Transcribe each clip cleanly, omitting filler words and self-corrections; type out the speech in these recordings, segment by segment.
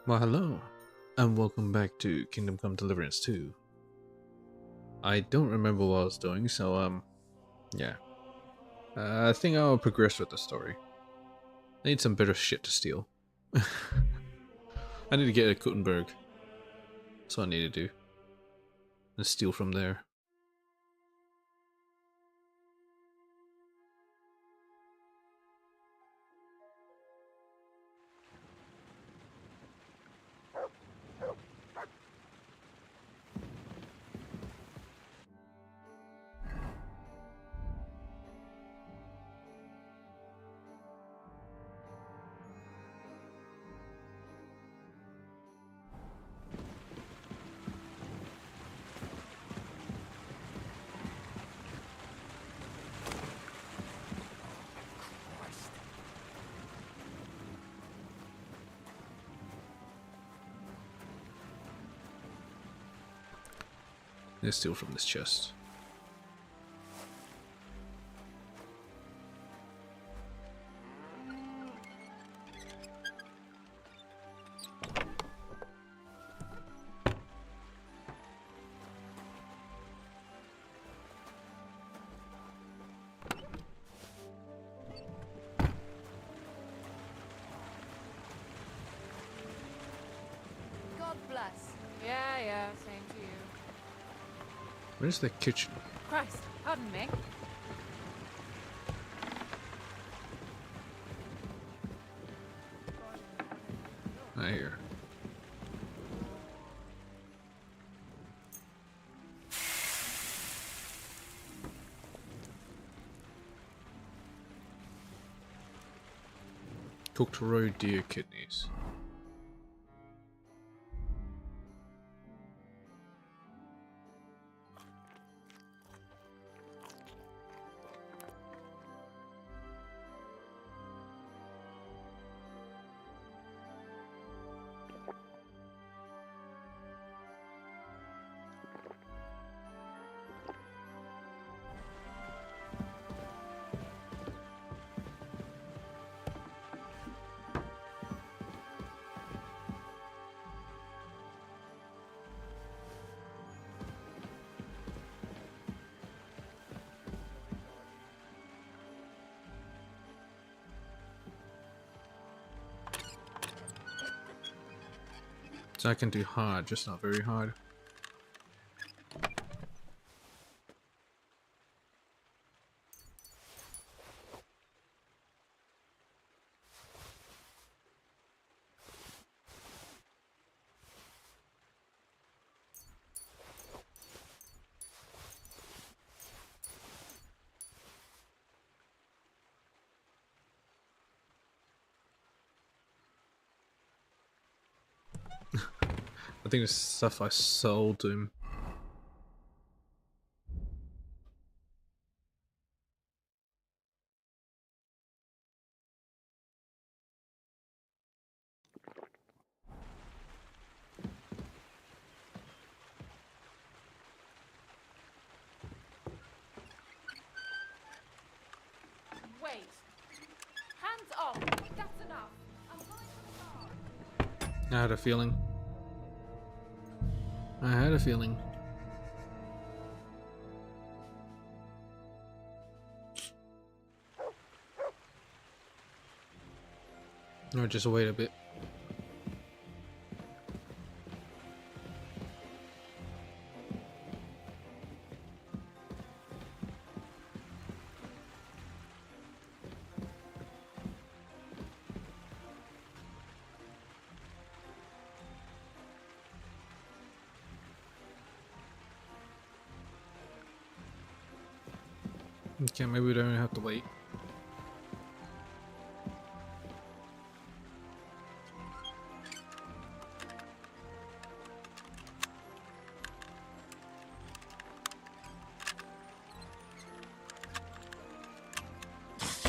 Well, hello, and welcome back to Kingdom Come Deliverance 2. I don't remember what I was doing, so, yeah. I think I'll progress with the story. I need some better shit to steal. I need to get a Kuttenberg. That's what I need to do. And steal from there. Let's steal from this chest. God bless. Yeah, same to you. Where's the kitchen? Christ, pardon me. Ah, here. Cooked roe deer kidneys. So I can do hard, just not very hard. I think it's stuff I sold to him. Wait. Hands off. That's enough. I'm going to the bar. I had a feeling. I had a feeling. No, just wait a bit. Okay, maybe we don't have to wait.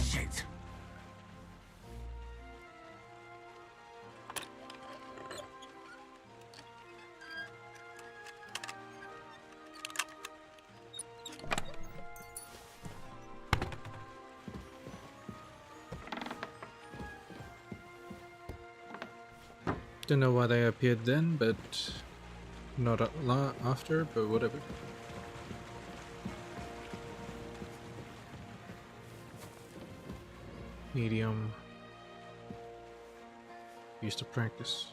Shit. Don't know why they appeared then, but not after, but whatever. Medium. Used to practice.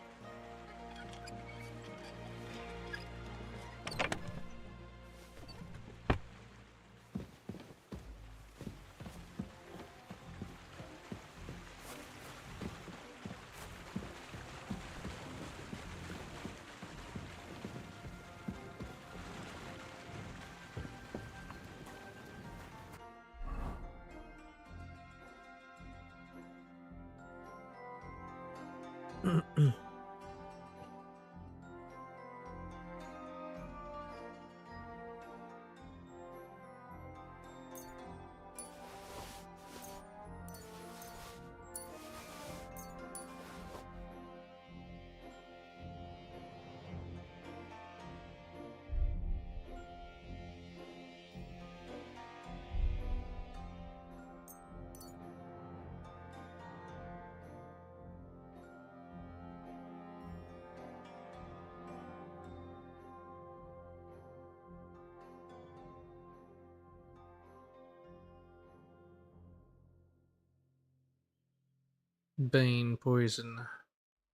Bane poison.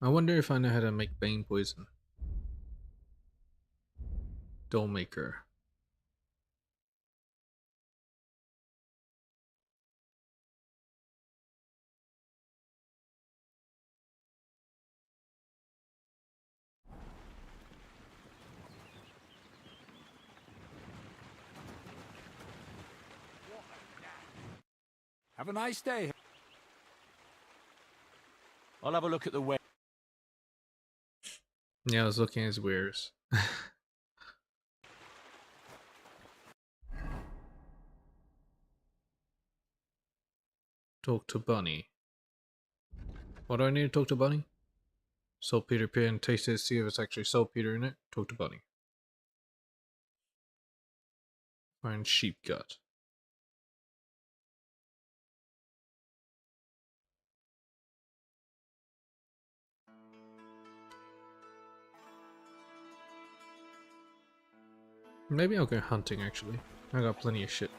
I wonder if I know how to make Bane poison. Doll maker. Have a nice day. I'll have a look at the way. Yeah, I was looking at his wares. Talk to Bunny. What do I need to talk to Bunny? Saltpeter pin, taste it, see if it's actually saltpeter in it. Talk to Bunny. Find sheep gut. Maybe I'll go hunting actually. I got plenty of shit.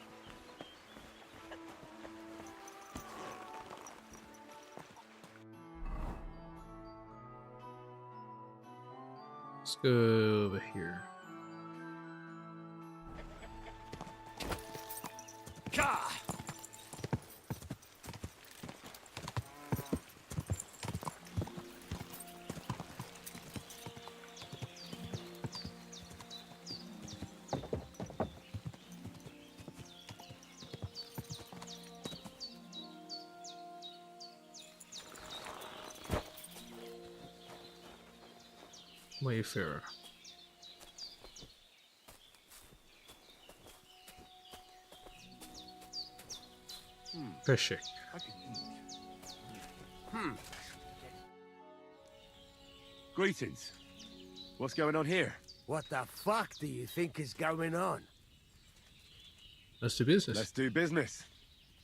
Let's go over here. Gah! Wayfarer. Peshek. Greetings. What's going on here? What the fuck do you think is going on? Let's do business. Let's do business.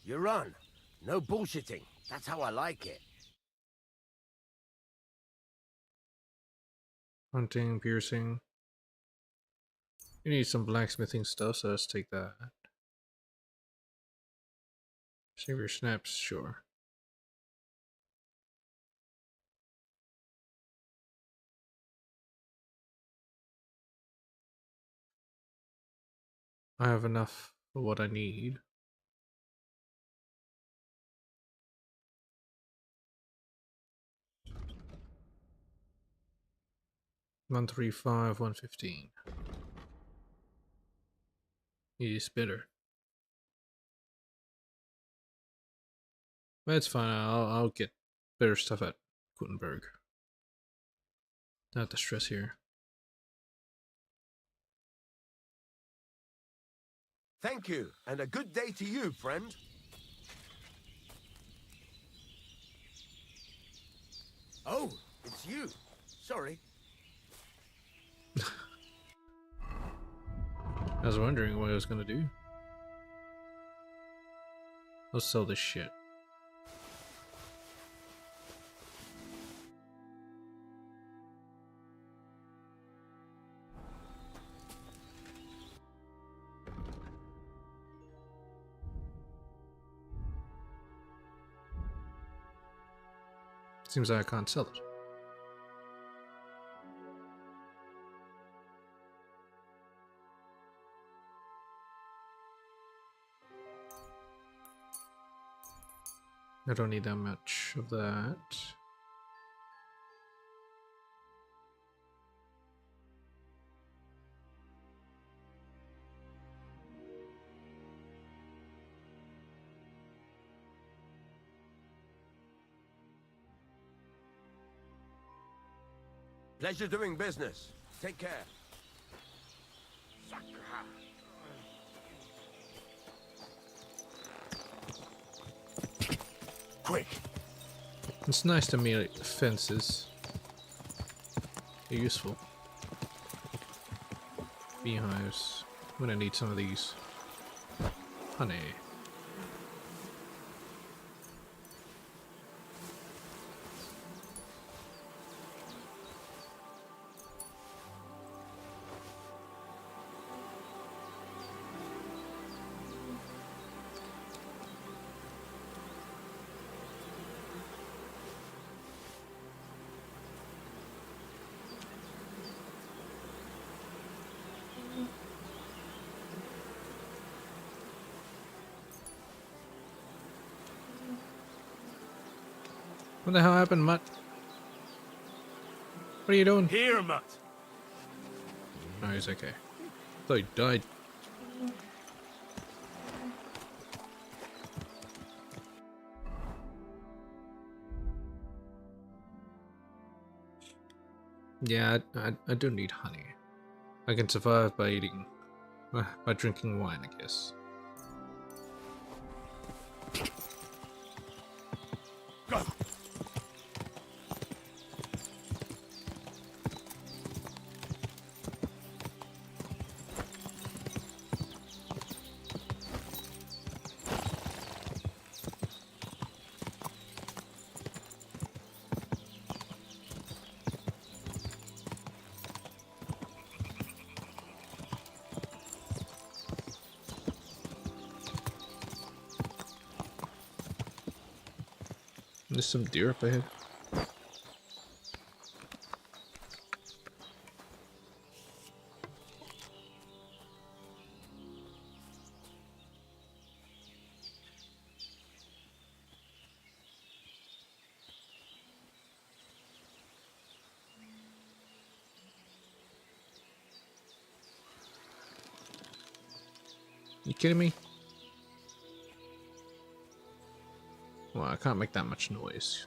You're on. No bullshitting. That's how I like it. Hunting, piercing. You need some blacksmithing stuff, so let's take that. Save your snaps, sure. I have enough for what I need. One 135, 115. He's bitter. That's fine. I'll get better stuff at Gutenberg. Not the stress here. Thank you, and a good day to you, friend. Oh, it's you. Sorry. I was wondering what I was gonna do. Let's sell this shit. Seems like I can't sell it. I don't need that much of that. Pleasure doing business. Take care. Quick! It's nice to me like fences are useful. Beehives. I'm gonna need some of these. Honey. What the hell happened, Mutt? What are you doing? Here, Mutt! Oh, he's okay. Thought he died. Yeah, I do need honey. I can survive by eating, by drinking wine, I guess. Go! There's some deer up ahead. You kidding me? Well, I can't make that much noise.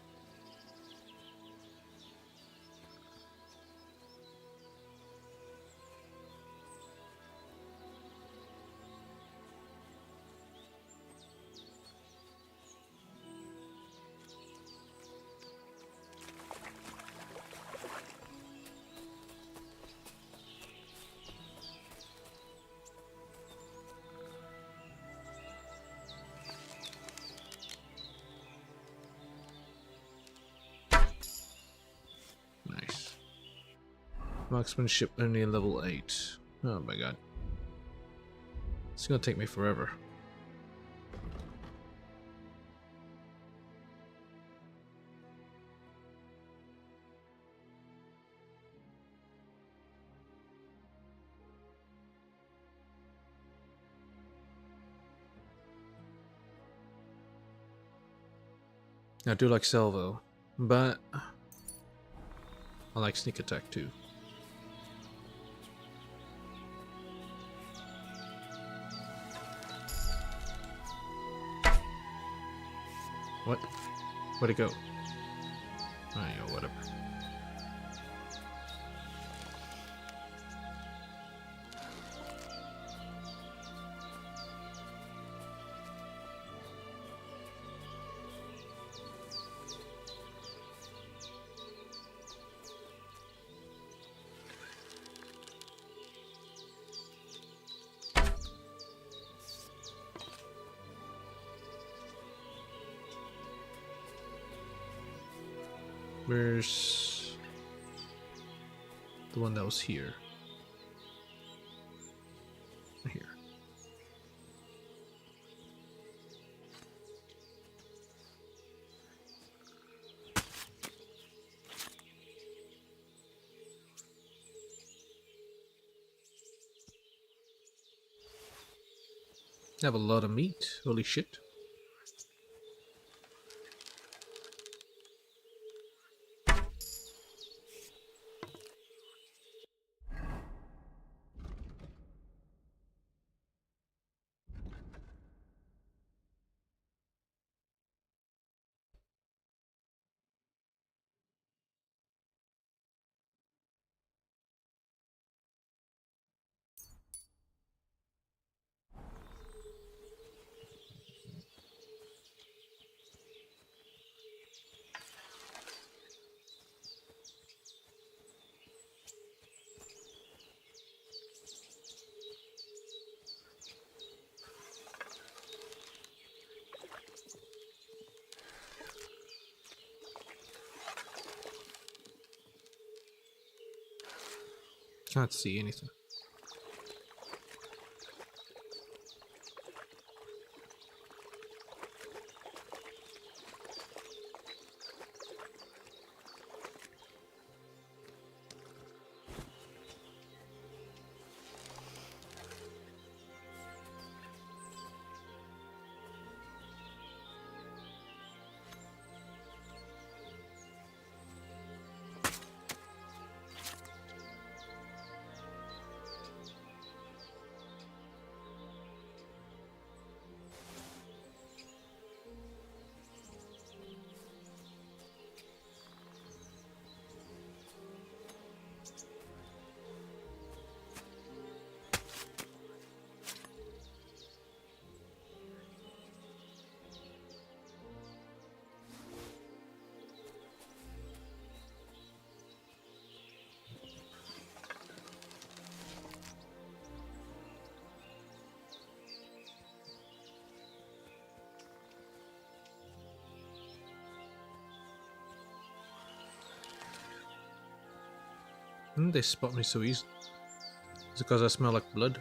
Nice. Marksmanship only level 8. Oh my god. It's gonna take me forever. I do like salvo, but I like sneak attack too. What? Where'd it go? Oh yeah, whatever. Where's the one that was here? Here. Have a lot of meat. Holy shit. Can't see anything. They spot me so easily. Is it because I smell like blood?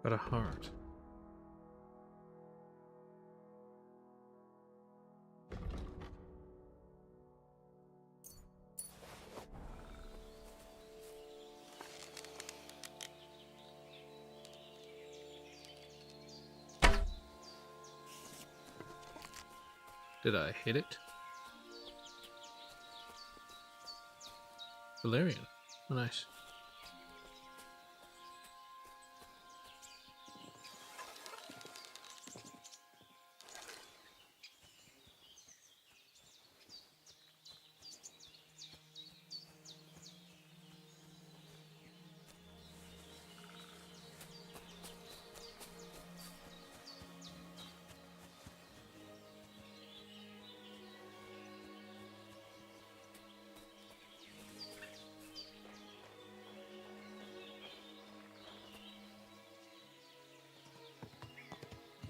Got a heart. Did I hit it? Valerian. Oh, nice.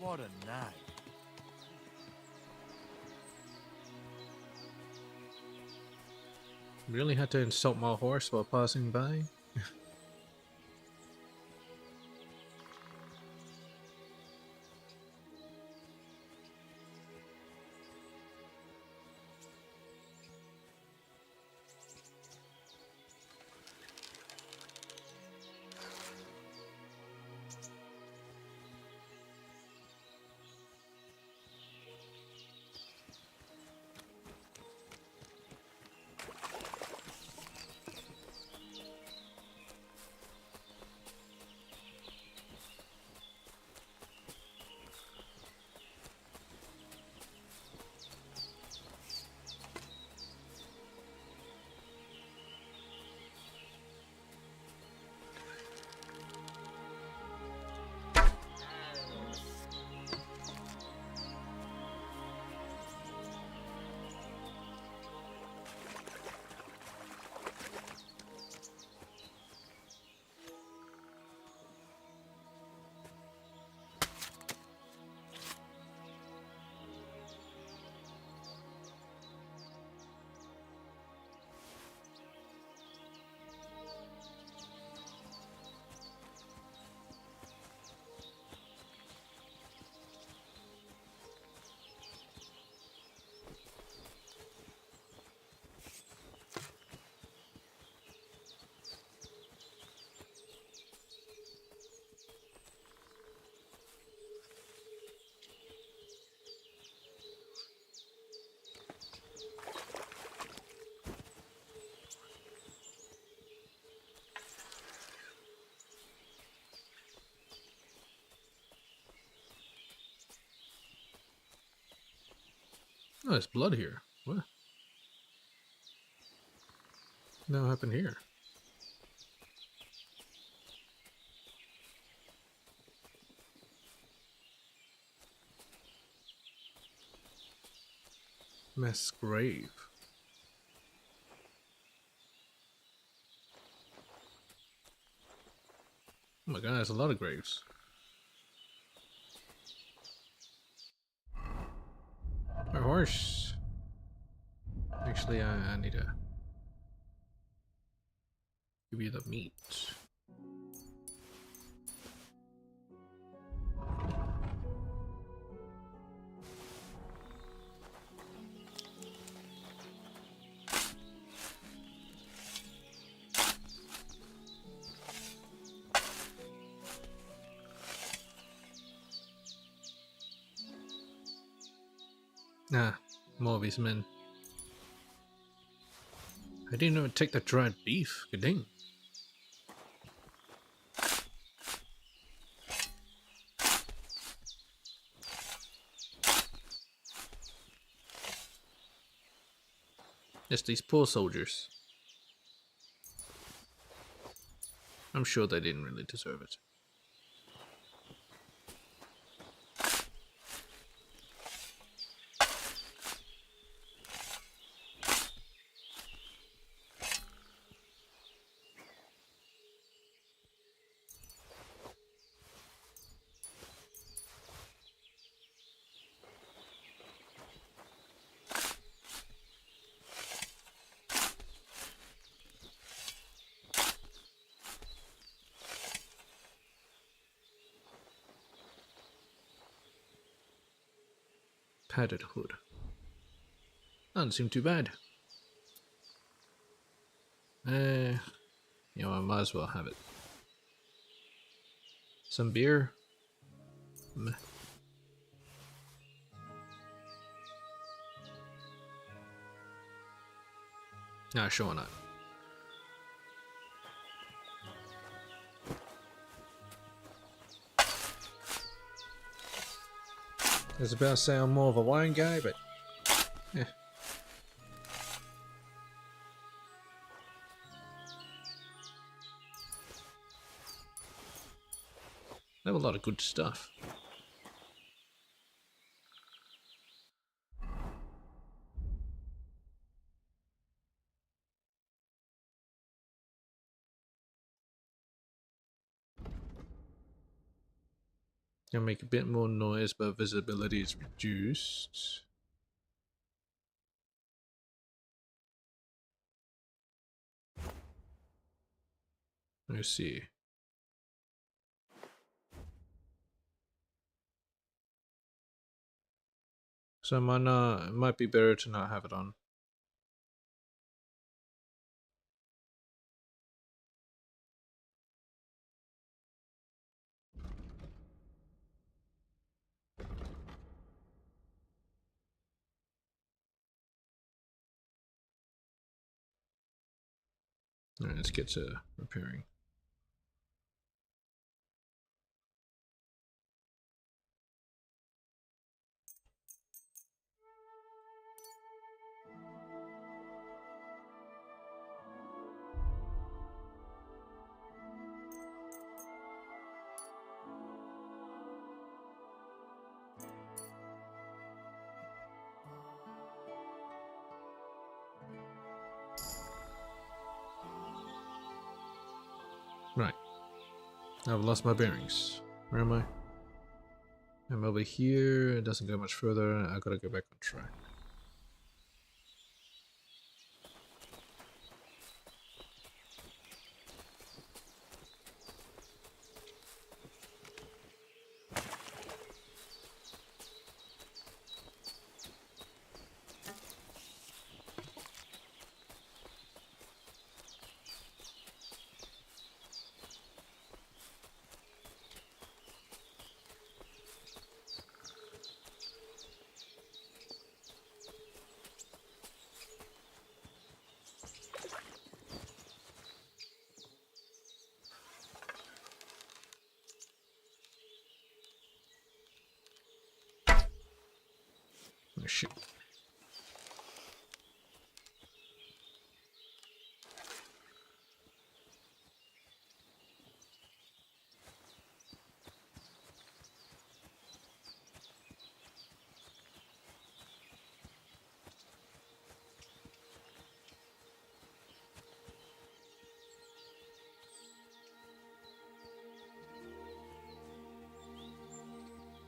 What a night. Really had to insult my horse while passing by? Oh, there's blood here. What? Now happened here? Mass grave. Oh my god, there's a lot of graves. My horse. Actually, I need to give you the meat. Ah, more of these men. I didn't even take the dried beef. Good dang. It's these poor soldiers. I'm sure they didn't really deserve it. Padded hood. Doesn't seem too bad. You know, I might as well have it. Some beer? Meh. Nah, sure not. I was about to say I'm more of a wine guy, but eh. They have a lot of good stuff. Gonna make a bit more noise, but visibility is reduced. Let's see. So it might be better to not have it on. Alright, let's get to repairing. Right. I've lost my bearings. Where am I? I'm over here. It doesn't go much further. I gotta go back on track. Oh shit.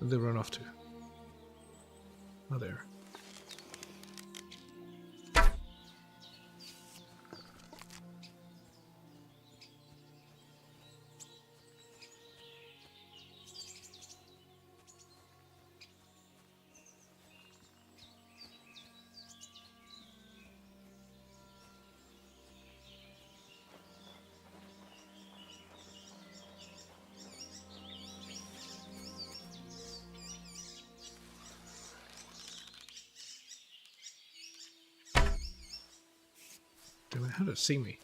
Where'd they run off to? Oh, there. Damn it, how did it see me?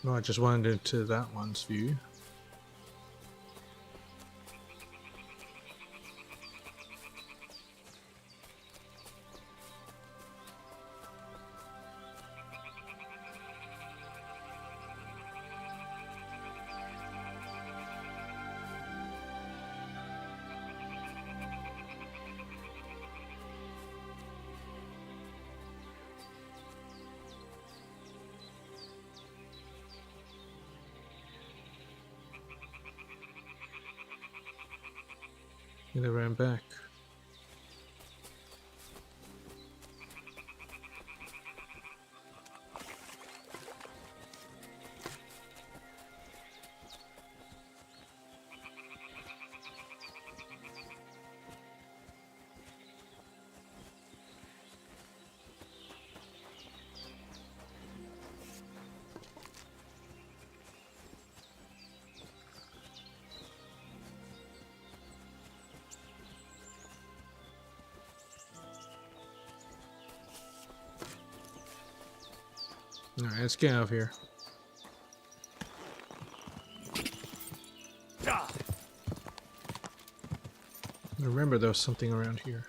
No, I just wandered into that one's view. And they ran back. Alright, let's get out of here. Remember there was something around here.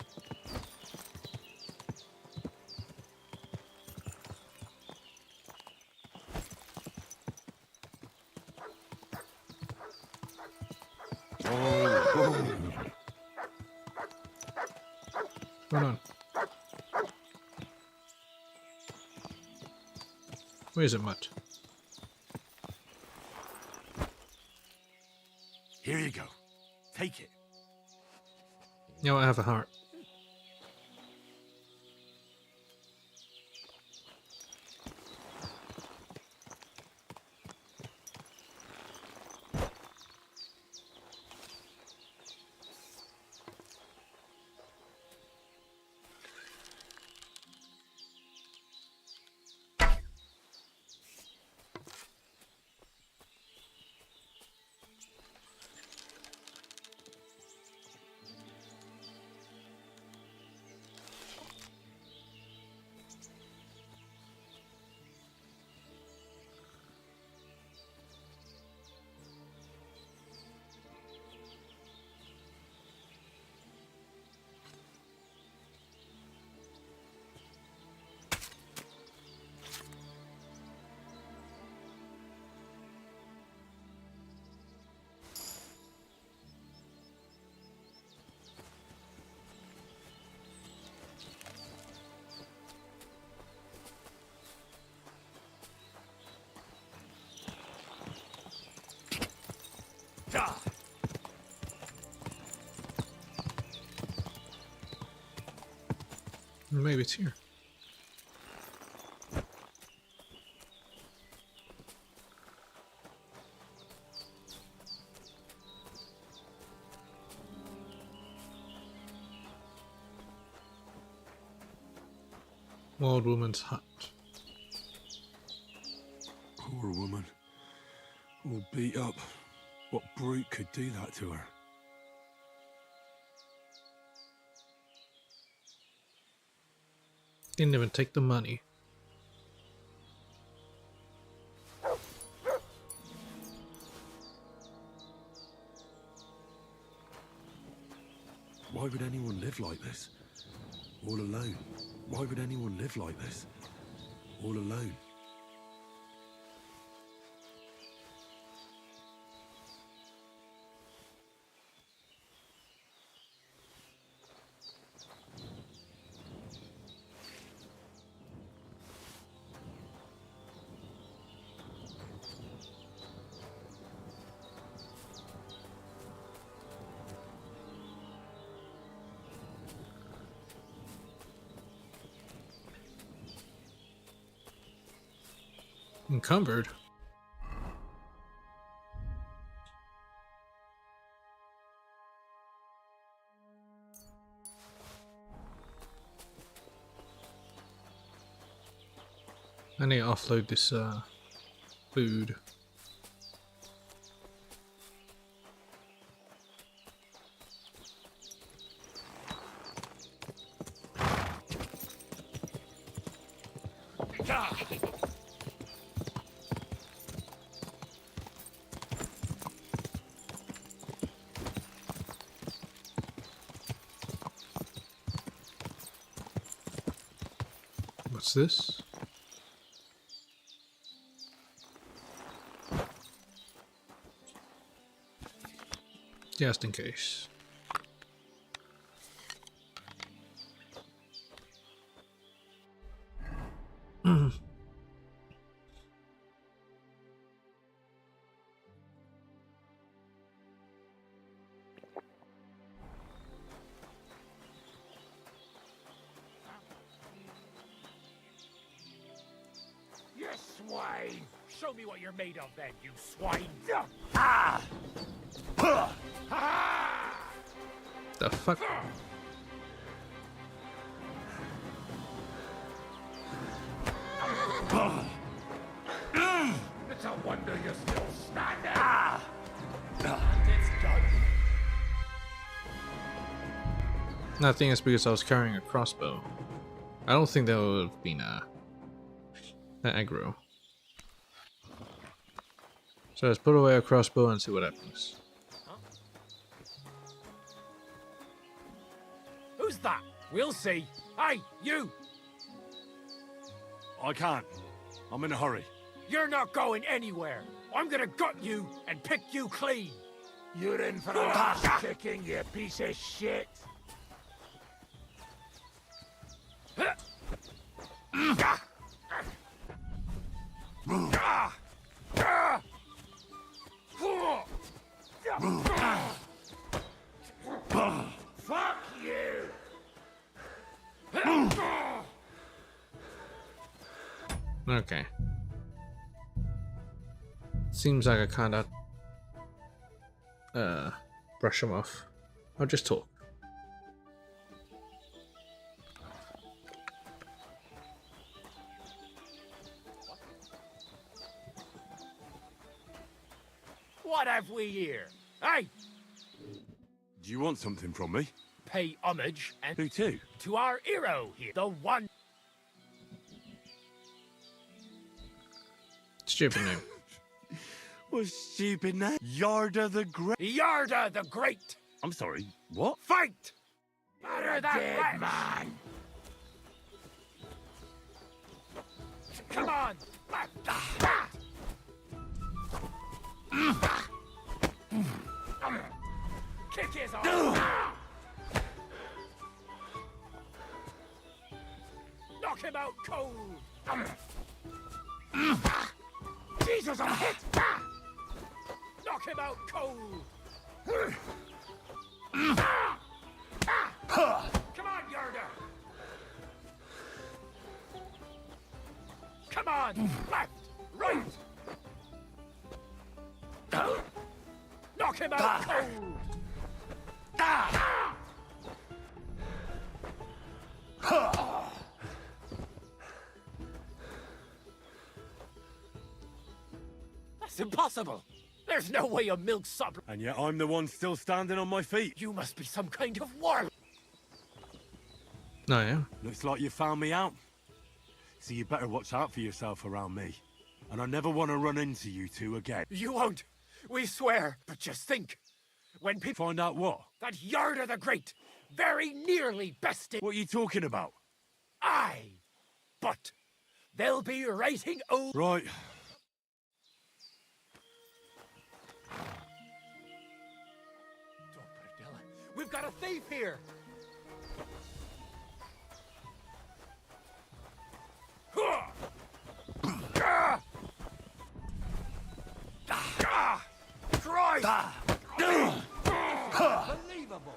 Hold on. Where is it, Mutt? Here you go. Take it. No, I have a heart. Maybe it's here. Old woman's hut. Poor woman. All beat up. What brute could do that to her? Didn't even take the money. Why would anyone live like this? All alone. Why would anyone live like this? All alone. Encumbered? I need to offload this food. What's this? Just in case. You swine! Show me what you're made of then, you swine! Ah! The fuck? It's a wonder you're still standing! It's done. I think it's because I was carrying a crossbow. I don't think that would have been aggro. So let's put away a crossbow and see what happens. Who's that? We'll see. Hey, you! I can't. I'm in a hurry. You're not going anywhere. I'm gonna gut you and pick you clean. You're in for a ass kicking, you piece of shit. Fuck you! Okay. Seems like I kinda brush him off. I'll just talk. What have we here? Hey, Do you want something from me? pay homage and Who to? to our hero here, the one. Stupid name. What stupid name? Yarda the Great. Yarda the Great. I'm sorry, what? Fight! You're that dead man. Come on. Kick his ass. Knock him out cold. Jesus, I'm hit. Knock him out cold. Come on, Yarda. Come on. Left, right. Knock him out cold. That's impossible. There's no way a milk sub. And yet I'm the one still standing on my feet. You must be some kind of warlock. No, yeah. Looks like you found me out. So you better watch out for yourself around me. And I never want to run into you two again. You won't. We swear. But just think. When people Find out what? that Yarda the Great very nearly bested What are you talking about? I. But they'll be writing Right. We've got a thief here! Christ! Unbelievable!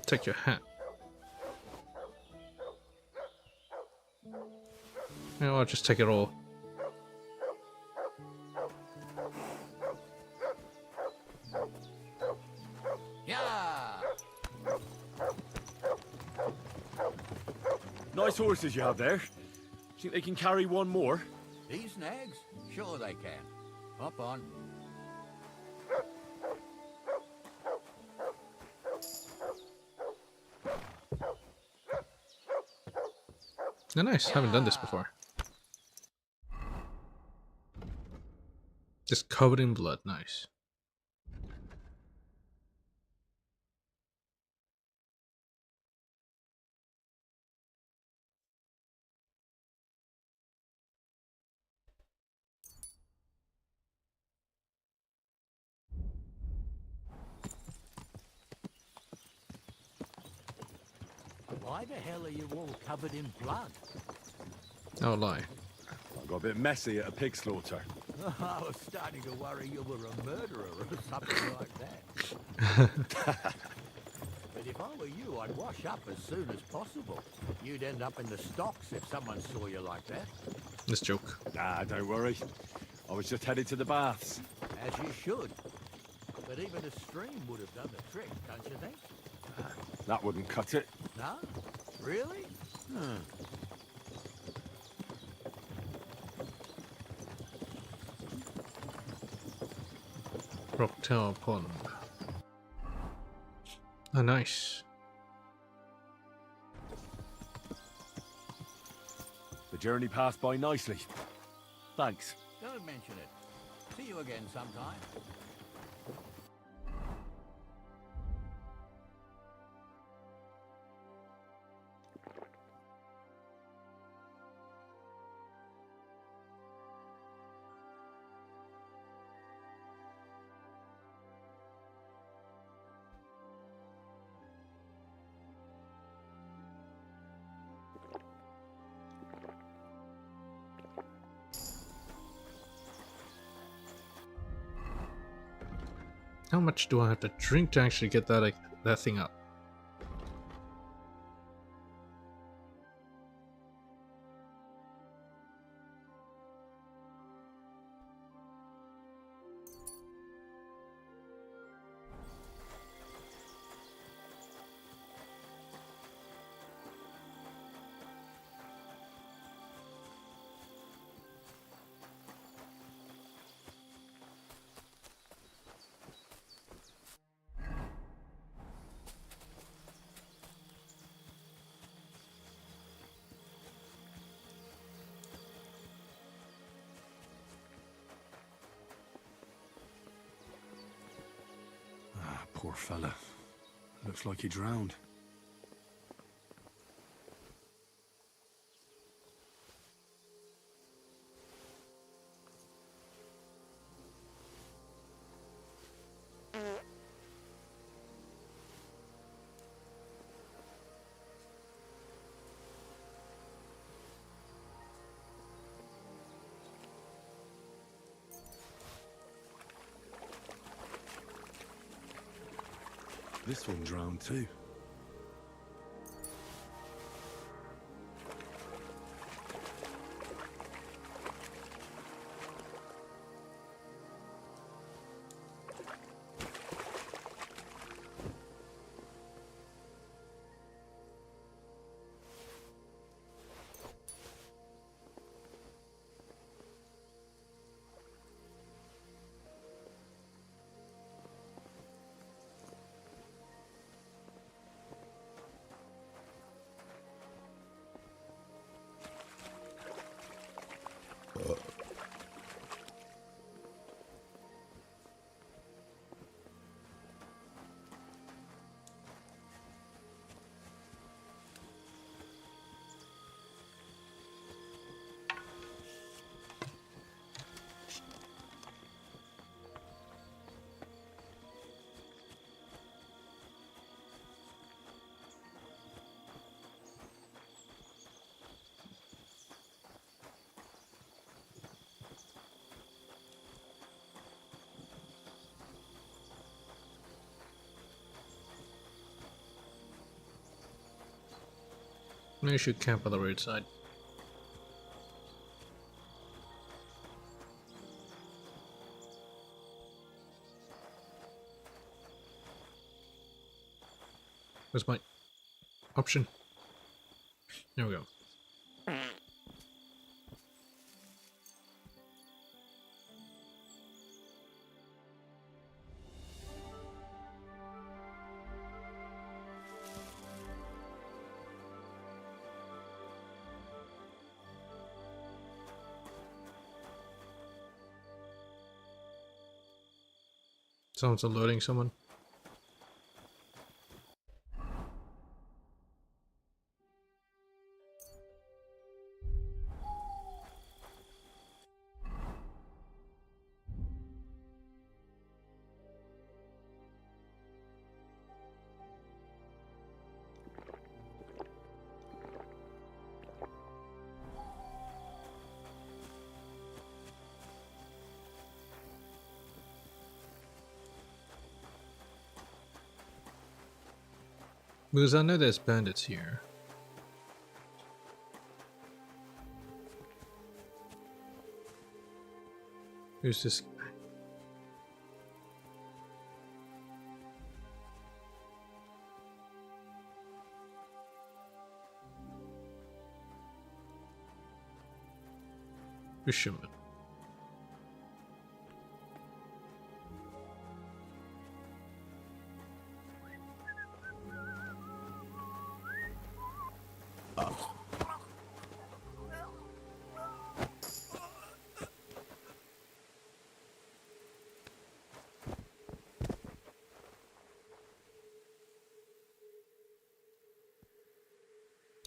Take your hat. No, I'll just take it all. Yeah! Nice horses you have there. Think they can carry one more? These nags? Sure they can. Hop on. Oh, nice. Haven't done this before. Just covered in blood. Nice. Why the hell are you all covered in blood? No lie. I got a bit messy at a pig slaughter. I was starting to worry you were a murderer or something like that. But if I were you, I'd wash up as soon as possible. You'd end up in the stocks if someone saw you like that. This joke. Nah, don't worry. I was just headed to the baths. As you should. But even a stream would have done the trick, don't you think? That wouldn't cut it. No? Really? Rocktail Pond. Oh, nice. The journey passed by nicely. Thanks. Don't mention it. See you again sometime. How much do I have to drink to actually get that that thing up? Poor fella. Looks like he drowned. This one drowned too. Maybe I should camp on the roadside. Where's my option? There we go. Someone's unloading someone. Because I know there's bandits here. Who's this guy? Fisherman.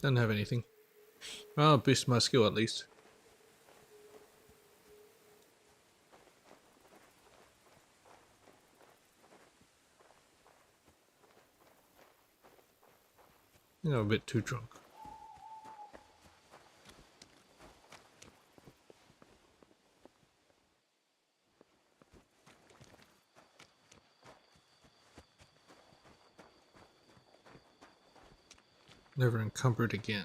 Doesn't have anything. Well, boost my skill at least. I'm a bit too drunk. Never encumbered again.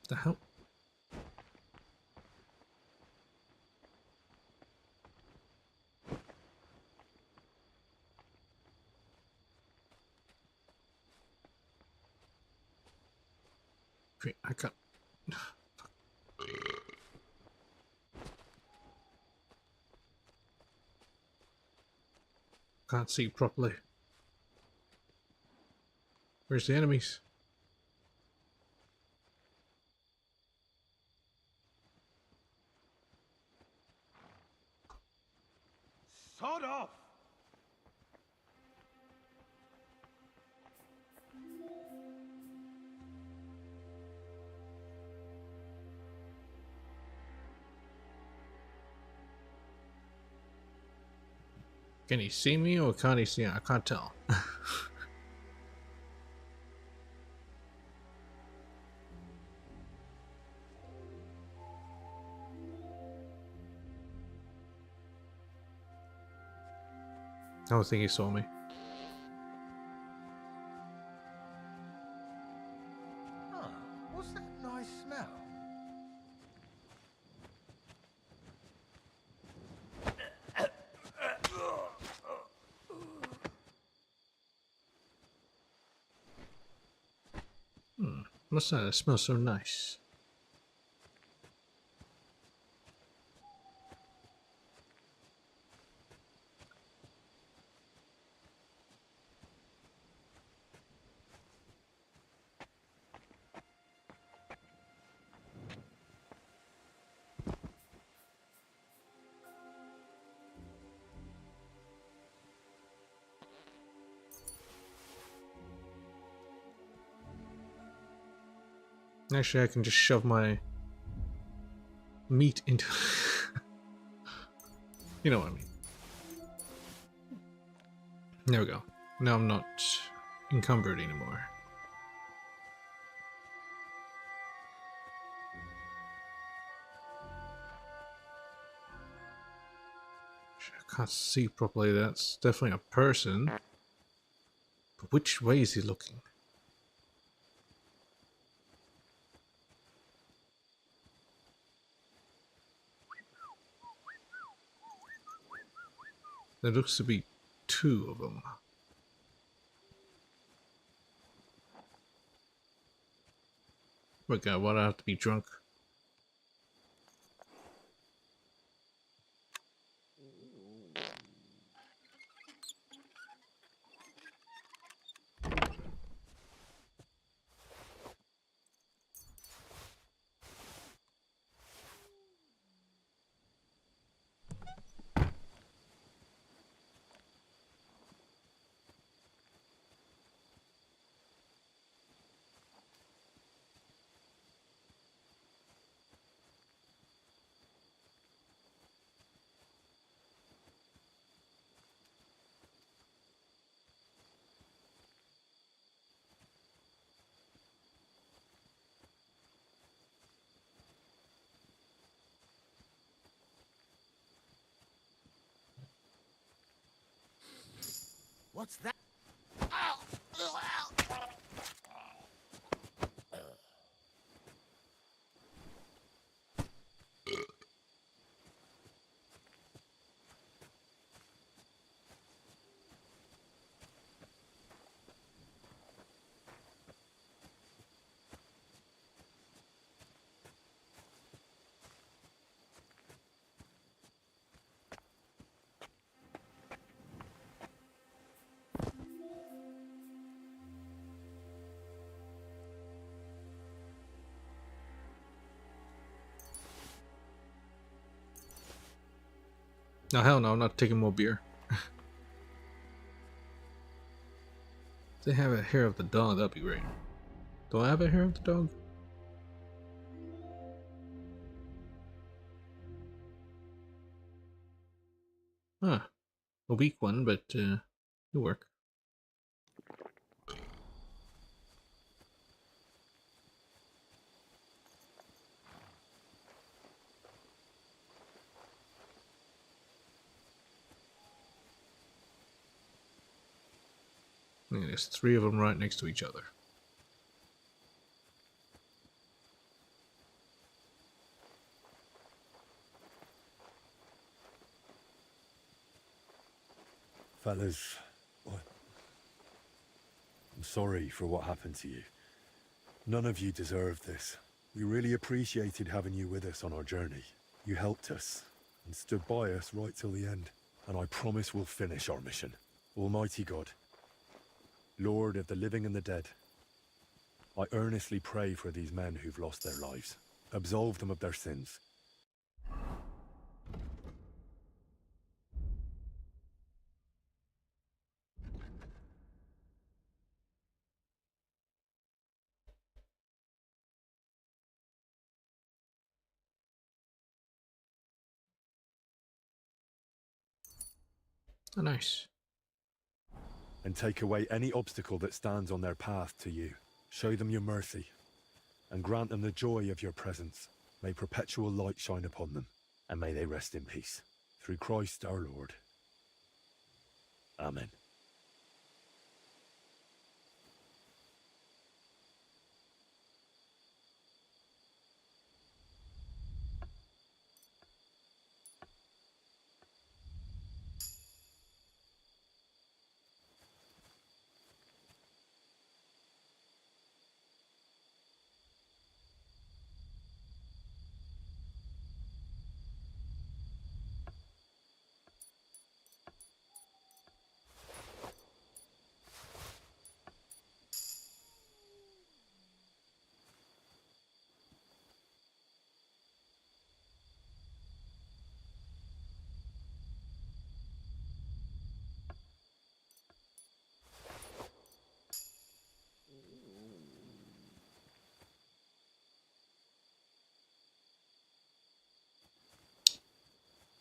The hell? Wait, I can't. Can't see properly. Where's the enemies? Sod off! Can he see me or can't he see me? I can't tell. I don't think he saw me. Huh, what's that nice smell? What's that? It smells so nice. Actually, I can just shove my meat into... You know what I mean. There we go. Now I'm not encumbered anymore. I can't see properly. That's definitely a person. But which way is he looking? There looks to be two of them. Oh my god, why do I have to be drunk? What's that? No, hell no, I'm not taking more beer. If they have a hair of the dog, that'd be great. Do I have a hair of the dog? Huh. A weak one, but it'll work. Yeah, there's three of them right next to each other. Fellas, I'm sorry for what happened to you. None of you deserved this. We really appreciated having you with us on our journey. You helped us and stood by us right till the end. And I promise we'll finish our mission. Almighty God, Lord of the living and the dead, I earnestly pray for these men who've lost their lives. Absolve them of their sins. Oh, nice. And take away any obstacle that stands on their path to you. Show them your mercy, and grant them the joy of your presence. May perpetual light shine upon them, and may they rest in peace. Through Christ our Lord. Amen.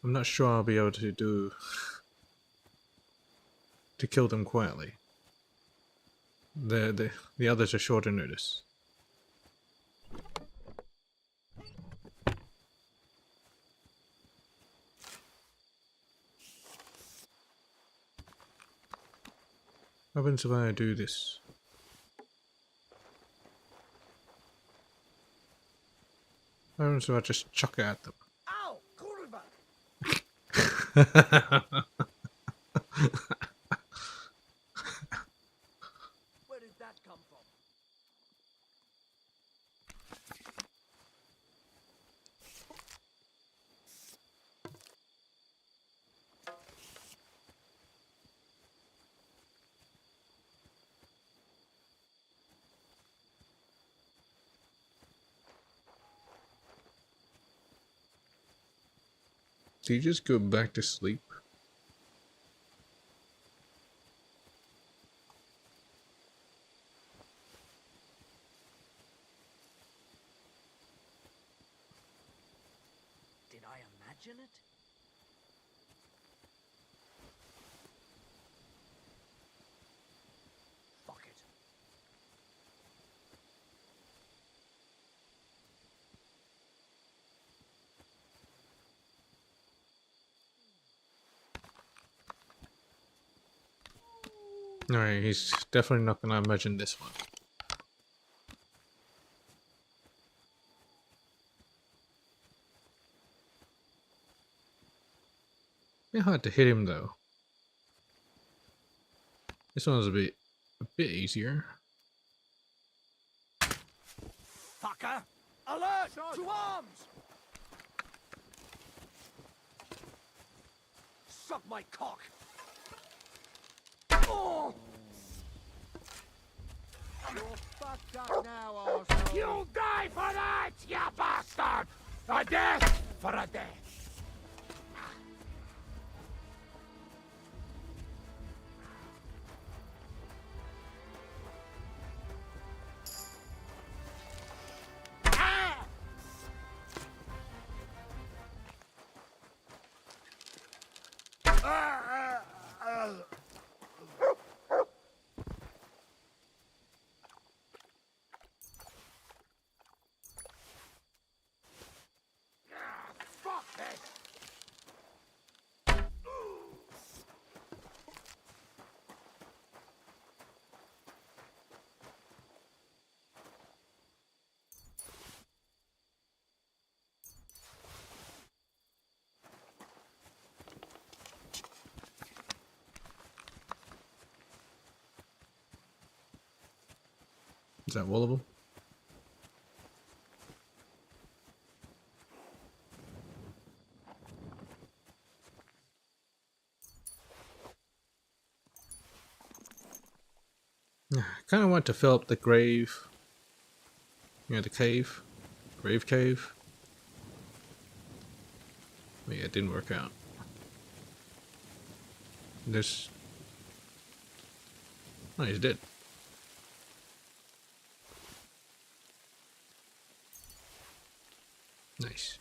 I'm not sure I'll be able to kill them quietly. The others are shorter notice. What happens if I do this? What happens if I just chuck it at them? Ow! Kurva! Where did that come from? Do you just go back to sleep? Did I imagine it? Fuck it. Alright, he's definitely not gonna imagine this one. Bit hard to hit him though. This one's a bit easier. Fucker! Alert! To arms! Suck my cock! Oh! You're fucked up now, arsehole. You'll die for that, you bastard! A death for a death! Fuck this! Is that all of them? I kind of want to fill up the grave. You know, the cave. Grave cave. But yeah, it didn't work out. There's... Oh, he's dead. Nice.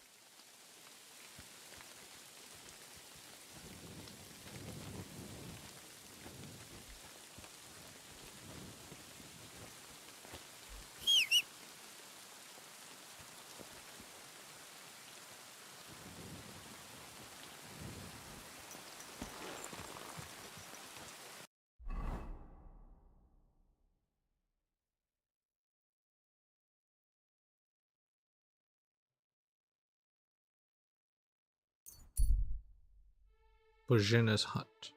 Bojana's hut.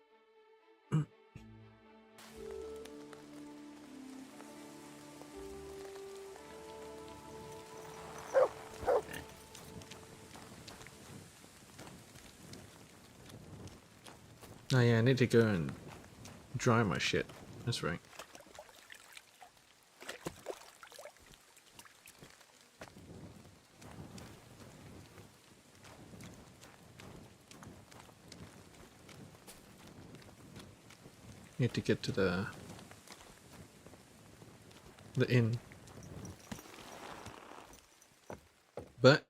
Oh yeah, I need to go and dry my shit. That's right. Need to get to the inn. But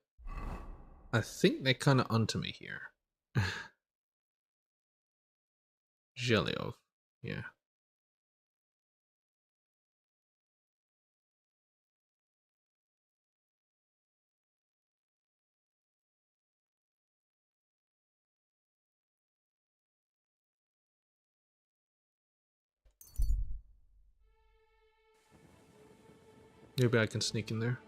I think they're kind of onto me here. Jelly. Yeah. Maybe I can sneak in there.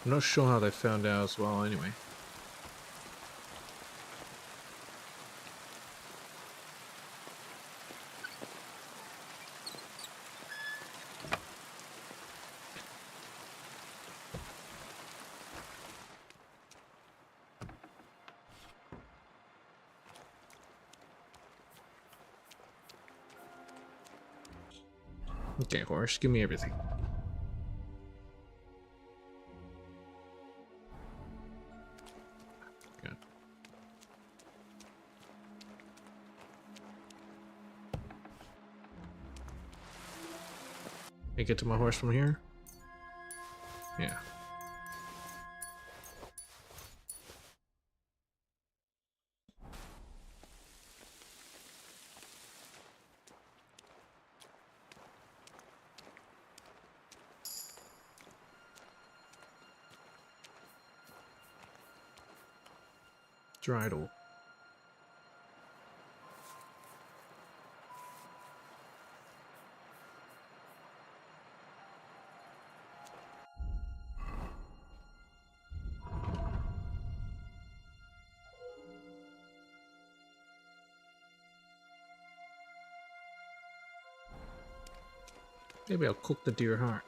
I'm not sure how they found out as well, anyway. Okay, horse, give me everything. Good. Can I get to my horse from here? Yeah. Dreidel. Maybe I'll cook the deer heart.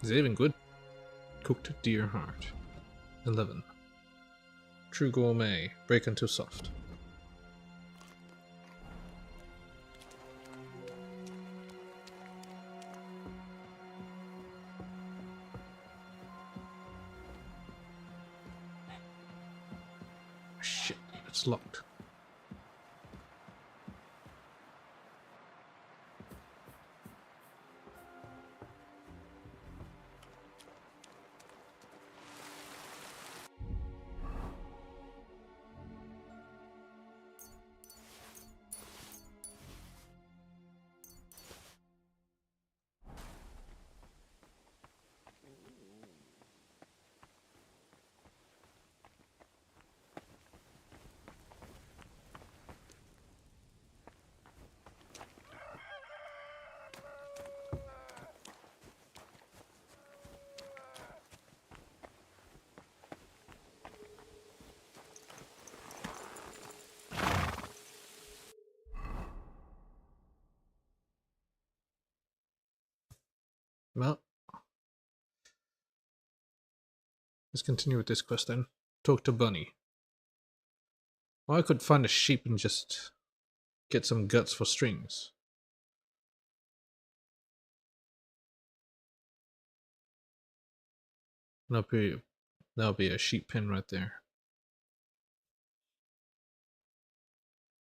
Is it even good? Cooked deer heart. 11. True gourmet. Break until soft. Shit, it's locked. Well, let's continue with this quest then. Talk to Bunny. Well, I could find a sheep and just get some guts for strings. That'll be a sheep pen right there.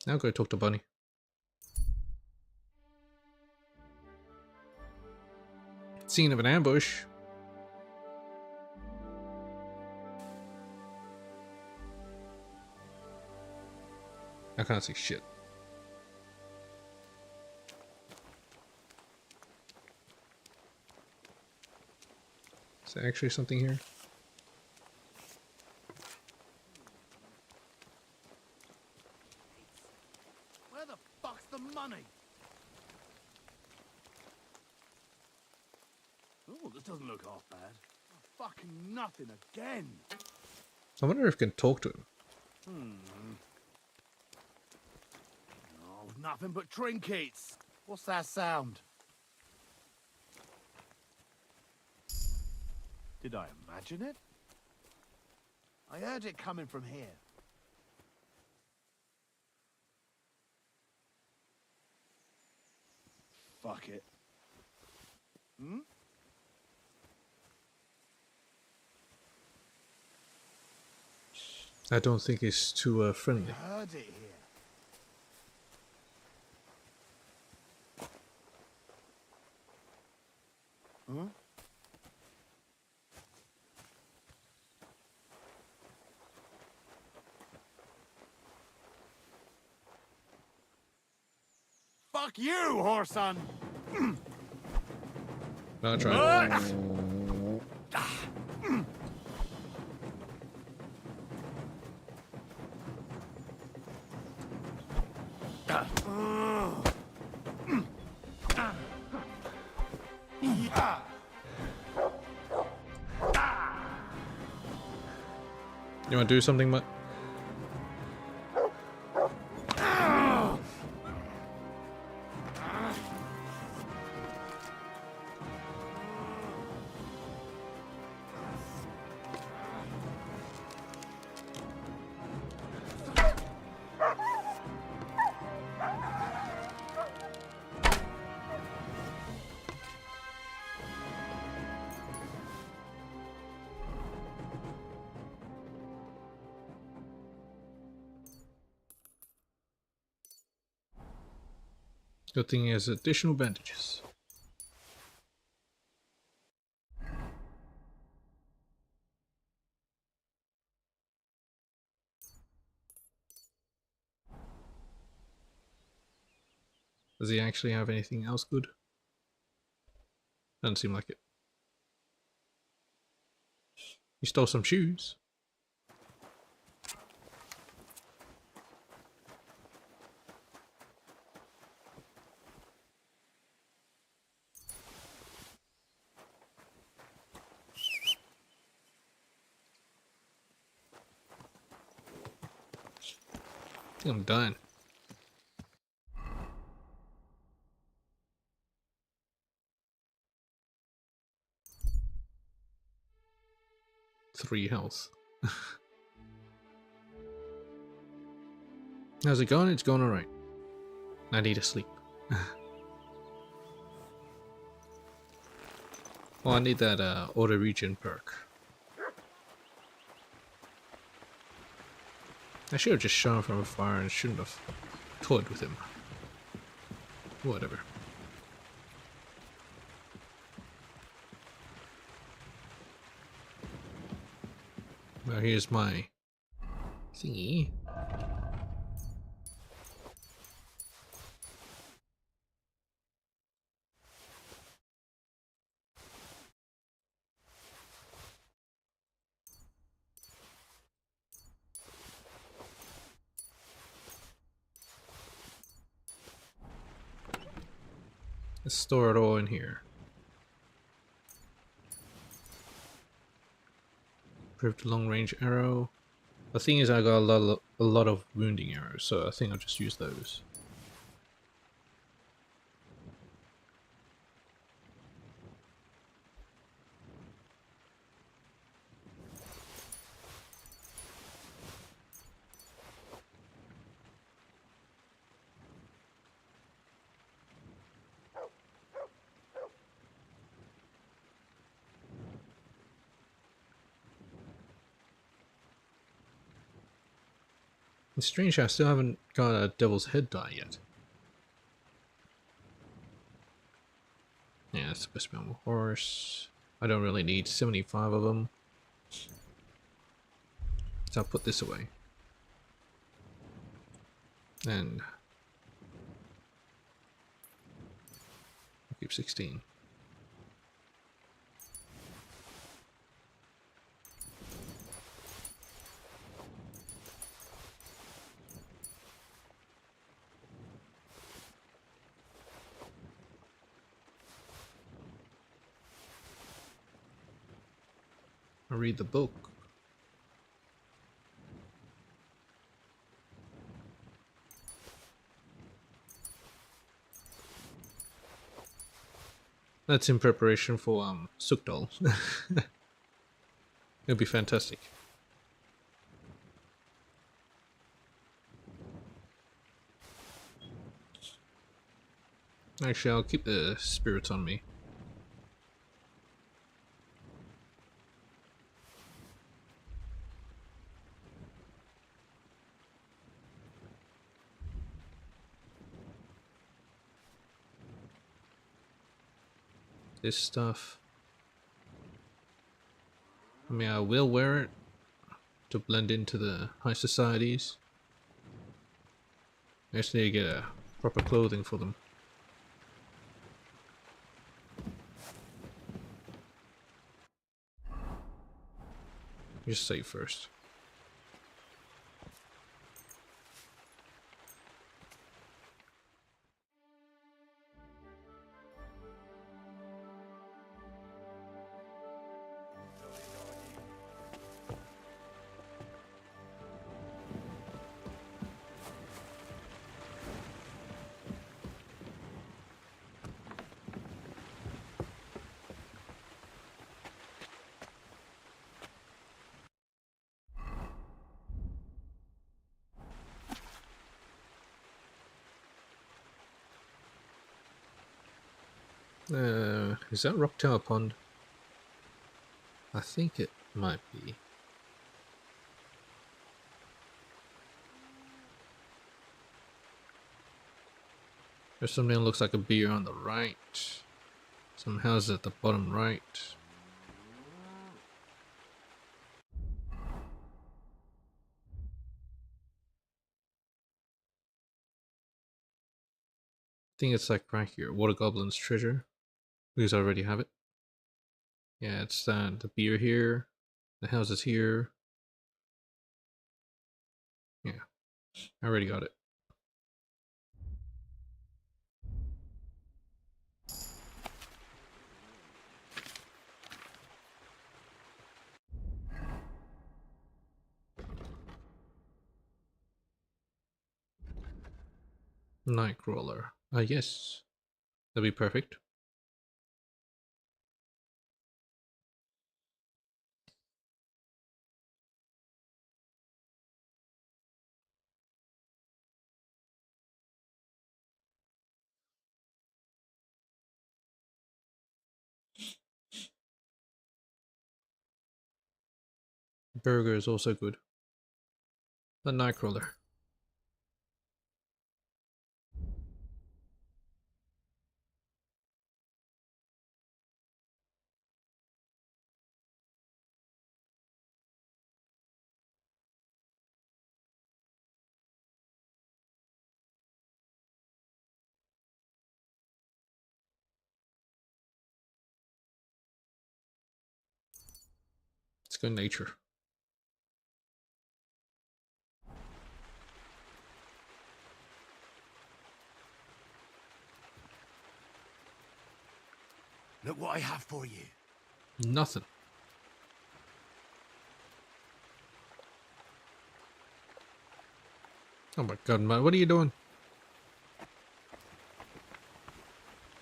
Now go talk to Bunny. Scene of an ambush. I can't see shit. Is there actually something here? Where the fuck's the money? Oh, this doesn't look half bad. Oh, fucking nothing again. I wonder if I can talk to him. Oh, nothing but trinkets. What's that sound? Did I imagine it? I heard it coming from here. fuck it. Hmm? I don't think it's too friendly. Heard it here. Huh? Fuck you, whoreson! I'll try. You want to do something, Mutt? Good thing he has additional bandages. Does he actually have anything else good? Doesn't seem like it. He stole some shoes. I think I'm done. Three health. How's it going? It's going alright. I need to sleep. Well, I need that auto regen perk. I should have just shot him from afar and shouldn't have toyed with him. Whatever. Well, here's my thingy. Let's store it all in here. Improved long range arrow. The thing is, I got a lot of wounding arrows, so I think I'll just use those. It's strange I still haven't got a devil's head die yet. Yeah, it's the best mount horse. I don't really need 75 of them. So I'll put this away. And I'll keep 16. I'll read the book. That's in preparation for Sukdal. It'll be fantastic. Actually, I'll keep the spirits on me. This stuff. I mean, I will wear it to blend into the high societies. I just need to get a proper clothing for them. Just save first. Is that Rock Tower Pond? I think it might be. There's something that looks like a beer on the right. Some houses at the bottom right. I think it's like right here. Water Goblin's treasure. Because I already have it. Yeah, it's the beer here. The houses here. Yeah, I already got it. Nightcrawler. Yes. That'd be perfect. Burger is also good. The Nightcrawler. It's good nature. Look what I have for you. Nothing. Oh my god, man, what are you doing?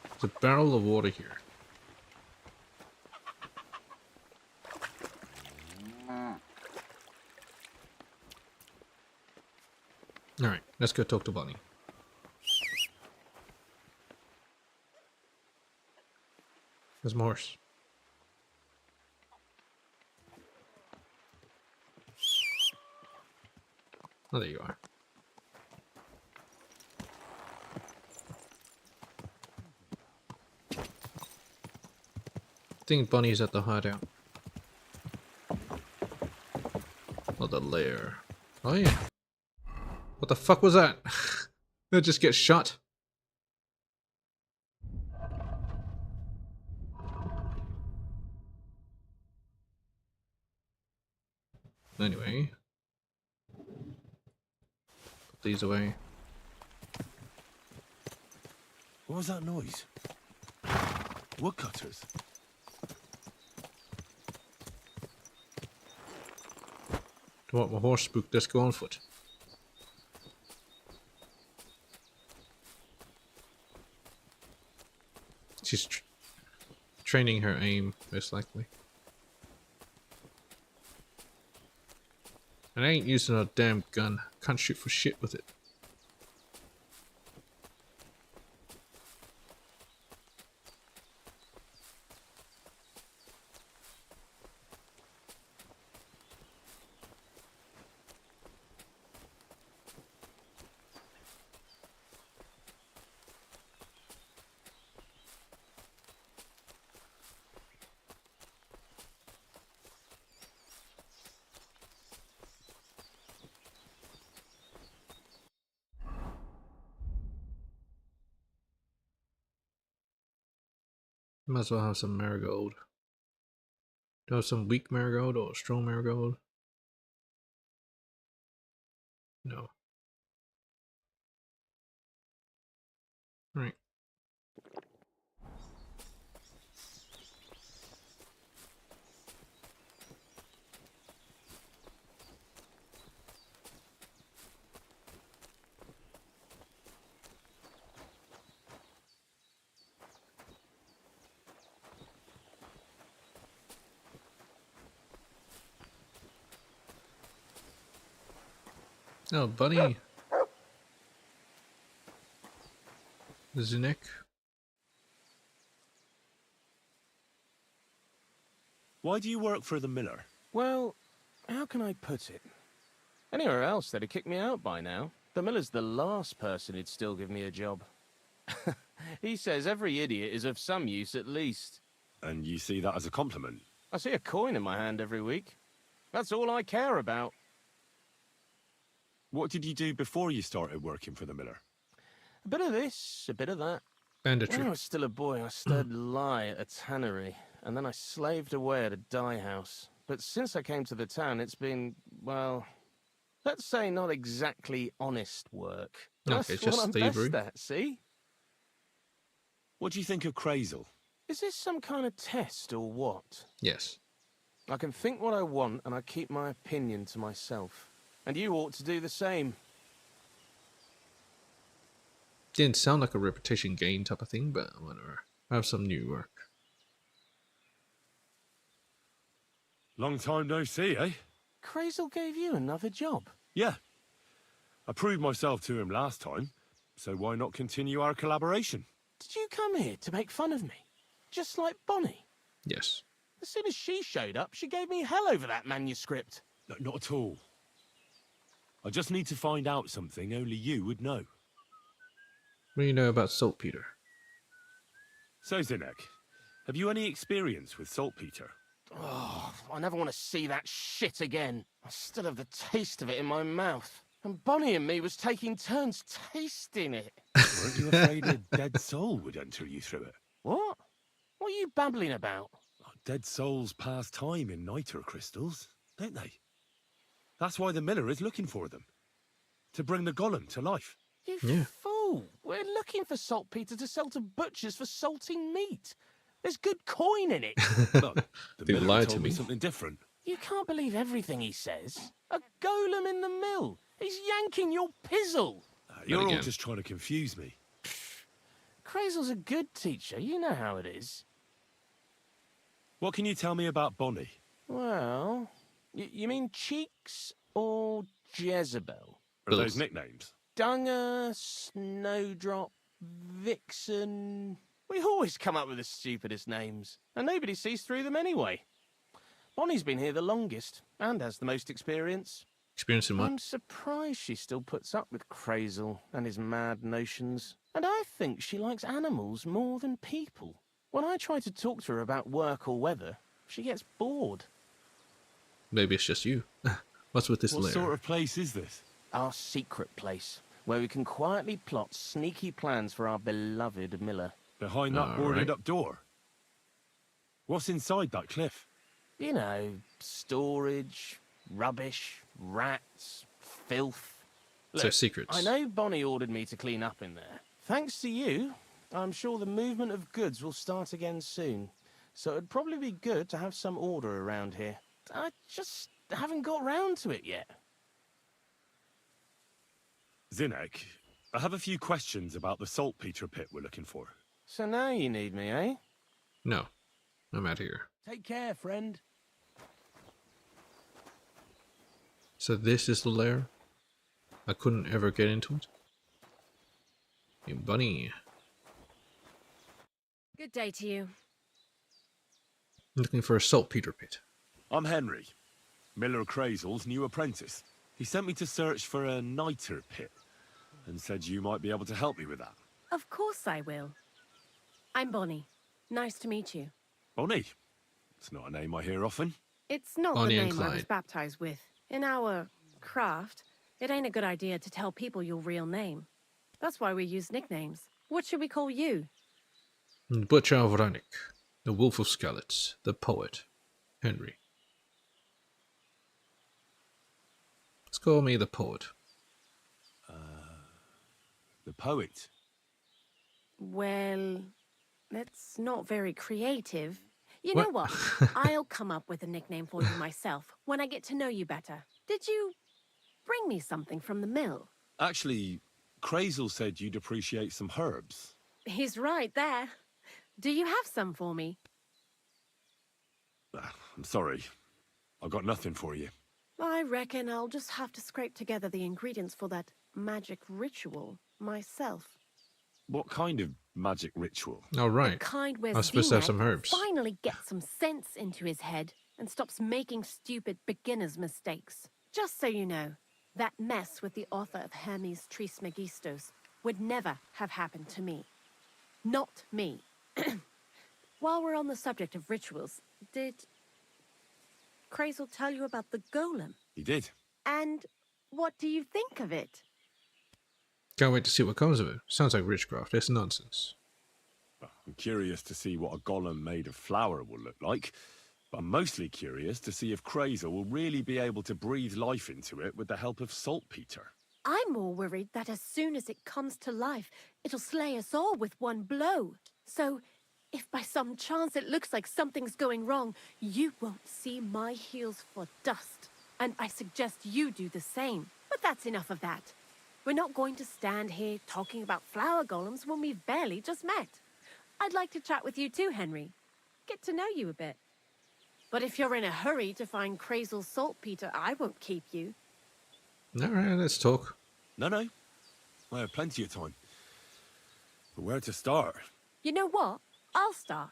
There's a barrel of water here. Alright, let's go talk to Bonnie. There's my horse. Oh, there you are. I think Bonnie's at the hideout. Or the lair. Oh yeah. What the fuck was that? Did it just get shot? Anyway. Put these away. What was that noise? Woodcutters. Do you want my horse spook? Let's go on foot. She's training her aim, most likely. And I ain't using a damn gun. Can't shoot for shit with it. Might as well have some marigold. Do I have some weak marigold or strong marigold? No. Alright. Oh, buddy. Zinek. Why do you work for the miller? Well, how can I put it? Anywhere else, they'd have kicked me out by now. The miller's the last person who'd still give me a job. He says every idiot is of some use at least. And you see that as a compliment? I see a coin in my hand every week. That's all I care about. What did you do before you started working for the miller? A bit of this, a bit of that. Banditry. When I was still a boy, I stirred lye at a tannery, and then I slaved away at a dye house. But since I came to the town, it's been, well, let's say not exactly honest work. Okay, That's just what I'm thievery. best at, see? What do you think of Crazel? Is this some kind of test or what? Yes. I can think what I want, and I keep my opinion to myself. And you ought to do the same. Didn't sound like a reputation gain type of thing, but whatever. I have some new work. Long time no see, eh? Crazel gave you another job. Yeah. I proved myself to him last time, so why not continue our collaboration? Did you come here to make fun of me? Just like Bonnie? Yes. As soon as she showed up, she gave me hell over that manuscript. No, not at all. I just need to find out something only you would know. What do you know about saltpeter? So, Zinek, have you any experience with saltpeter? Oh, I never want to see that shit again. I still have the taste of it in my mouth. And Bonnie and me was taking turns tasting it. Weren't you afraid a dead soul would enter you through it? What? What are you babbling about? Dead souls pass time in niter crystals, don't they? That's why the miller is looking for them. To bring the golem to life. You Yeah. fool! We're looking for saltpeter to sell to butchers for salting meat. There's good coin in it. Look, the They miller lied told to me me. something different. You can't believe everything he says. A golem in the mill. He's yanking your pizzle. You're all again. just trying to confuse me. Crazel's a good teacher. You know how it is. What can you tell me about Bonnie? Well, you mean Cheeks or Jezebel? Are those Both. nicknames? Dunger, Snowdrop, Vixen... We always come up with the stupidest names, and nobody sees through them anyway. Bonnie's been here the longest, and has the most experience. Experience in what? I'm surprised she still puts up with Crazel and his mad notions. And I think she likes animals more than people. When I try to talk to her about work or weather, she gets bored. Maybe it's just you. What's with this What lair? sort of place is this? Our secret place, where we can quietly plot sneaky plans for our beloved Miller. Behind that All boarded right. up door? What's inside that cliff? You know, storage, rubbish, rats, filth. So Look, secrets. I know Bonnie ordered me to clean up in there. Thanks to you, I'm sure the movement of goods will start again soon. So it'd probably be good to have some order around here. I just haven't got round to it yet. Zinek, I have a few questions about the saltpeter pit we're looking for. So now you need me, eh? No. I'm out here. Take care, friend. So this is the lair? I couldn't ever get into it? Hey, bunny. Good day to you. Looking for a saltpeter pit. I'm Henry, Miller Crazel's new apprentice. He sent me to search for a niter pit and said you might be able to help me with that. Of course I will. I'm Bonnie. Nice to meet you. Bonnie? It's not a name I hear often. It's not Bonnie the and name I was Clyde. baptized with. In our craft, it ain't a good idea to tell people your real name. That's why we use nicknames. What should we call you? Butcher Vranik. The Wolf of Skeleton, the poet, Henry. Let's call me the poet. The poet. Well, that's not very creative. You What? know what? I'll come up with a nickname for you myself when I get to know you better. Did you bring me something from the mill? Actually, Crazel said you'd appreciate some herbs. He's right there. Do you have some for me? I'm sorry. I've got nothing for you. I reckon I'll just have to scrape together the ingredients for that magic ritual myself. What kind of magic ritual? All The right. kind where I was supposed to have Zenek some herbs. finally gets some sense into his head and stops making stupid beginner's mistakes. Just so you know, that mess with the author of Hermes Trismegistos would never have happened to me. Not me. While we're on the subject of rituals, did Crazel tell you about the golem? He did. And what do you think of it? Can't wait to see what comes of it. Sounds like witchcraft. It's nonsense. I'm curious to see what a golem made of flour will look like. But I'm mostly curious to see if Crazel will really be able to breathe life into it with the help of saltpeter. I'm more worried that as soon as it comes to life, it'll slay us all with one blow. So, if by some chance it looks like something's going wrong, you won't see my heels for dust. And I suggest you do the same. But that's enough of that. We're not going to stand here talking about flower golems when we've barely just met. I'd like to chat with you too, Henry. Get to know you a bit. But if you're in a hurry to find Crazel's saltpeter, I won't keep you. All right, let's talk. No. I have plenty of time. But where to start? You know what? I'll start.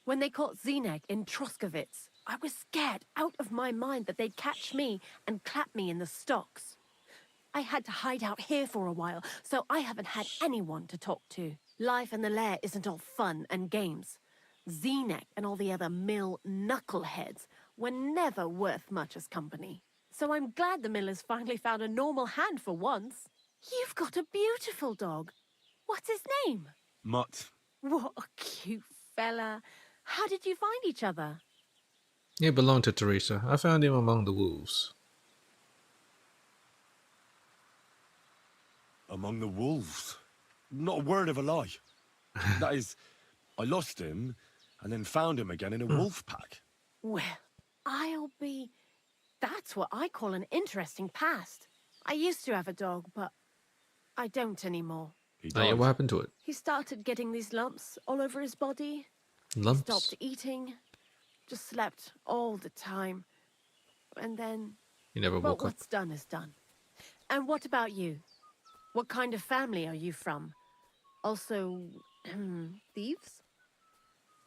When they caught Zenek in Troskovitz, I was scared out of my mind that they'd catch me and clap me in the stocks. I had to hide out here for a while, so I haven't had anyone to talk to. Life in the lair isn't all fun and games. Zenek and all the other mill knuckleheads were never worth much as company. So I'm glad the miller's finally found a normal hand for once. You've got a beautiful dog. What's his name? Mutt. What a cute fella. How did you find each other? He belonged to Teresa. I found him among the wolves. Among the wolves? Not a word of a lie. That is, I lost him and then found him again in a wolf pack. Well, that's what I call an interesting past. I used to have a dog, but I don't anymore. He Oh, yeah, died. what happened to it? He started getting these lumps all over his body. Lumps? Stopped eating. Just slept all the time. And then, He never well, woke up. what's done is done. And what about you? What kind of family are you from? Also, thieves?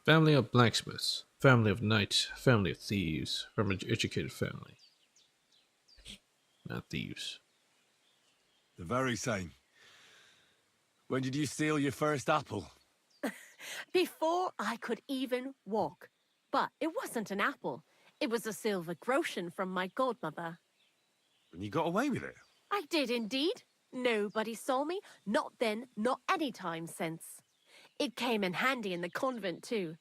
Family of blacksmiths. Family of knights. Family of thieves. From an educated family. Not thieves. The very same. When did you steal your first apple? Before I could even walk. But it wasn't an apple. It was a silver groschen from my godmother. And you got away with it? I did indeed. Nobody saw me. Not then, not any time since. It came in handy in the convent too.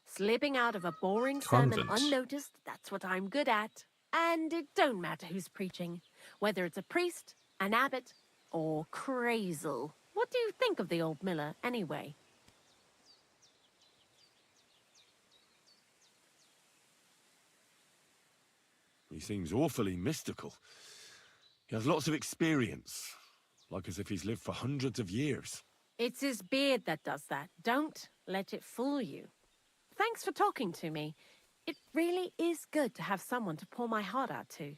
Slipping out of a boring sermon Convent. unnoticed, that's what I'm good at. And it don't matter who's preaching. Whether it's a priest, an abbot, or Crazel. What do you think of the old miller, anyway? He seems awfully mystical. He has lots of experience, like as if he's lived for hundreds of years. It's his beard that does that. Don't let it fool you. Thanks for talking to me. It really is good to have someone to pour my heart out to.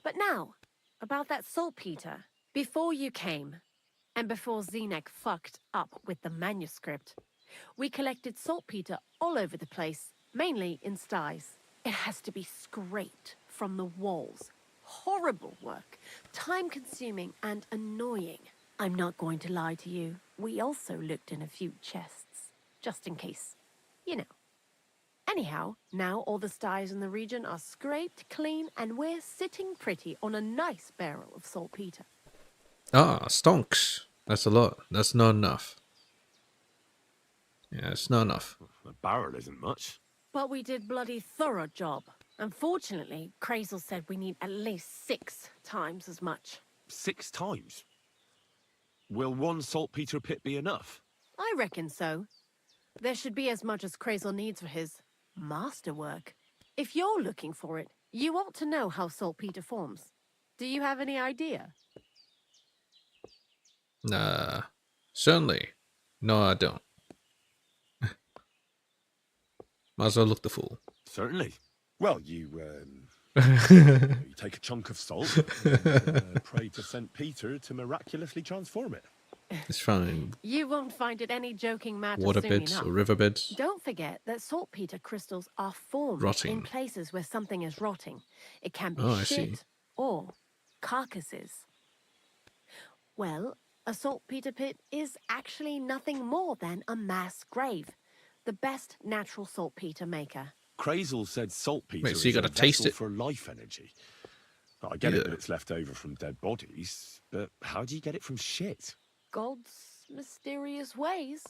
But now, about that saltpeter. Before you came, and before Zenek fucked up with the manuscript, we collected saltpeter all over the place, mainly in sties. It has to be scraped from the walls. Horrible work, time-consuming and annoying. I'm not going to lie to you. We also looked in a few chests, just in case. You know. Anyhow, now all the sties in the region are scraped clean and we're sitting pretty on a nice barrel of saltpeter. Ah, stonks. That's a lot. That's not enough. Yeah, it's not enough. A barrel isn't much. But we did bloody thorough job. Unfortunately, Crazel said we need at least 6 times as much. 6 times? Will one saltpeter pit be enough? I reckon so. There should be as much as Crazel needs for his masterwork. If you're looking for it, you ought to know how saltpeter forms. Do you have any idea? Nah, certainly. No, I don't. Might as well look the fool. Certainly. Well, you take a chunk of salt and pray to St. Peter to miraculously transform it. It's found in You won't find it any joking matter soon waterbeds enough. or riverbeds. Don't forget that saltpeter crystals are formed Rotting. in places where something is rotting. It can be Oh, I see. shit or carcasses. Well, a saltpeter pit is actually nothing more than a mass grave. The best natural saltpeter maker. Crazel said saltpeter Wait, so you is a gotta taste vessel it? for life energy. I get it Yeah. that it's left over from dead bodies, but how do you get it from shit? God's mysterious ways.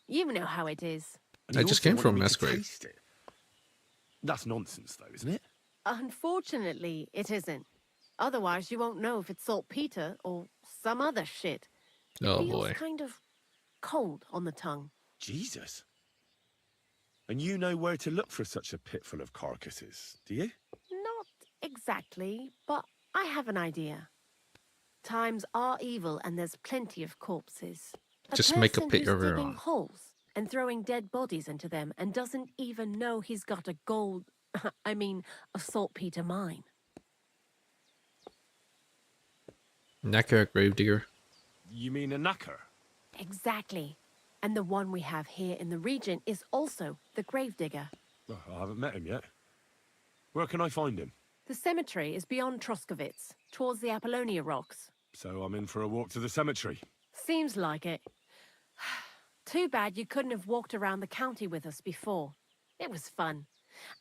You know how it is. And I you just also came wanted from me to Masquerade. taste it. That's nonsense, though, isn't it? Unfortunately, it isn't. Otherwise, you won't know if it's saltpeter or some other shit. It Oh feels boy. kind of cold on the tongue. Jesus. And you know where to look for such a pit full of carcasses, do you? Not exactly, but I have an idea. Times are evil and there's plenty of corpses. Just make a person pit who's of your digging own. holes and throwing dead bodies into them and doesn't even know he's got a gold, a saltpeter mine. Knacker Gravedigger. You mean a knacker? Exactly. And the one we have here in the region is also the gravedigger. Well, I haven't met him yet. Where can I find him? The cemetery is beyond Troskovitz, towards the Apollonia rocks. So I'm in for a walk to the cemetery. Seems like it. Too bad you couldn't have walked around the county with us before. It was fun,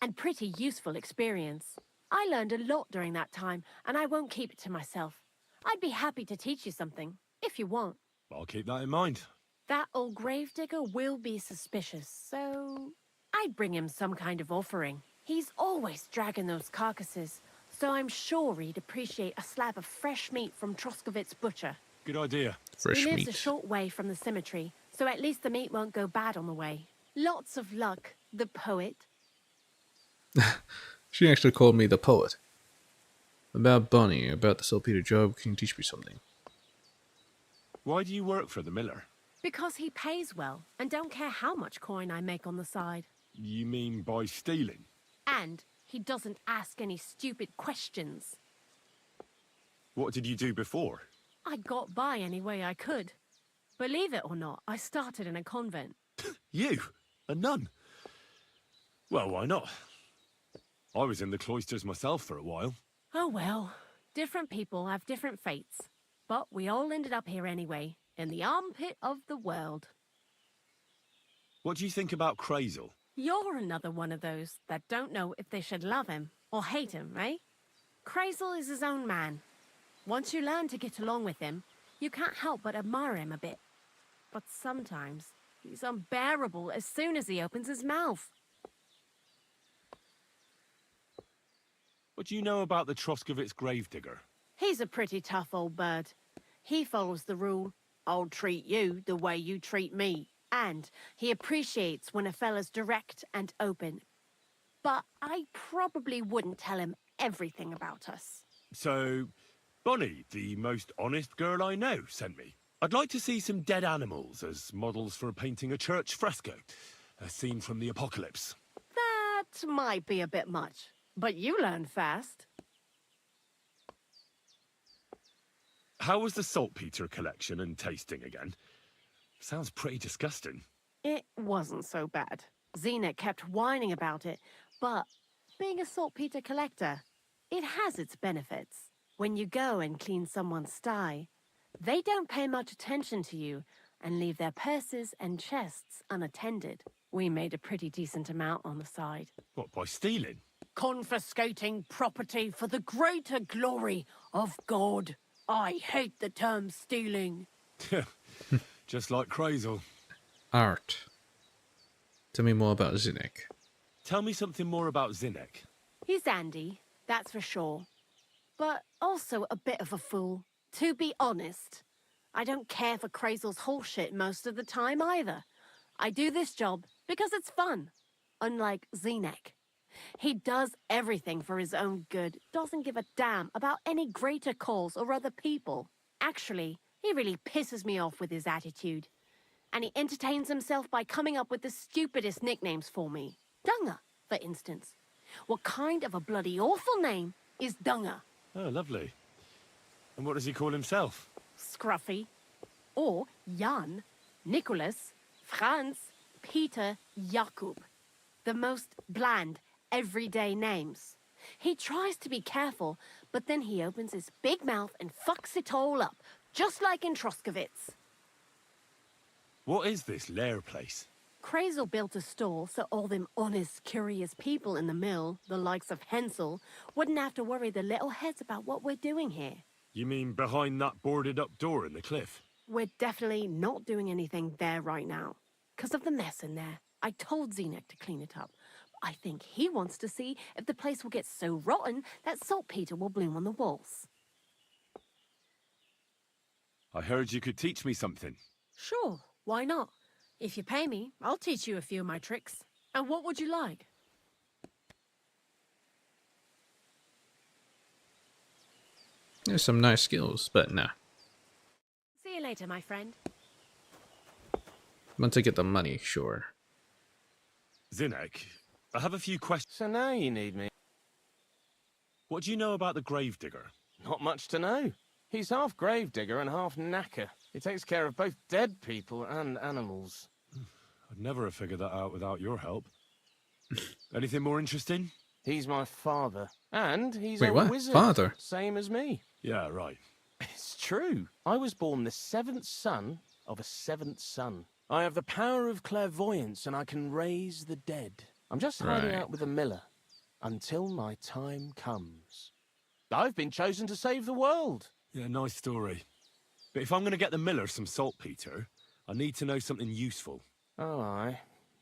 and pretty useful experience. I learned a lot during that time, and I won't keep it to myself. I'd be happy to teach you something, if you want. I'll keep that in mind. That old gravedigger will be suspicious, so I'd bring him some kind of offering. He's always dragging those carcasses, so I'm sure he'd appreciate a slab of fresh meat from Troskovitz butcher. Good idea. Fresh He lives meat. a short way from the cemetery, so at least the meat won't go bad on the way. Lots of luck, the poet. She actually called me the poet. About Bonnie, about the saltpeter job, can you teach me something? Why do you work for the miller? Because he pays well, and don't care how much coin I make on the side. You mean by stealing? And he doesn't ask any stupid questions. What did you do before? I got by any way I could. Believe it or not, I started in a convent. You? A nun? Well, why not? I was in the cloisters myself for a while. Oh well, different people have different fates. But we all ended up here anyway, in the armpit of the world. What do you think about Crazel? You're another one of those that don't know if they should love him or hate him, eh? Crazel is his own man. Once you learn to get along with him, you can't help but admire him a bit. But sometimes, he's unbearable as soon as he opens his mouth. What do you know about the Troskovitz gravedigger? He's a pretty tough old bird. He follows the rule, I'll treat you the way you treat me. And he appreciates when a fella's direct and open. But I probably wouldn't tell him everything about us. So, Bonnie, the most honest girl I know, sent me. I'd like to see some dead animals as models for painting a church fresco. A scene from the apocalypse. That might be a bit much, but you learn fast. How was the saltpeter collection and tasting again? Sounds pretty disgusting. It wasn't so bad. Xena kept whining about it, but being a saltpeter collector, it has its benefits. When you go and clean someone's sty, they don't pay much attention to you and leave their purses and chests unattended. We made a pretty decent amount on the side. What, by stealing? Confiscating property for the greater glory of God. I hate the term stealing. Just like Crazel. Art. Tell me more about Zinnik. Tell me something more about Zinnik. He's Andy, that's for sure. But also a bit of a fool, to be honest. I don't care for Krazel's bullshit most of the time either. I do this job because it's fun, unlike Zinnik. He does everything for his own good, doesn't give a damn about any greater cause or other people. Actually, he really pisses me off with his attitude. And he entertains himself by coming up with the stupidest nicknames for me. Dunger, for instance. What kind of a bloody awful name is Dunger? Oh, lovely. And what does he call himself? Scruffy. Or Jan, Nicholas, Franz, Peter, Jakub. The most bland, everyday names. He tries to be careful, but then he opens his big mouth and fucks it all up, just like in Troskowitz. What is this lair place? Krazel built a store so all them honest, curious people in the mill, the likes of Hensel, wouldn't have to worry their little heads about what we're doing here. You mean behind that boarded up door in the cliff? We're definitely not doing anything there right now. Because of the mess in there. I told Zinnik to clean it up. I think he wants to see if the place will get so rotten that saltpeter will bloom on the walls. I heard you could teach me something. Sure, why not? If you pay me, I'll teach you a few of my tricks. And what would you like? There's some nice skills, but nah. See you later, my friend. Once I get the money, sure. Zinnik, I have a few questions. So now you need me. What do you know about the gravedigger? Not much to know. He's half gravedigger and half knacker. He takes care of both dead people and animals. I'd never have figured that out without your help. Anything more interesting? He's my father. And he's Wait, a what? wizard. Father? Same as me. Yeah, right. It's true. I was born the seventh son of a seventh son. I have the power of clairvoyance and I can raise the dead. I'm just hiding Right. out with a miller until my time comes. I've been chosen to save the world. Yeah, nice story. But if I'm going to get the miller some saltpeter, I need to know something useful. Oh, aye.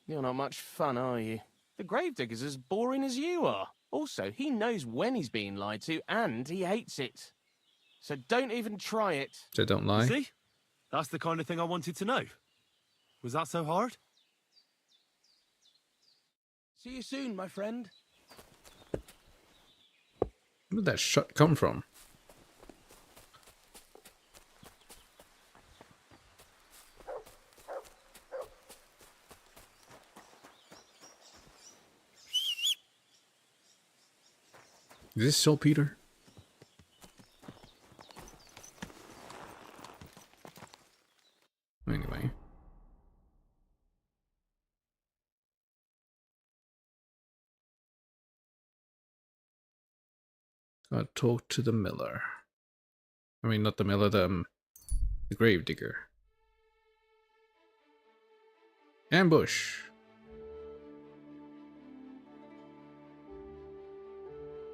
You're not much fun, are you? The gravedigger's as boring as you are. Also, he knows when he's being lied to, and he hates it. So don't even try it. So don't lie. See? That's the kind of thing I wanted to know. Was that so hard? See you soon, my friend. Where did that shot come from? Is this saltpeter? Anyway. Gotta talk to the miller. I mean, not the miller, the gravedigger. Ambush!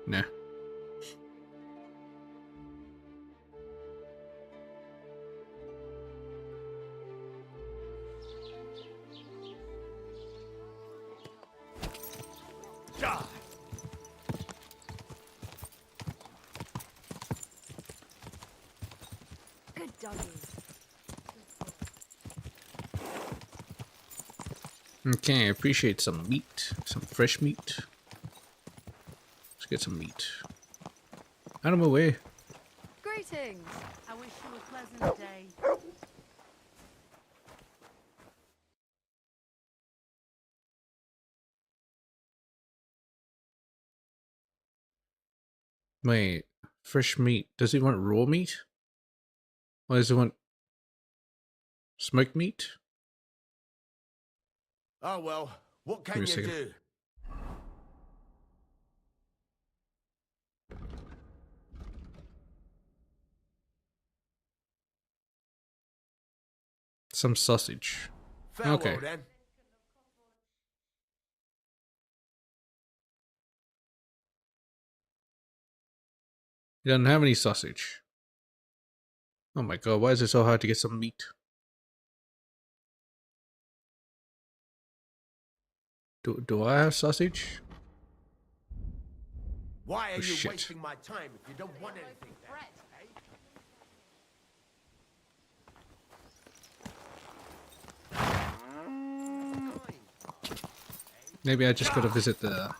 Nah. Die! Good doggy. Okay, I appreciate some meat. Some fresh meat. Let's get some meat. Out of my way. Greetings. I wish you a pleasant day. Wait, fresh meat. Does he want raw meat? Or does he want smoked meat? Oh well, what Give can me a you second. do? Some sausage. Farewell Okay. then. He doesn't have any sausage. Oh my god, why is it so hard to get some meat? Do I have sausage? Why are Oh, you shit. wasting my time if you don't want anything then, eh? Maybe I just gotta visit the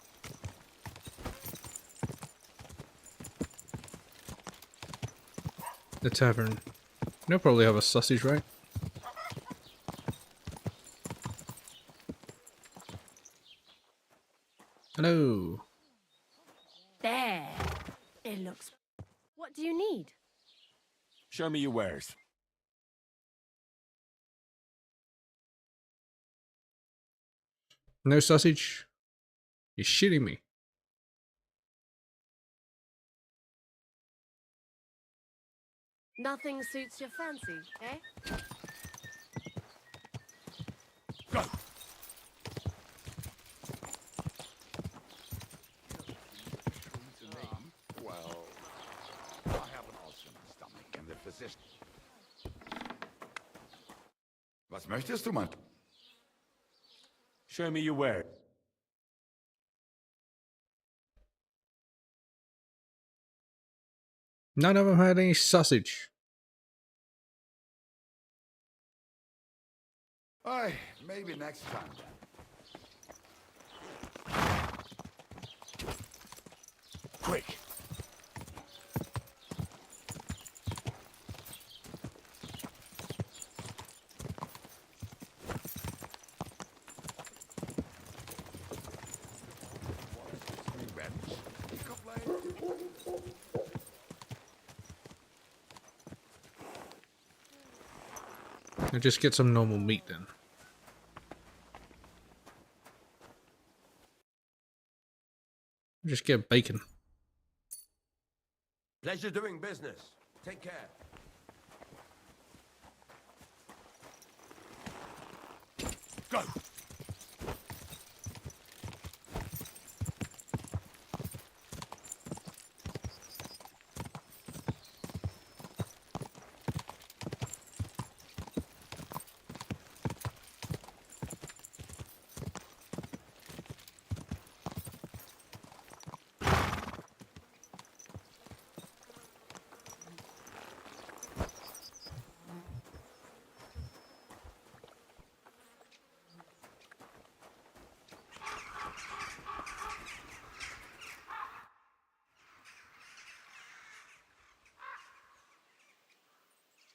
tavern. They'll probably have a sausage, right? Hello. There. It looks... What do you need? Show me your wares. No sausage? You're shitting me. Nothing suits your fancy, eh? Go! Well, I have an ulcer in my stomach and the physician... Was möchtest du, Mann? Show me your wares. None of them had any sausage. Aye, maybe next time then. Quick! I'll just get some normal meat then. Just get bacon. Pleasure doing business. Take care. Go!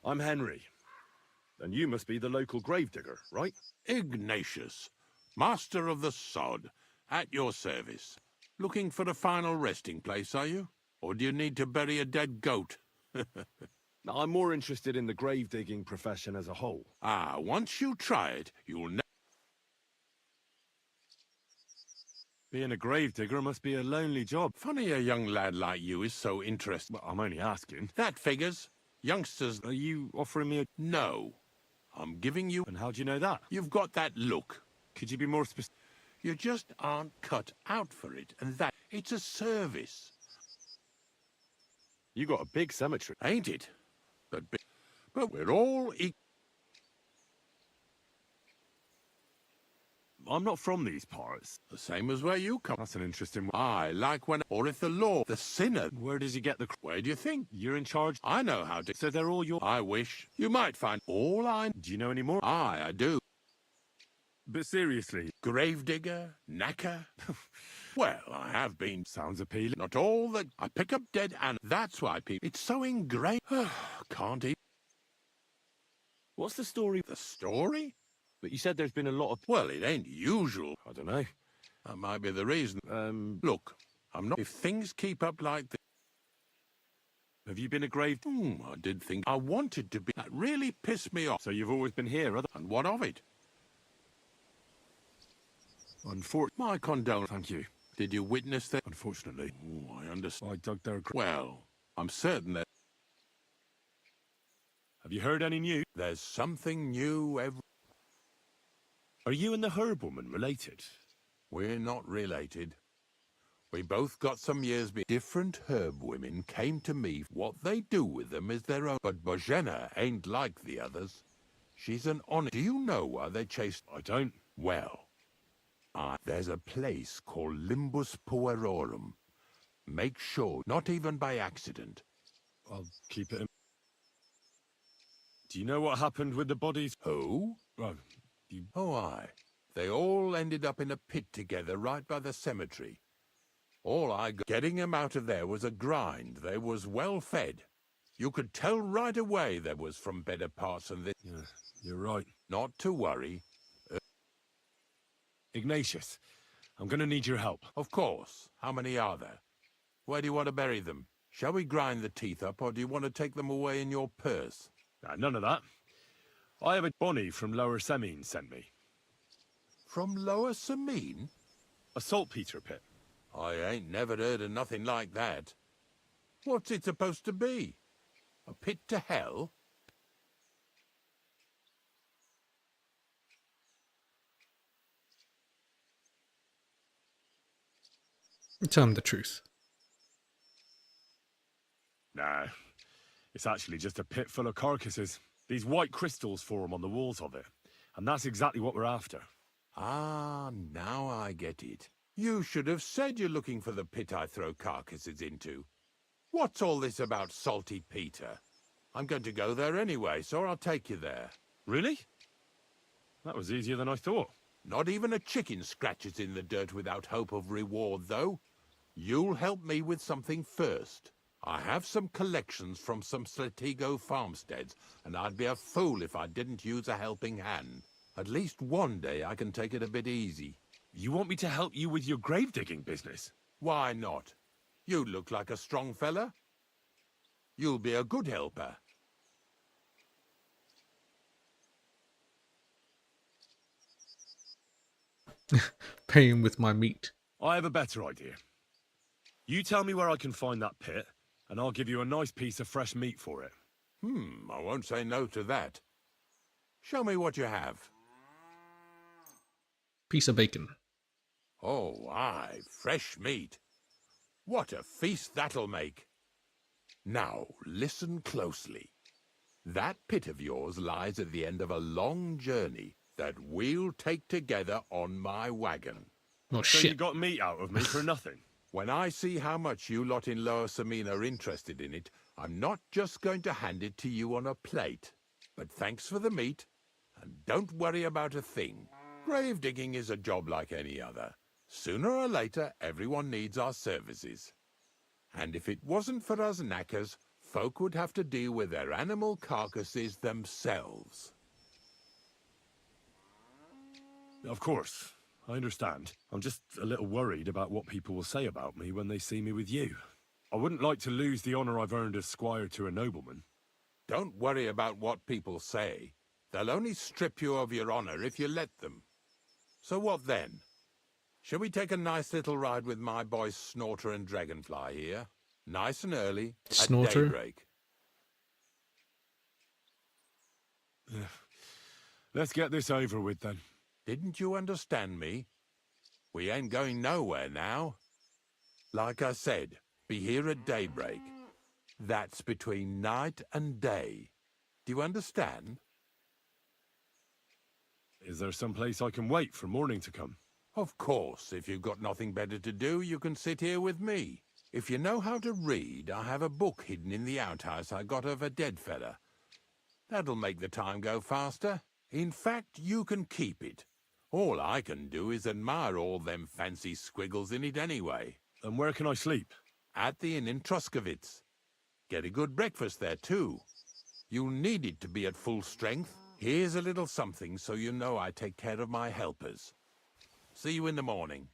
I'm Henry. And you must be the local gravedigger, right? Ignatius, master of the sod, at your service. Looking for a final resting place, are you? Or do you need to bury a dead goat? Now, I'm more interested in the grave-digging profession as a whole. Ah, once you try it, you'll never... Being a gravedigger must be a lonely job. Funny a young lad like you is so interested. Well, I'm only asking. That figures. Youngsters... Are you offering me a... No. I'm giving you... And how do you know that? You've got that look. Could you be more specific? You just aren't cut out for it, and that... It's a service. You got a big cemetery. Ain't it? But we're all equal. I'm not from these parts. The same as where you come. That's an interesting one. I like when... Or if the law, the sinner... Where does he get the... Where do you think? You're in charge? I know how to... So they're all your... I wish. You might find all I... Do you know any more? I do. But seriously... Gravedigger, knacker. Well, I have been... Sounds appealing. Not all that... I pick up dead and... That's why people... It's so ingrained. Can't even... What's the story? The story? But you said there's been a lot of... Well, it ain't usual. I don't know. That might be the reason. Look, I'm not... If things keep up like this... Have you been a grave... I did think I wanted to be... That really pissed me off. So you've always been here, And what of it? My condolence. Thank you. Did you witness that? Unfortunately. Oh, I understand. I dug their... Well, I'm certain that... Have you heard any news? There's something new every... Are you and the herb woman related? We're not related. We both got some years be... Different herb women came to me. What they do with them is their own. But Bozhena ain't like the others. She's an honest... Do you know why they chased... I don't. Well, There's a place called Limbus Puerorum. Make sure, not even by accident. I'll keep it in... Do you know what happened with the bodies? Who? Well, you... Oh, aye. They all ended up in a pit together right by the cemetery. All I got getting them out of there was a grind. They was well fed. You could tell right away they was from better parts than this. Yeah, you're right. Not to worry. Ignatius, I'm gonna need your help. Of course. How many are there? Where do you want to bury them? Shall we grind the teeth up, or do you want to take them away in your purse? None of that. I have a Bonnie from Lower Semine sent me. From Lower Semine? A saltpeter pit. I ain't never heard of nothing like that. What's it supposed to be? A pit to hell? Tell him the truth. Nah, it's actually just a pit full of carcasses. These white crystals form on the walls of it, and that's exactly what we're after. Ah, now I get it. You should have said you're looking for the pit I throw carcasses into. What's all this about Salty Peter? I'm going to go there anyway, so I'll take you there. Really? That was easier than I thought. Not even a chicken scratches in the dirt without hope of reward, though. You'll help me with something first. I have some collections from some Sletigo farmsteads, and I'd be a fool if I didn't use a helping hand. At least one day I can take it a bit easy. You want me to help you with your grave digging business? Why not? You look like a strong fella. You'll be a good helper. Pay him with my meat. I have a better idea. You tell me where I can find that pit, and I'll give you a nice piece of fresh meat for it. I won't say no to that. Show me what you have. Piece of bacon. Oh, aye, fresh meat. What a feast that'll make. Now, listen closely. That pit of yours lies at the end of a long journey that we'll take together on my wagon. Oh, So shit. you got meat out of me for nothing? When I see how much you lot in Lower Semine are interested in it, I'm not just going to hand it to you on a plate. But thanks for the meat, and don't worry about a thing. Grave digging is a job like any other. Sooner or later, everyone needs our services. And if it wasn't for us knackers, folk would have to deal with their animal carcasses themselves. Of course, I understand. I'm just a little worried about what people will say about me when they see me with you. I wouldn't like to lose the honor I've earned as squire to a nobleman. Don't worry about what people say. They'll only strip you of your honor if you let them. So what then? Shall we take a nice little ride with my boys Snorter and Dragonfly here? Nice and early, Snorter? at daybreak. Let's get this over with then. Didn't you understand me? We ain't going nowhere now. Like I said, be here at daybreak. That's between night and day. Do you understand? Is there some place I can wait for morning to come? Of course, if you've got nothing better to do, you can sit here with me. If you know how to read, I have a book hidden in the outhouse I got of a dead fella. That'll make the time go faster. In fact, you can keep it. All I can do is admire all them fancy squiggles in it anyway. And where can I sleep? At the inn in Truskowitz. Get a good breakfast there, too. You'll need it to be at full strength. Here's a little something so you know I take care of my helpers. See you in the morning.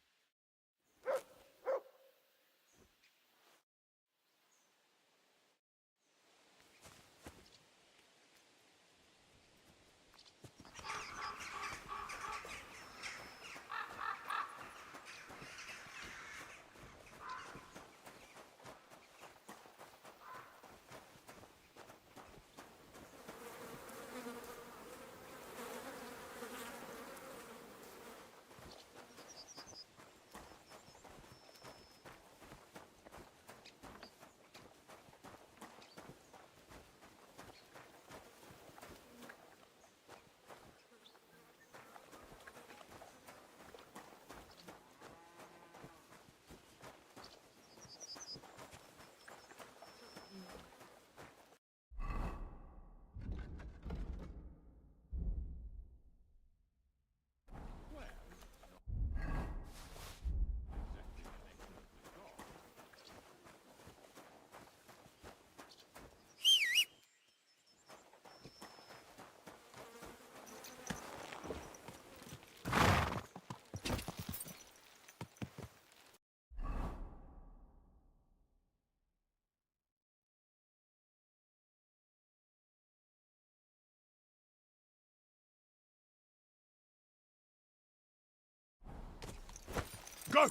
Go!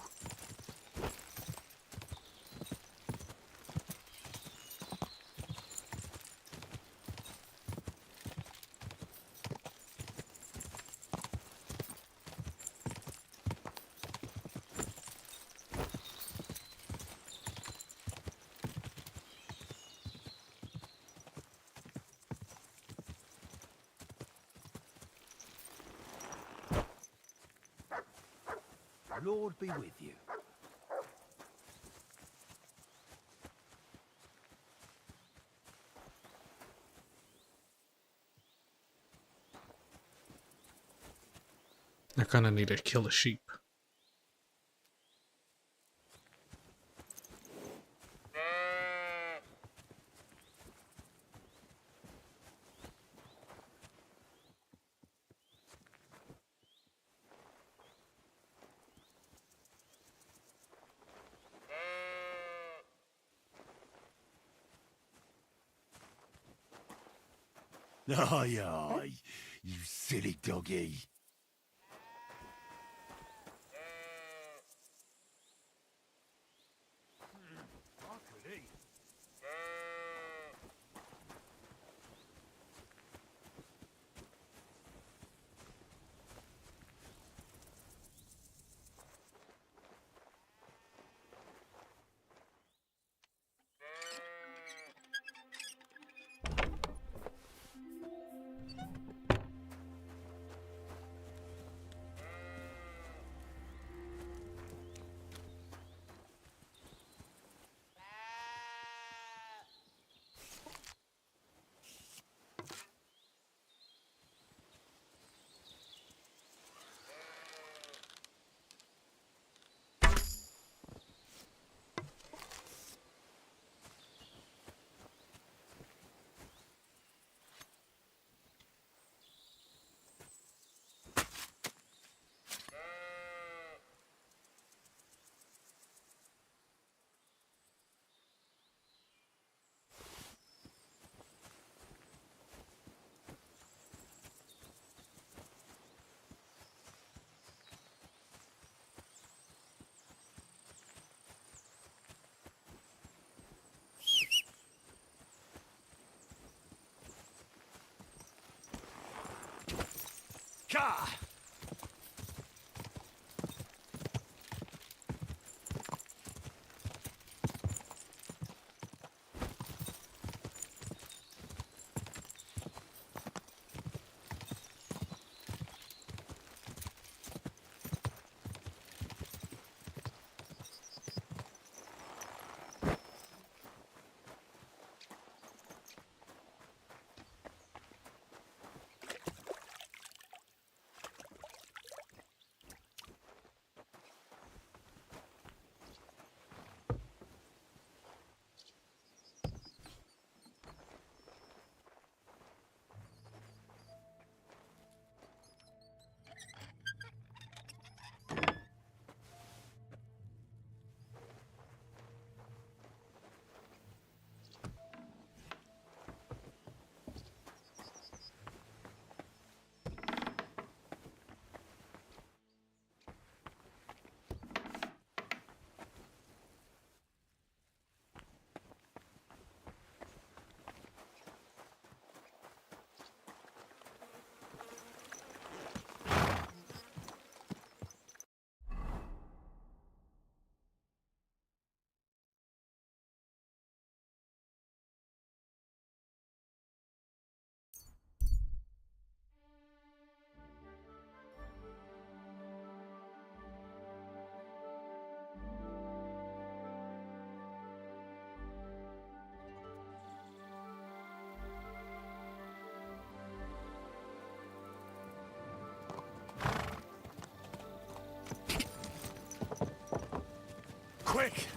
Lord be with you. I kind of need to kill a sheep. Aye, aye, you silly doggy. I could eat. Ka! Quick!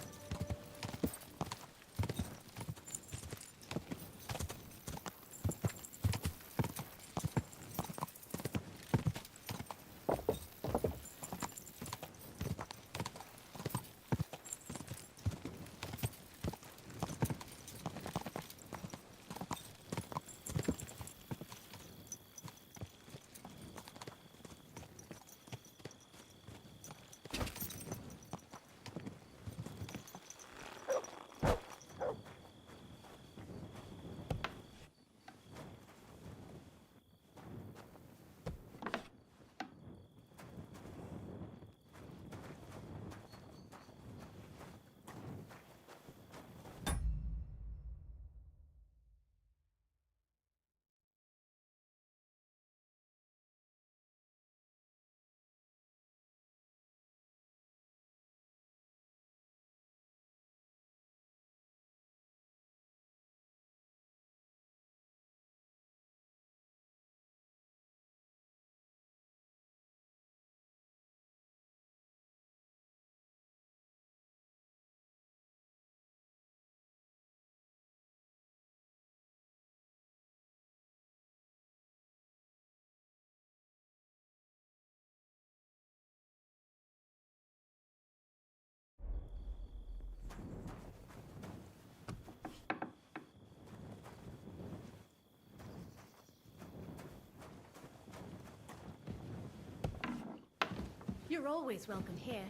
You're always welcome here.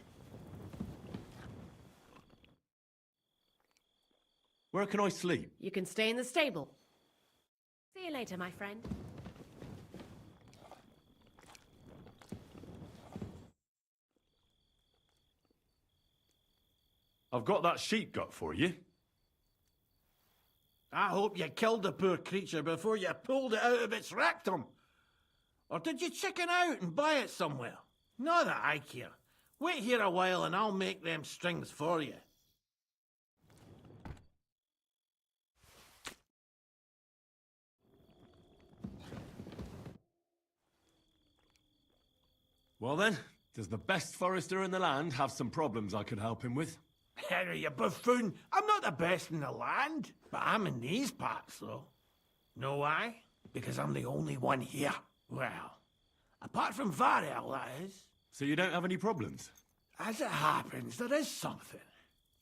Where can I sleep? You can stay in the stable. See you later, my friend. I've got that sheep gut for you. I hope you killed the poor creature before you pulled it out of its rectum. Or did you chicken out and buy it somewhere? Not that I care. Wait here a while and I'll make them strings for you. Well then, does the best forester in the land have some problems I could help him with? Henry, you buffoon. I'm not the best in the land, but I'm in these parts, though. Know why? Because I'm the only one here. Well, apart from Varel, that is. So you don't have any problems? As it happens, there is something.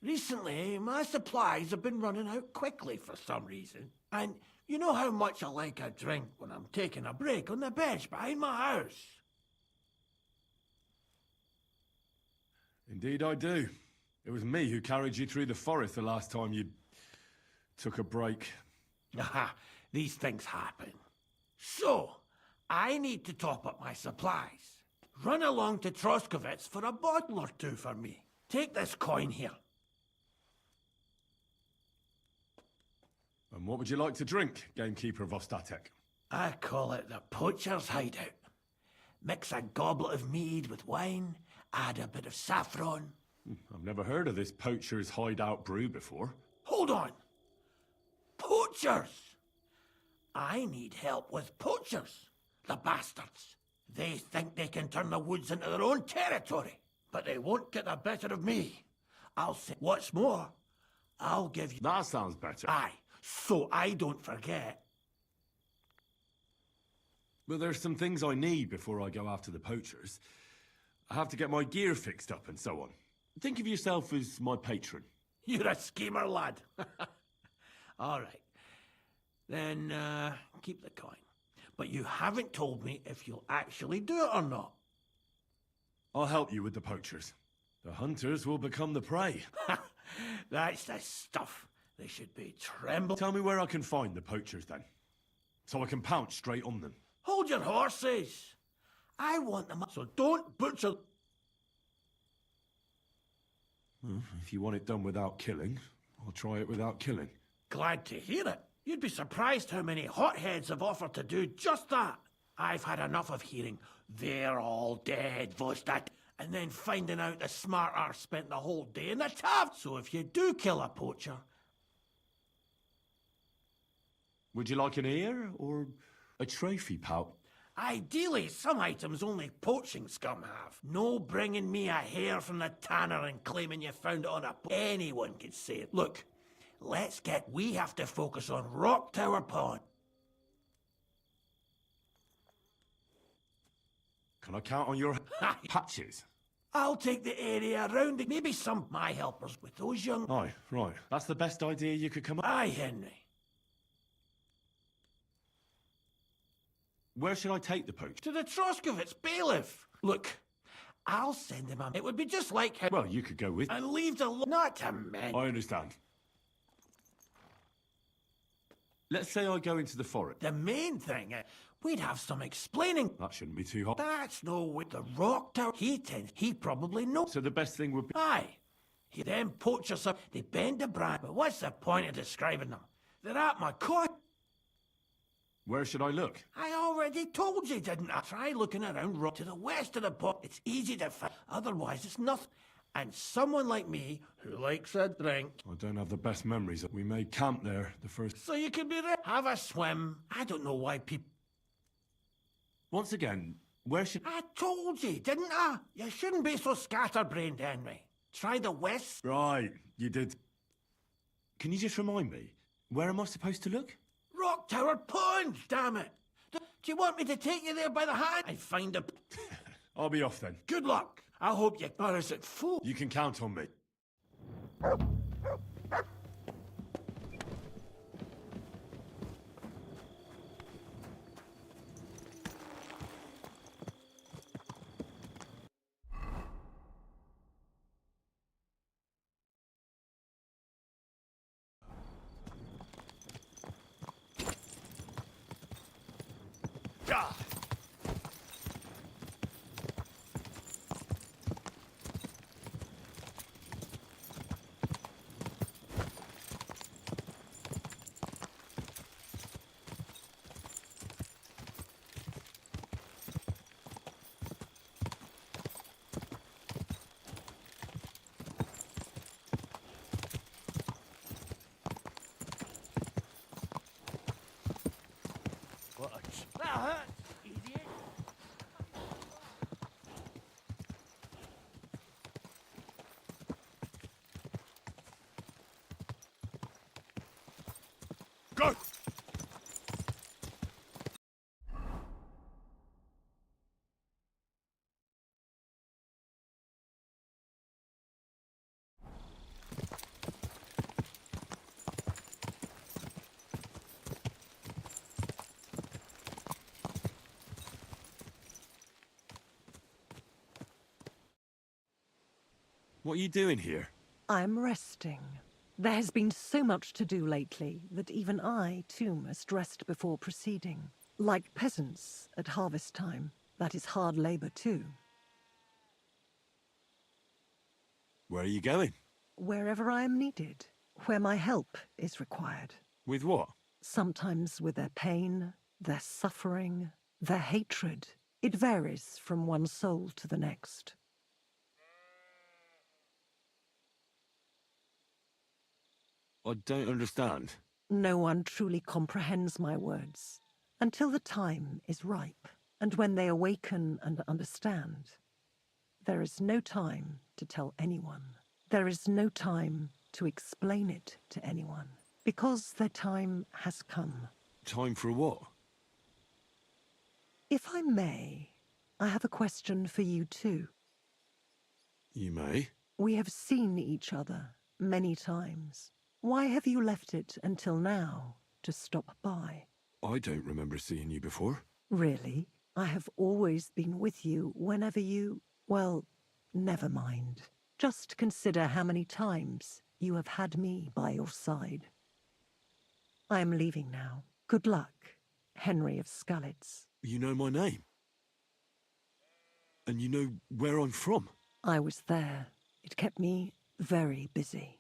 Recently, my supplies have been running out quickly for some reason. And you know how much I like a drink when I'm taking a break on the bench behind my house. Indeed I do. It was me who carried you through the forest the last time you took a break. Aha, these things happen. So, I need to top up my supplies. Run along to Troskovitz for a bottle or two for me. Take this coin here. And what would you like to drink, gamekeeper of Ostatek? I call it the poacher's hideout. Mix a goblet of mead with wine, add a bit of saffron. I've never heard of this poacher's hideout brew before. Hold on! Poachers! I need help with poachers, the bastards. They think they can turn the woods into their own territory, but they won't get the better of me. I'll say, what's more, I'll give you... That sounds better. Aye, so I don't forget. But there's some things I need before I go after the poachers. I have to get my gear fixed up and so on. Think of yourself as my patron. You're a schemer, lad. All right. Then, keep the coin. But you haven't told me if you'll actually do it or not. I'll help you with the poachers. The hunters will become the prey. That's the stuff. They should be trembling. Tell me where I can find the poachers then, so I can pounce straight on them. Hold your horses. I want them, so don't butcher... If you want it done without killing, I'll try it without killing. Glad to hear it. You'd be surprised how many hotheads have offered to do just that. I've had enough of hearing, they're all dead, Vostat, and then finding out the smart arse spent the whole day in the tavern. So if you do kill a poacher... Would you like an ear or a trophy pout? Ideally, some items only poaching scum have. No bringing me a hair from the tanner and claiming you found it on a... Anyone could say it. Look, let's get... We have to focus on Rock Tower Pond. Can I count on your patches? I'll take the area around it. Maybe some of my helpers with those young... Aye, right. That's the best idea you could come up... Aye, Henry. Where should I take the poach? To the Troskovitz bailiff. Look, I'll send him a... It would be just like him... Well, you could go with... And leave the... Not to men. I understand. Let's say I go into the forest. The main thing, we'd have some explaining. That shouldn't be too hot. That's no way. The Rock Tower, he probably knows. So the best thing would be... Aye. He then poachers up, they bend the brand. But what's the point of describing them? They're at my court. Where should I look? I already told you, didn't I? Try looking around to the west of the port. It's easy to find. Otherwise, it's nothing. And someone like me, who likes a drink... I don't have the best memories. We made camp there the first... So you can be there. Have a swim. I don't know why people... Once again, where should... I told you, didn't I? You shouldn't be so scatterbrained, Henry. Try the west. Right, you did. Can you just remind me? Where am I supposed to look? Rock Tower Pond, damn it! Do you want me to take you there by the hand? I find a... I'll be off then. Good luck. I hope you... Or is it full? You can count on me. That hurts, idiot. Go! What are you doing here? I'm resting. There has been so much to do lately that even I, too, must rest before proceeding. Like peasants at harvest time, that is hard labor, too. Where are you going? Wherever I am needed, where my help is required. With what? Sometimes with their pain, their suffering, their hatred. It varies from one soul to the next. I don't understand. No one truly comprehends my words until the time is ripe, and when they awaken and understand. There is no time to tell anyone. There is no time to explain it to anyone, because their time has come. Time for what? If I may, I have a question for you too. You may. We have seen each other many times. Why have you left it until now to stop by? I don't remember seeing you before. Really? I have always been with you whenever you... Well, never mind. Just consider how many times you have had me by your side. I am leaving now. Good luck, Henry of Skalitz. You know my name. And you know where I'm from. I was there. It kept me very busy.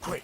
Quick.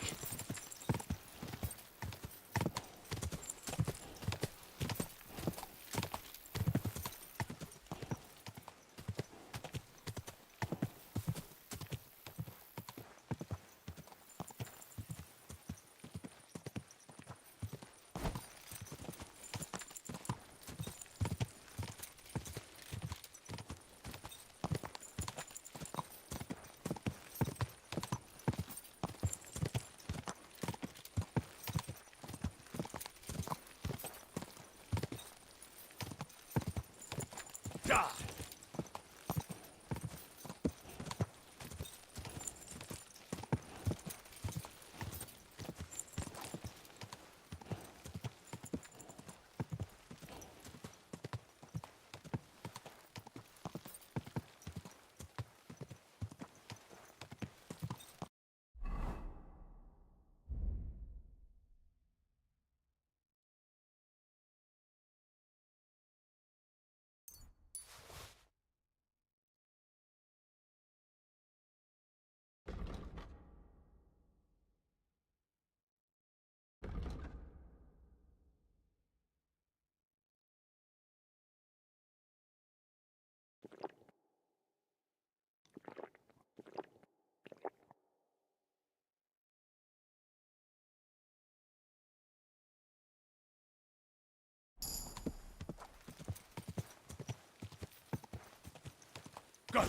Go!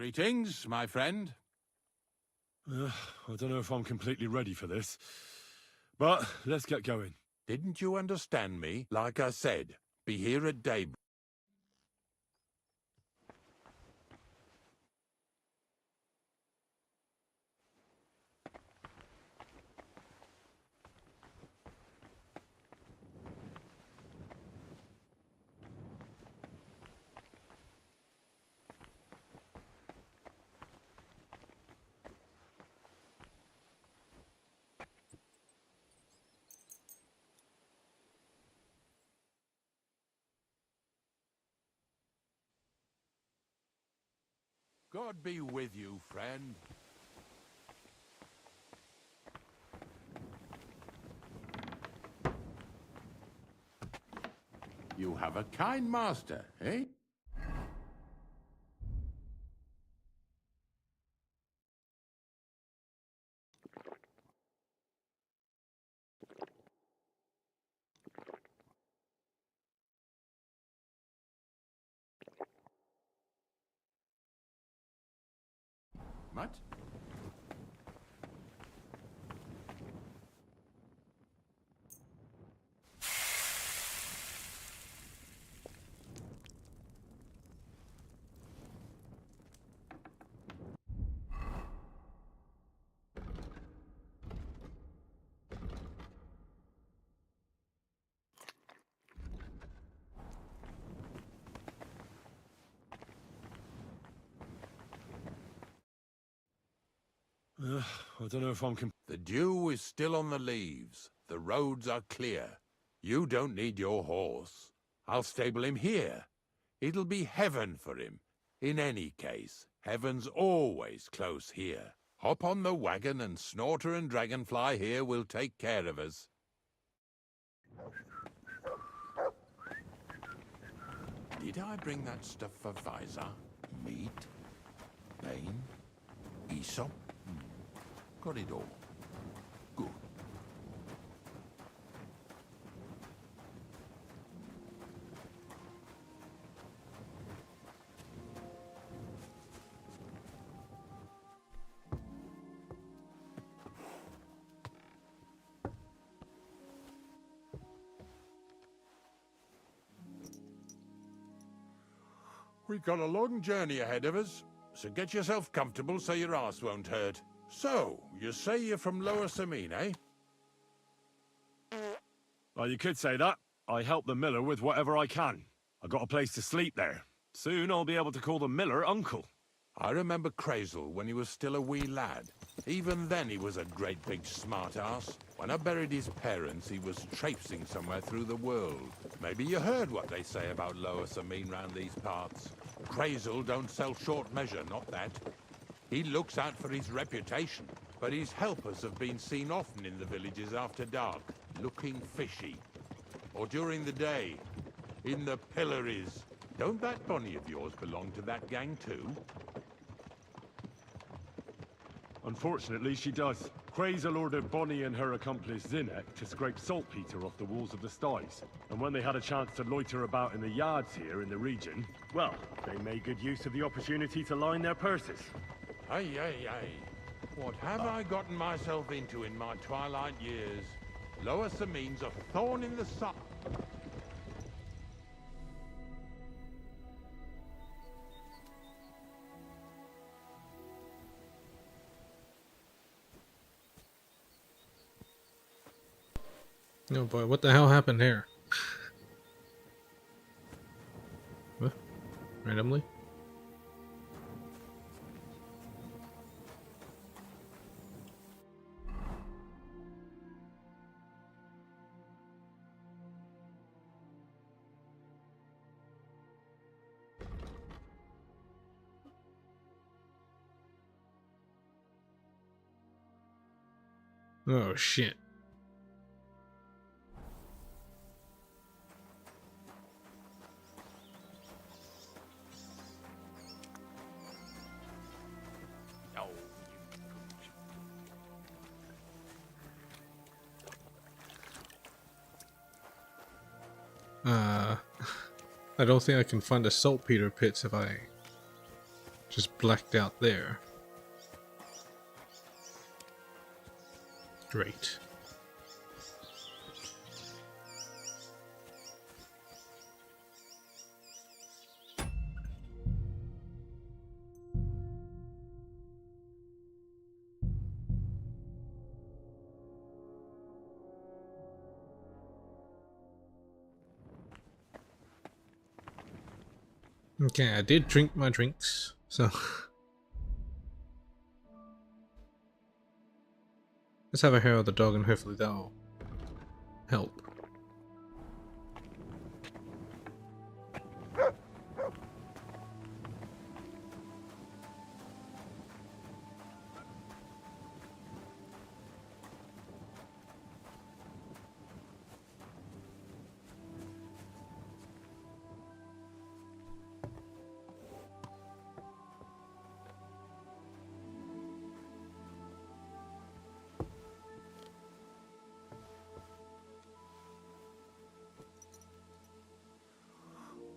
Greetings, my friend. I don't know if I'm completely ready for this, but let's get going. Didn't you understand me? Like I said, be here at daybreak. God be with you, friend. You have a kind master, eh? What? I don't know if I'm The dew is still on the leaves. The roads are clear. You don't need your horse. I'll stable him here. It'll be heaven for him. In any case, heaven's always close here. Hop on the wagon and Snorter and Dragonfly here will take care of us. Did I bring that stuff for Visor? Meat? Bane? Aesop? Got it all. Good. We've got a long journey ahead of us, so get yourself comfortable so your arse won't hurt. So, you say you're from Lower Samine, eh? Well, you could say that. I help the miller with whatever I can. I got a place to sleep there. Soon I'll be able to call the miller uncle. I remember Crazel when he was still a wee lad. Even then he was a great big smart-ass. When I buried his parents, he was traipsing somewhere through the world. Maybe you heard what they say about Lower Samine round these parts. Crazel don't sell short measure, not that. He looks out for his reputation, but his helpers have been seen often in the villages after dark, looking fishy. Or during the day, in the pillories. Don't that bunny of yours belong to that gang too? Unfortunately, she does. Crazel ordered Bonnie and her accomplice Zinnek to scrape saltpeter off the walls of the sties. And when they had a chance to loiter about in the yards here in the region, well, they made good use of the opportunity to line their purses. Ay, ay, ay. What have I gotten myself into in my twilight years? Lower Samine's a thorn in the side. Oh boy, what the hell happened here? What? Randomly? Oh shit. I don't think I can find the saltpeter pits if I just blacked out there. Great. Okay, I did drink my drinks, so let's have a hair of the dog and hopefully that'll help.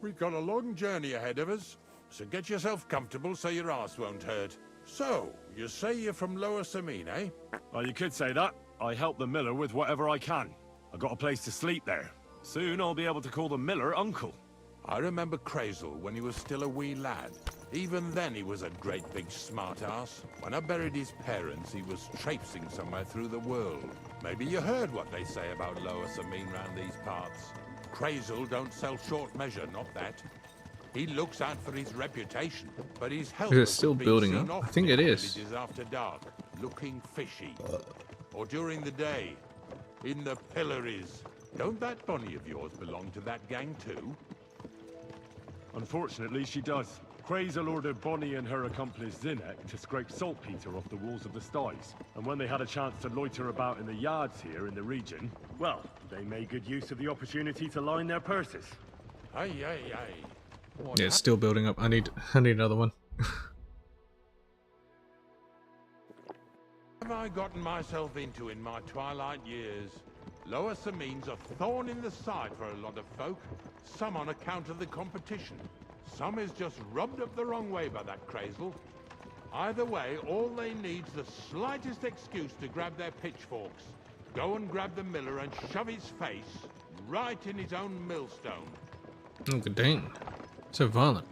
We've got a long journey ahead of us, so get yourself comfortable so your arse won't hurt. So, you say you're from Lower Samine, eh? Well, you could say that. I help the miller with whatever I can. I got a place to sleep there. Soon I'll be able to call the miller uncle. I remember Crazel when he was still a wee lad. Even then he was a great big smart-ass. When I buried his parents, he was traipsing somewhere through the world. Maybe you heard what they say about Lower Samine round these parts. Crazel don't sell short measure, not that. He looks out for his reputation, but his health Is it still building up? I think it is. After dark, looking fishy. Or during the day, in the pillories. Don't that bunny of yours belong to that gang too? Unfortunately, she does. Crazel ordered Bonnie and her accomplice Zinnek to scrape saltpeter off the walls of the sties. And when they had a chance to loiter about in the yards here in the region, well, they made good use of the opportunity to line their purses. Aye, aye, aye. Yeah, it's still building up. I need another one. What have I gotten myself into in my twilight years? Lower Samine's a thorn in the side for a lot of folk. Some on account of the competition. Some is just rubbed up the wrong way by that Crazel. Either way, all they need's the slightest excuse to grab their pitchforks, go and grab the miller and shove his face right in his own millstone. Oh, good dang. So violent.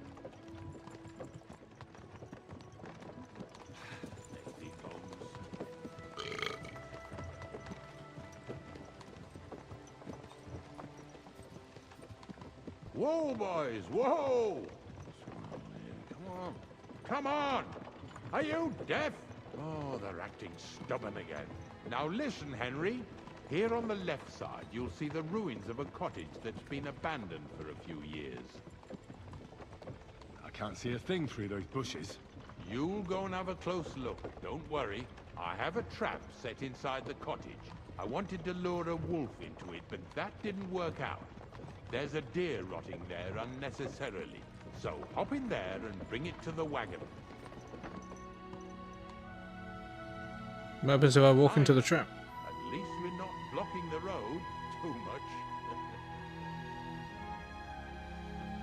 Whoa, boys, whoa! Come on, come on! Are you deaf? Oh, they're acting stubborn again. Now listen, Henry. Here on the left side, you'll see the ruins of a cottage that's been abandoned for a few years. I can't see a thing through those bushes. You'll go and have a close look. Don't worry. I have a trap set inside the cottage. I wanted to lure a wolf into it, but that didn't work out. There's a deer rotting there unnecessarily. So hop in there and bring it to the wagon. What happens if I walk into the trap? At least we're not blocking the road too much.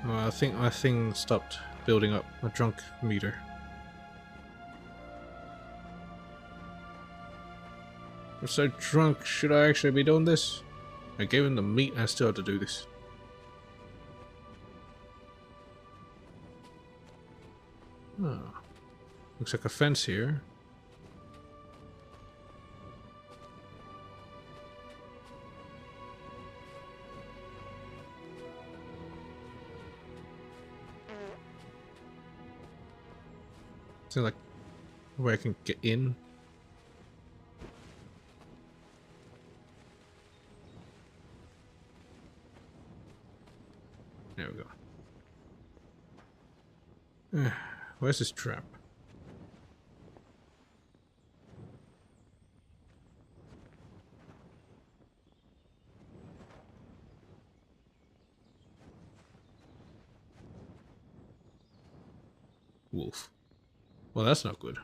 Well, I think my thing stopped building up, my drunk meter. I'm so drunk, should I actually be doing this? I gave him the meat and I still have to do this. Oh. Looks like a fence here. Is there like where I can get in? There we go. Where's this trap? Wolf. Well, that's not good.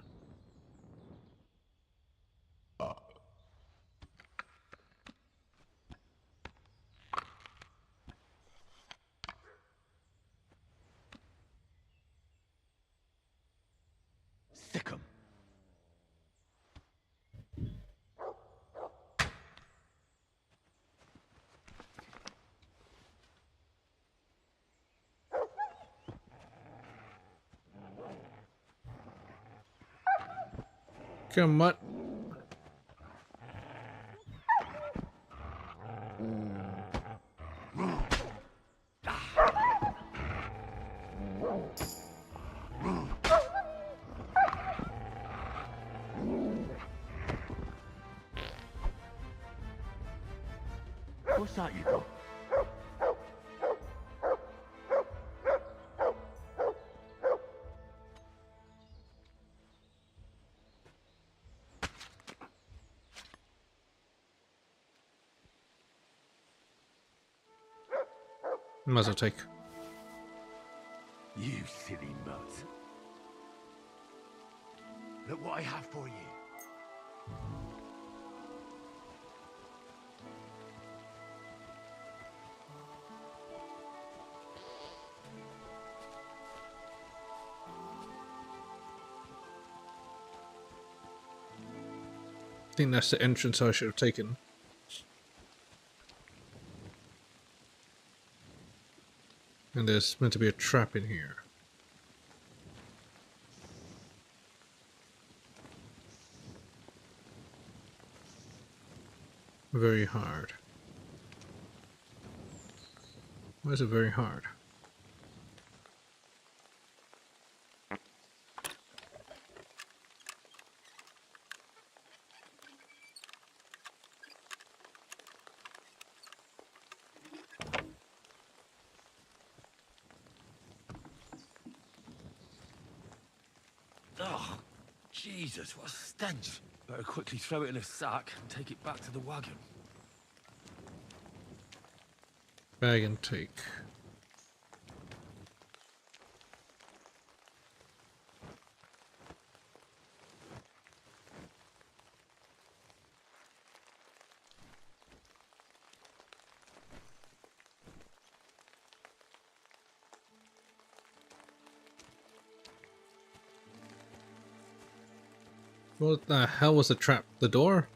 Sick 'em. Come on. What's that you got? Might as well take. You silly nut. Look what I have for you. I think that's the entrance I should have taken. And there's meant to be a trap in here. Very hard. Why is it very hard? Oh, Jesus, what a stench. Better quickly throw it in a sack and take it back to the wagon. Bag and take. What the hell was the trap? The door?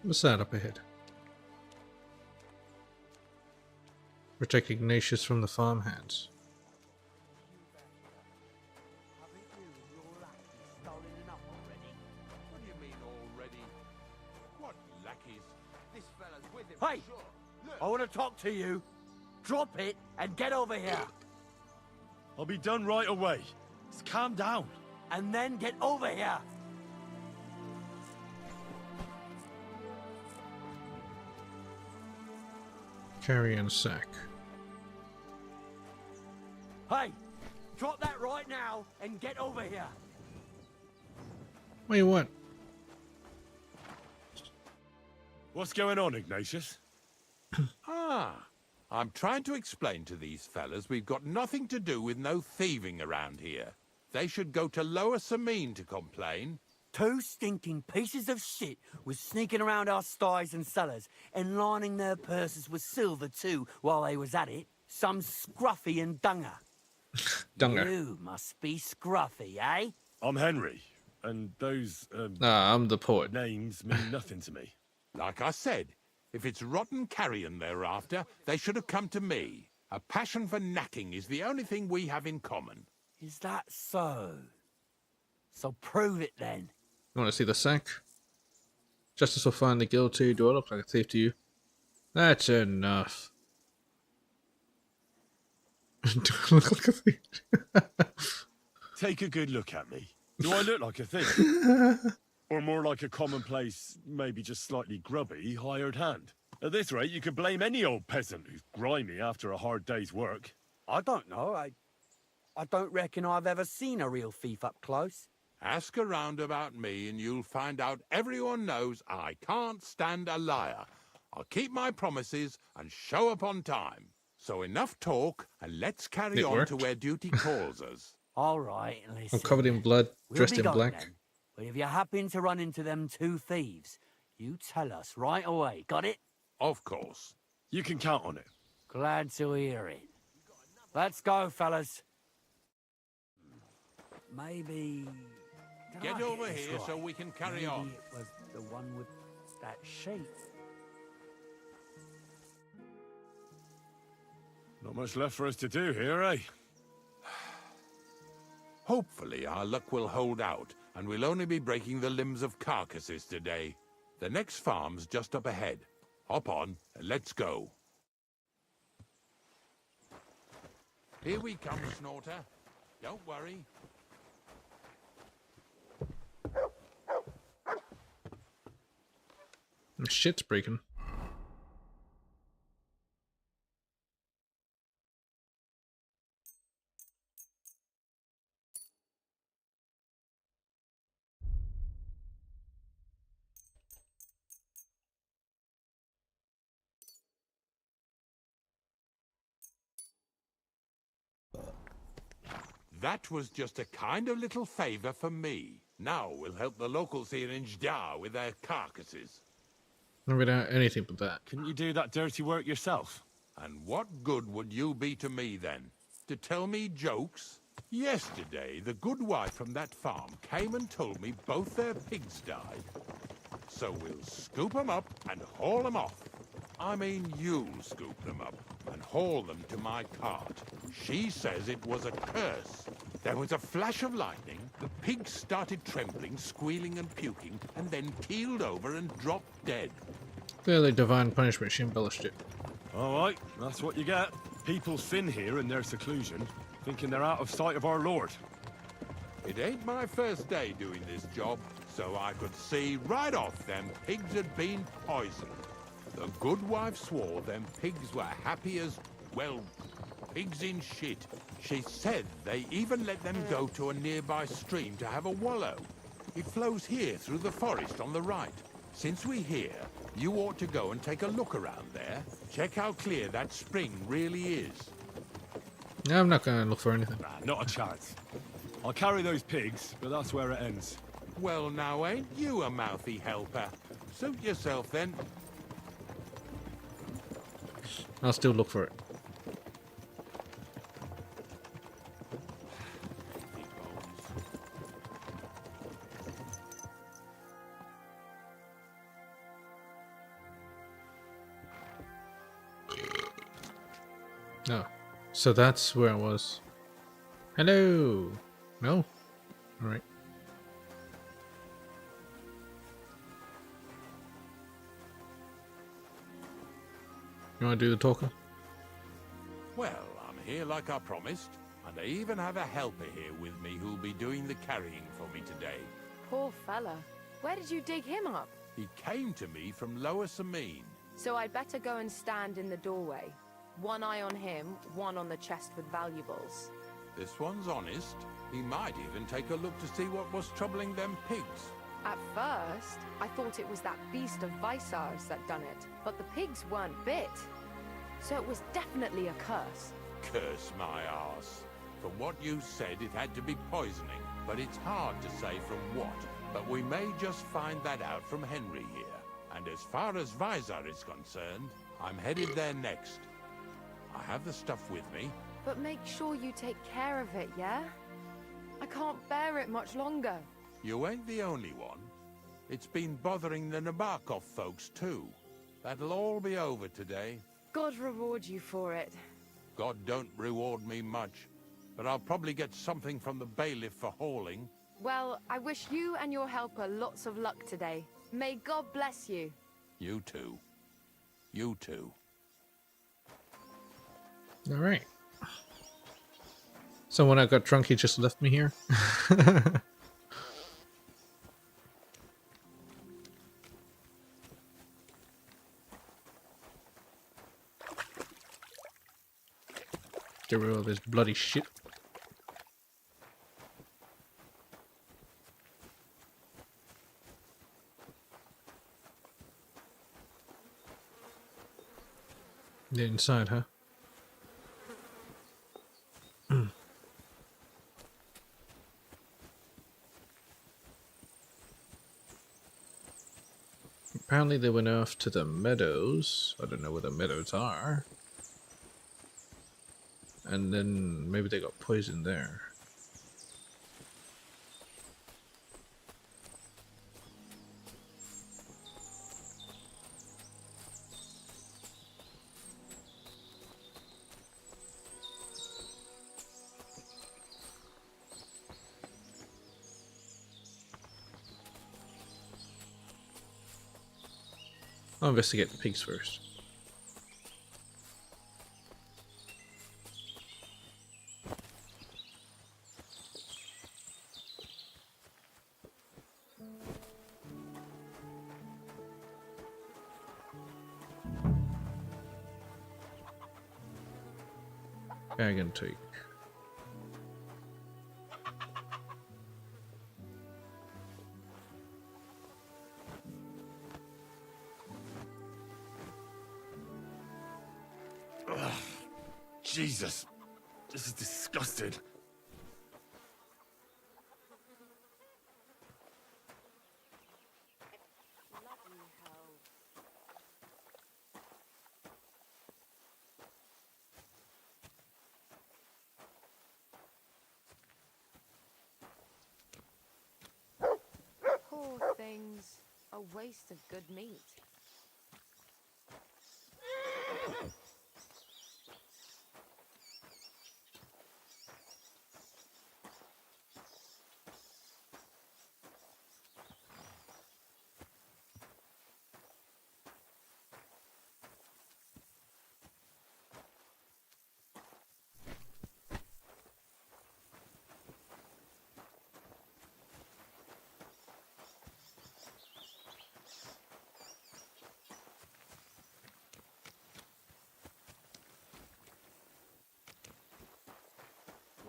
What's that up ahead? Protect Ignatius from the farmhands. Haven't you and your lackeys stolen enough already? What do you mean already? What lackeys? This fella's with him, Hey! for sure. Look. I want to talk to you. Drop it and get over here. I'll be done right away. Just calm down. And then get over here. Carrion sack. Hey, drop that right now and get over here. Wait, what? What's going on, Ignatius? I'm trying to explain to these fellas we've got nothing to do with no thieving around here. They should go to Lower Samine to complain. 2 stinking pieces of shit was sneaking around our sties and cellars and lining their purses with silver too while they was at it. Some scruffy and dunger. Dunger. You must be scruffy, eh? I'm Henry, and those, I'm the poet. names mean nothing to me. Like I said, if it's rotten carrion they're after, they should have come to me. A passion for knacking is the only thing we have in common. Is that so? So prove it then. You want to see the sack? Justice will find the guilty. Do I look like a thief to you? That's enough. Do I look like a thief? Take a good look at me. Do I look like a thief? Or more like a commonplace, maybe just slightly grubby, hired hand? At this rate, you could blame any old peasant who's grimy after a hard day's work. I don't know. I don't reckon I've ever seen a real thief up close. Ask around about me and you'll find out everyone knows I can't stand a liar. I'll keep my promises and show up on time. So enough talk and let's carry on to where duty calls us. All right, listen. I'm covered in blood, dressed be in gone black. then. But if you happen to run into them 2 thieves, you tell us right away. Got it? Of course. You can count on it. Glad to hear it. Let's go, fellas. Maybe... did Get I over get this here so right? we can carry Maybe on. It was the one with that sheep. Not much left for us to do here, eh? Hopefully our luck will hold out, and we'll only be breaking the limbs of carcasses today. The next farm's just up ahead. Hop on, and let's go. Here we come, Snorter. Don't worry. Shit's breaking. That was just a kind of little favor for me. Now we'll help the locals here in Jda with their carcasses. Not without anything but that. Couldn't you do that dirty work yourself? And what good would you be to me then? To tell me jokes? Yesterday, the good wife from that farm came and told me both their pigs died. So we'll scoop them up and haul them off. I mean, you'll scoop them up and haul them to my cart. She says it was a curse. There was a flash of lightning, the pigs started trembling, squealing and puking, and then keeled over and dropped dead. Clearly divine punishment, she embellished it. All right, that's what you get. People sin here in their seclusion, thinking they're out of sight of our Lord. It ain't my first day doing this job, so I could see right off them pigs had been poisoned. The good wife swore them pigs were happy as, well, pigs in shit. She said they even let them go to a nearby stream to have a wallow. It flows here through the forest on the right. Since we're here, you ought to go and take a look around there. Check how clear that spring really is. No, I'm not gonna look for anything. Nah, not a chance. I'll carry those pigs, but that's where it ends. Well, now ain't you a mouthy helper? Suit yourself then. I'll still look for it. Oh, so that's where I was. Hello. No. All right. You want to do the talking? Well, I'm here like I promised. And I even have a helper here with me who'll be doing the carrying for me today. Poor fella. Where did you dig him up? He came to me from Lower Samine. So I'd better go and stand in the doorway. One eye on him, one on the chest with valuables. This one's honest. He might even take a look to see what was troubling them pigs. At first, I thought it was that beast of Visar's that done it, but the pigs weren't bit. So it was definitely a curse. Curse my arse. From what you said, it had to be poisoning, but it's hard to say from what. But we may just find that out from Henry here. And as far as Visar is concerned, I'm headed there next. I have the stuff with me. But make sure you take care of it, yeah? I can't bear it much longer. You ain't the only one. It's been bothering the Nabokov folks too. That'll all be over today. God reward you for it. God don't reward me much, but I'll probably get something from the bailiff for hauling. Well, I wish you and your helper lots of luck today. May God bless you. You too. You too. Alright. So when I got drunk, he just left me here? Get rid of this bloody shit. The inside, huh? Apparently they went off to the meadows. I don't know where the meadows are. And then maybe they got poisoned there. I'll investigate the pigs first. Bag and take. Jesus, this is disgusting. Poor things. A waste of good meat.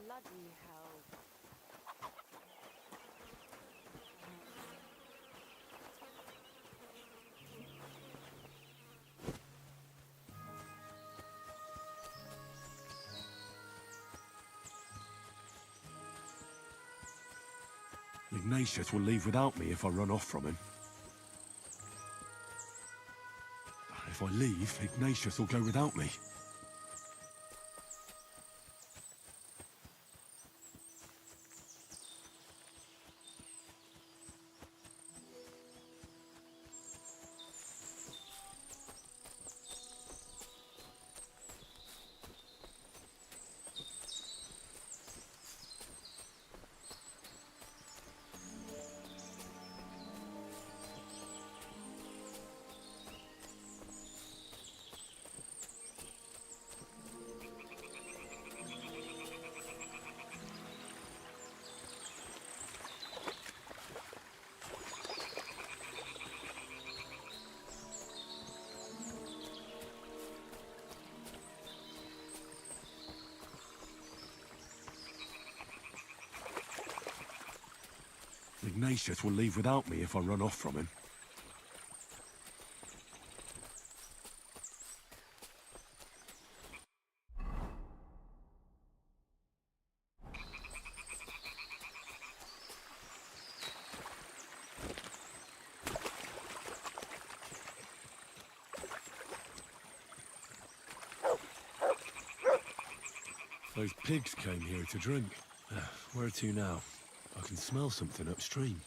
Bloody hell. Ignatius will leave without me if I run off from him. If I leave, Ignatius will go without me. Ignatius will leave without me if I run off from him. Those pigs came here to drink. Where to now? I can smell something upstream.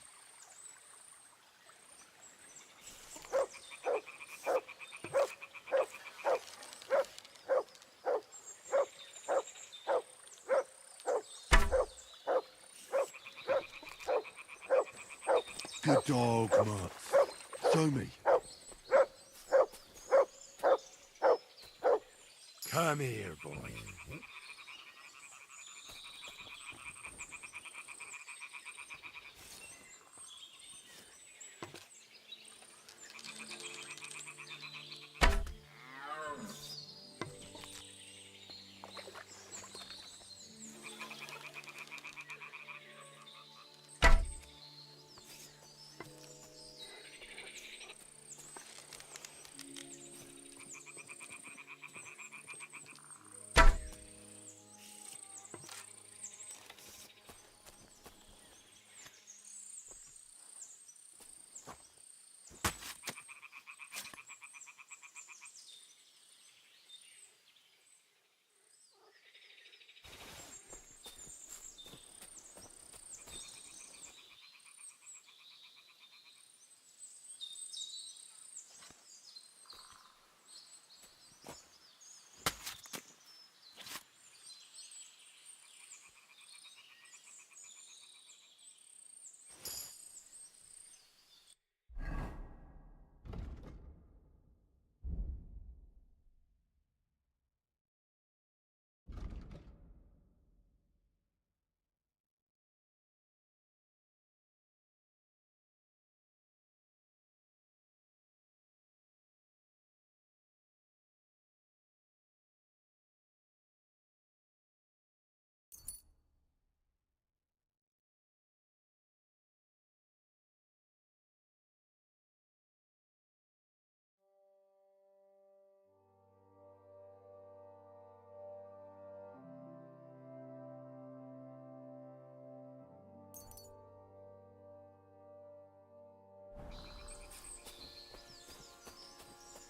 Good dog, Mats. Show me. Come here, boy.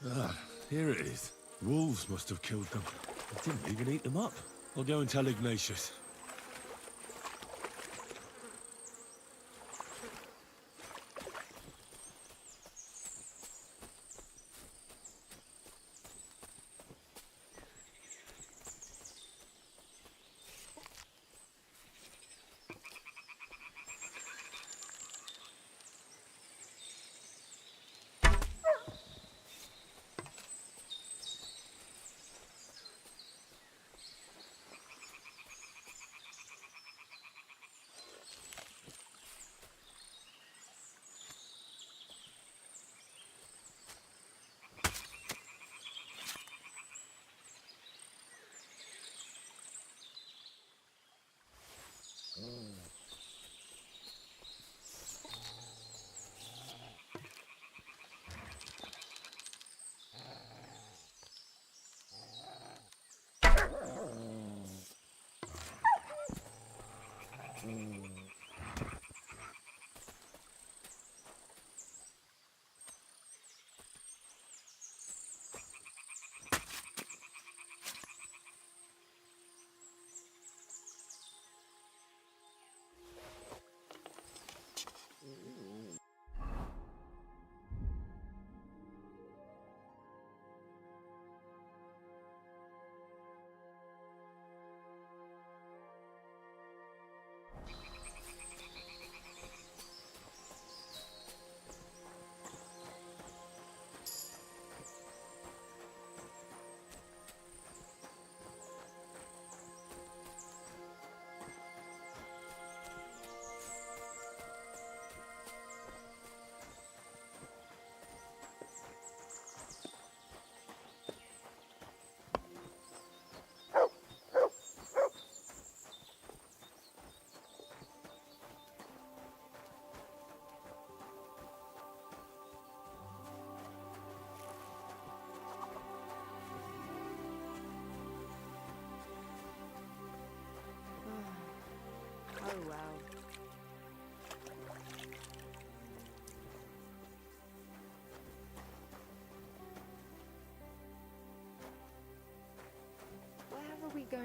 Ah, here it is. Wolves must have killed them. I didn't even eat them up. I'll go and tell Ignatius.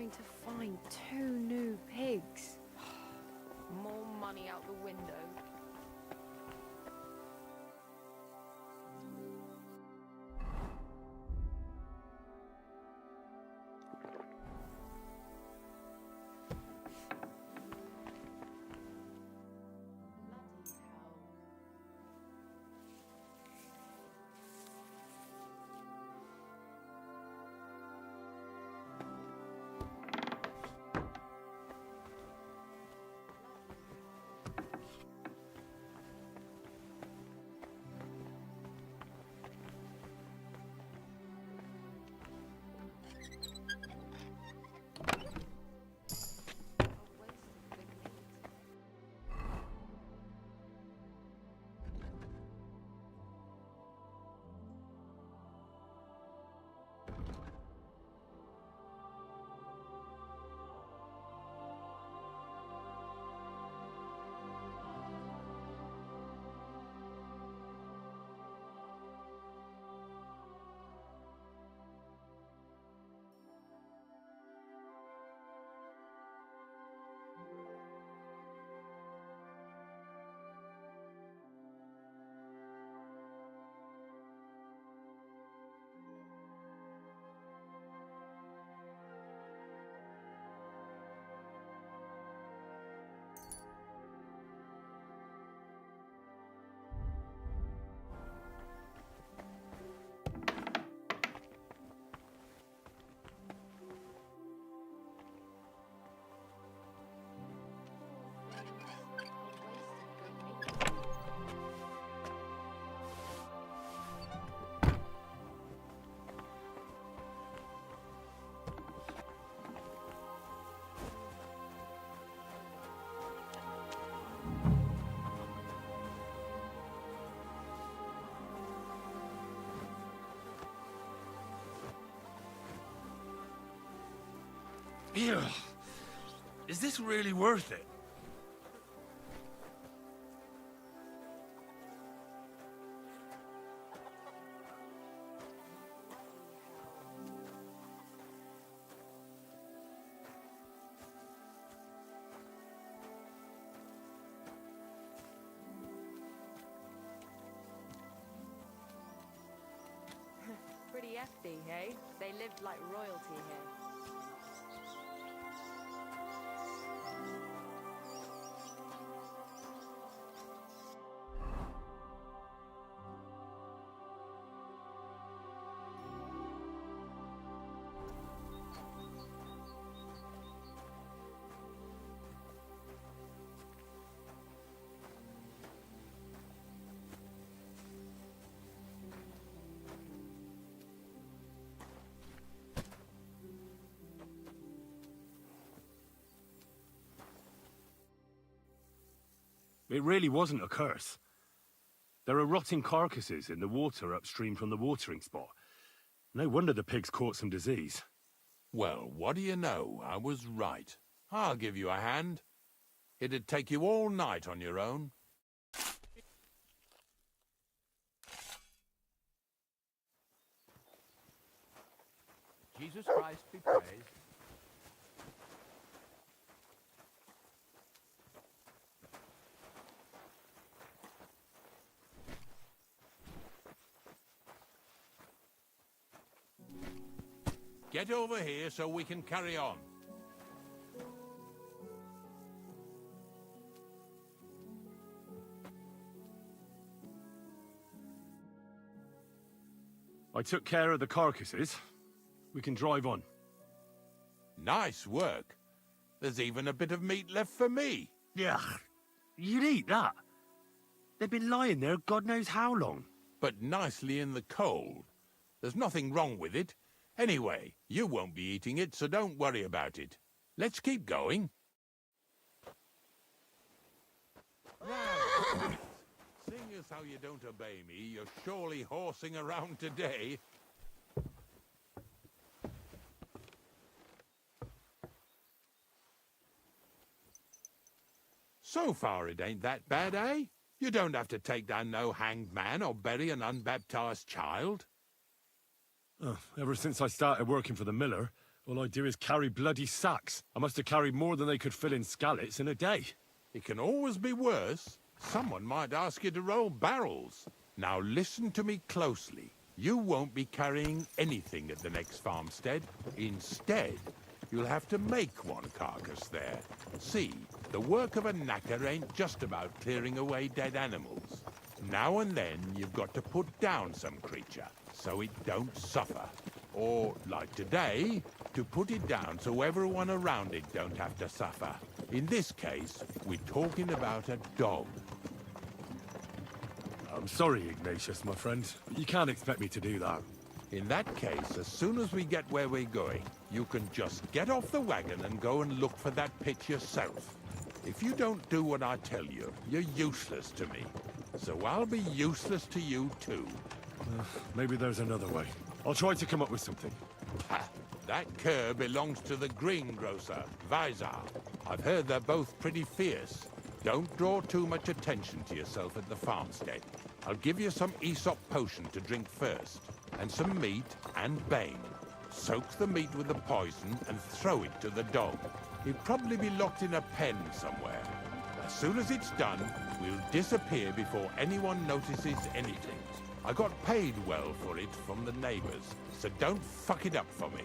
trying to find 2 new pigs. More money out the window. Ew. Is this really worth it? Pretty hefty, eh? They lived like royalty here. It really wasn't a curse. There are rotting carcasses in the water upstream from the watering spot. No wonder the pigs caught some disease. Well, what do you know? I was right. I'll give you a hand. It'd take you all night on your own. Jesus Christ be praised. Get over here so we can carry on. I took care of the carcasses. We can drive on. Nice work. There's even a bit of meat left for me. Yeah, you'd eat that. They've been lying there God knows how long. But nicely in the cold. There's nothing wrong with it. Anyway, you won't be eating it, so don't worry about it. Let's keep going. Now, seeing as how you don't obey me, you're surely horsing around today. So far it ain't that bad, eh? You don't have to take down no hanged man or bury an unbaptized child. Ever since I started working for the miller, All I do is carry bloody sacks. I must have carried more than they could fill in Skallets in a day. It can always be worse. Someone might ask you to roll barrels. Now listen to me closely. You won't be carrying anything at the next farmstead. Instead, you'll have to make one carcass there. See, the work of a knacker ain't just about clearing away dead animals. Now and then, you've got to put down some creature, so it don't suffer. Or, like today, to put it down so everyone around it don't have to suffer. In this case, we're talking about a dog. I'm sorry, Ignatius, my friend. You can't expect me to do that. In that case, as soon as we get where we're going, you can just get off the wagon and go and look for that pit yourself. If you don't do what I tell you, you're useless to me. So I'll be useless to you too. Maybe there's another way. I'll try to come up with something. Ha! That cur belongs to the greengrocer, Visar. I've heard they're both pretty fierce. Don't draw too much attention to yourself at the farmstead. I'll give you some Aesop potion to drink first, and some meat and bane. Soak the meat with the poison and throw it to the dog. He'll probably be locked in a pen somewhere. As soon as it's done, we'll disappear before anyone notices anything. I got paid well for it from the neighbors, so don't fuck it up for me.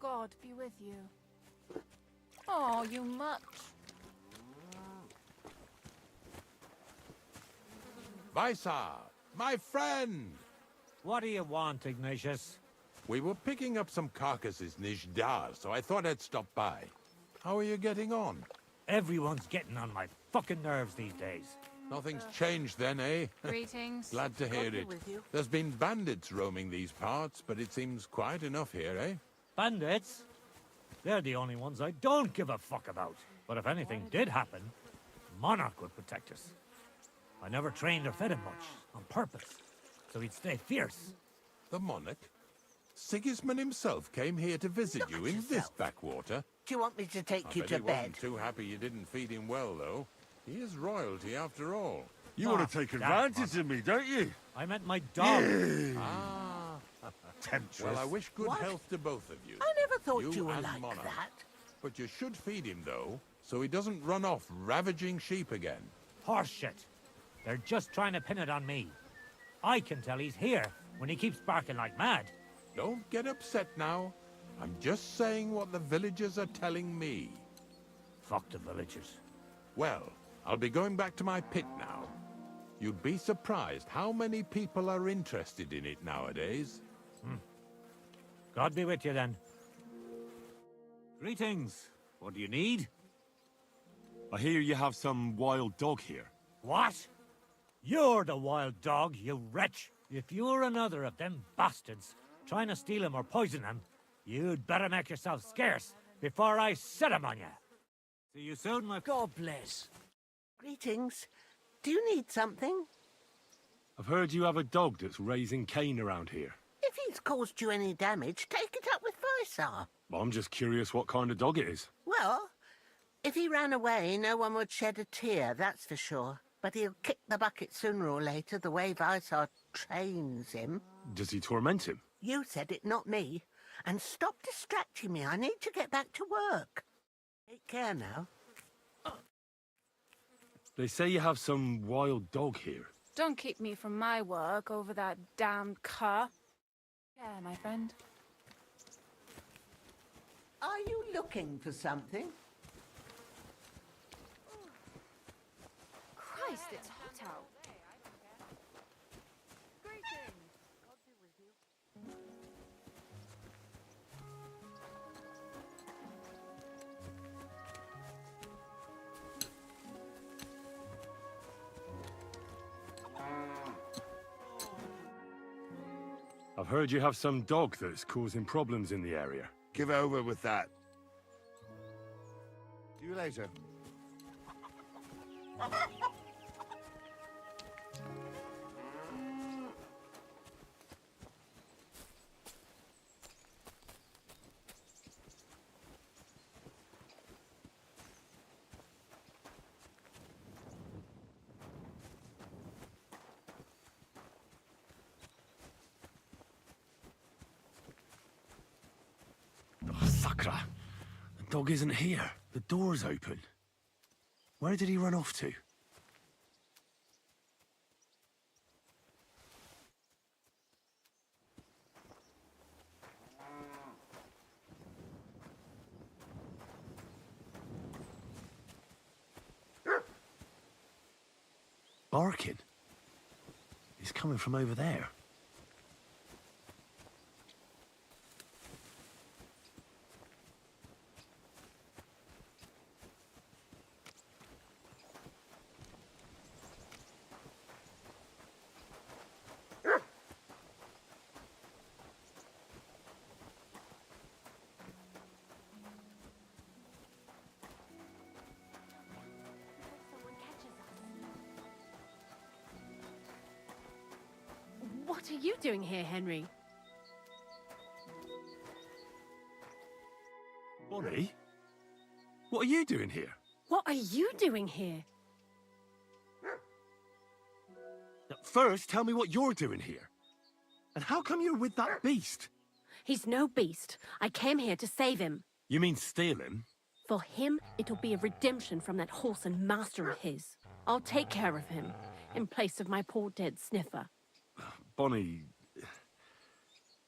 God be with you. Oh, you much. Visar, my friend! What do you want, Ignatius? We were picking up some carcasses near Jdar, so I thought I'd stop by. How are you getting on? Everyone's getting on my fucking nerves these days. Nothing's changed then, eh? Greetings. Glad to hear it. There's been bandits roaming these parts, but it seems quiet enough here, eh? Bandits? They're the only ones I don't give a fuck about. But if anything did happen, Monarch would protect us. I never trained or fed him much, on purpose, so he'd stay fierce. The Monarch? Sigismund himself came here to visit you in this backwater. Do you want me to take you bet to he bed? wasn't too happy you didn't feed him well, though. He is royalty after all. You want to take advantage of me, don't you? I meant my dog. Ah. Temptress. Well, I wish good What? health to both of you. I never thought you were and like Monarch. that. But you should feed him, though, so he doesn't run off ravaging sheep again. Horse shit. They're just trying to pin it on me. I can tell he's here when he keeps barking like mad. Don't get upset now. I'm just saying what the villagers are telling me. Fuck the villagers. Well, I'll be going back to my pit now. You'd be surprised how many people are interested in it nowadays. God be with you then. Greetings. What do you need? I hear you have some wild dog here. What? You're the wild dog, you wretch. If you're another of them bastards trying to steal him or poison him, you'd better make yourself scarce before I set him on you. See you soon, my... God bless. Greetings. Do you need something? I've heard you have a dog that's raising Cain around here. If he's caused you any damage, take it up with Visar. I'm just curious what kind of dog it is. Well, if he ran away, no one would shed a tear, that's for sure. But he'll kick the bucket sooner or later, the way Visar trains him. Does he torment him? You said it, not me. And stop distracting me. I need to get back to work. Take care now. They say you have some wild dog here. Don't keep me from my work over that damned cur. Yeah, my friend. Are you looking for something? Christ, it's hot out. I've heard you have some dog that's causing problems in the area. Give over with that. See you later. Oh, Sakra! The dog isn't here. The door's open. Where did he run off to? Barking? He's coming from over there. What are you doing here, Henry? Bonnie? What are you doing here? What are you doing here? First, tell me what you're doing here. And how come you're with that beast? He's no beast. I came here to save him. You mean steal him? For him, it'll be a redemption from that whoreson master of his. I'll take care of him, in place of my poor dead sniffer. Bonnie...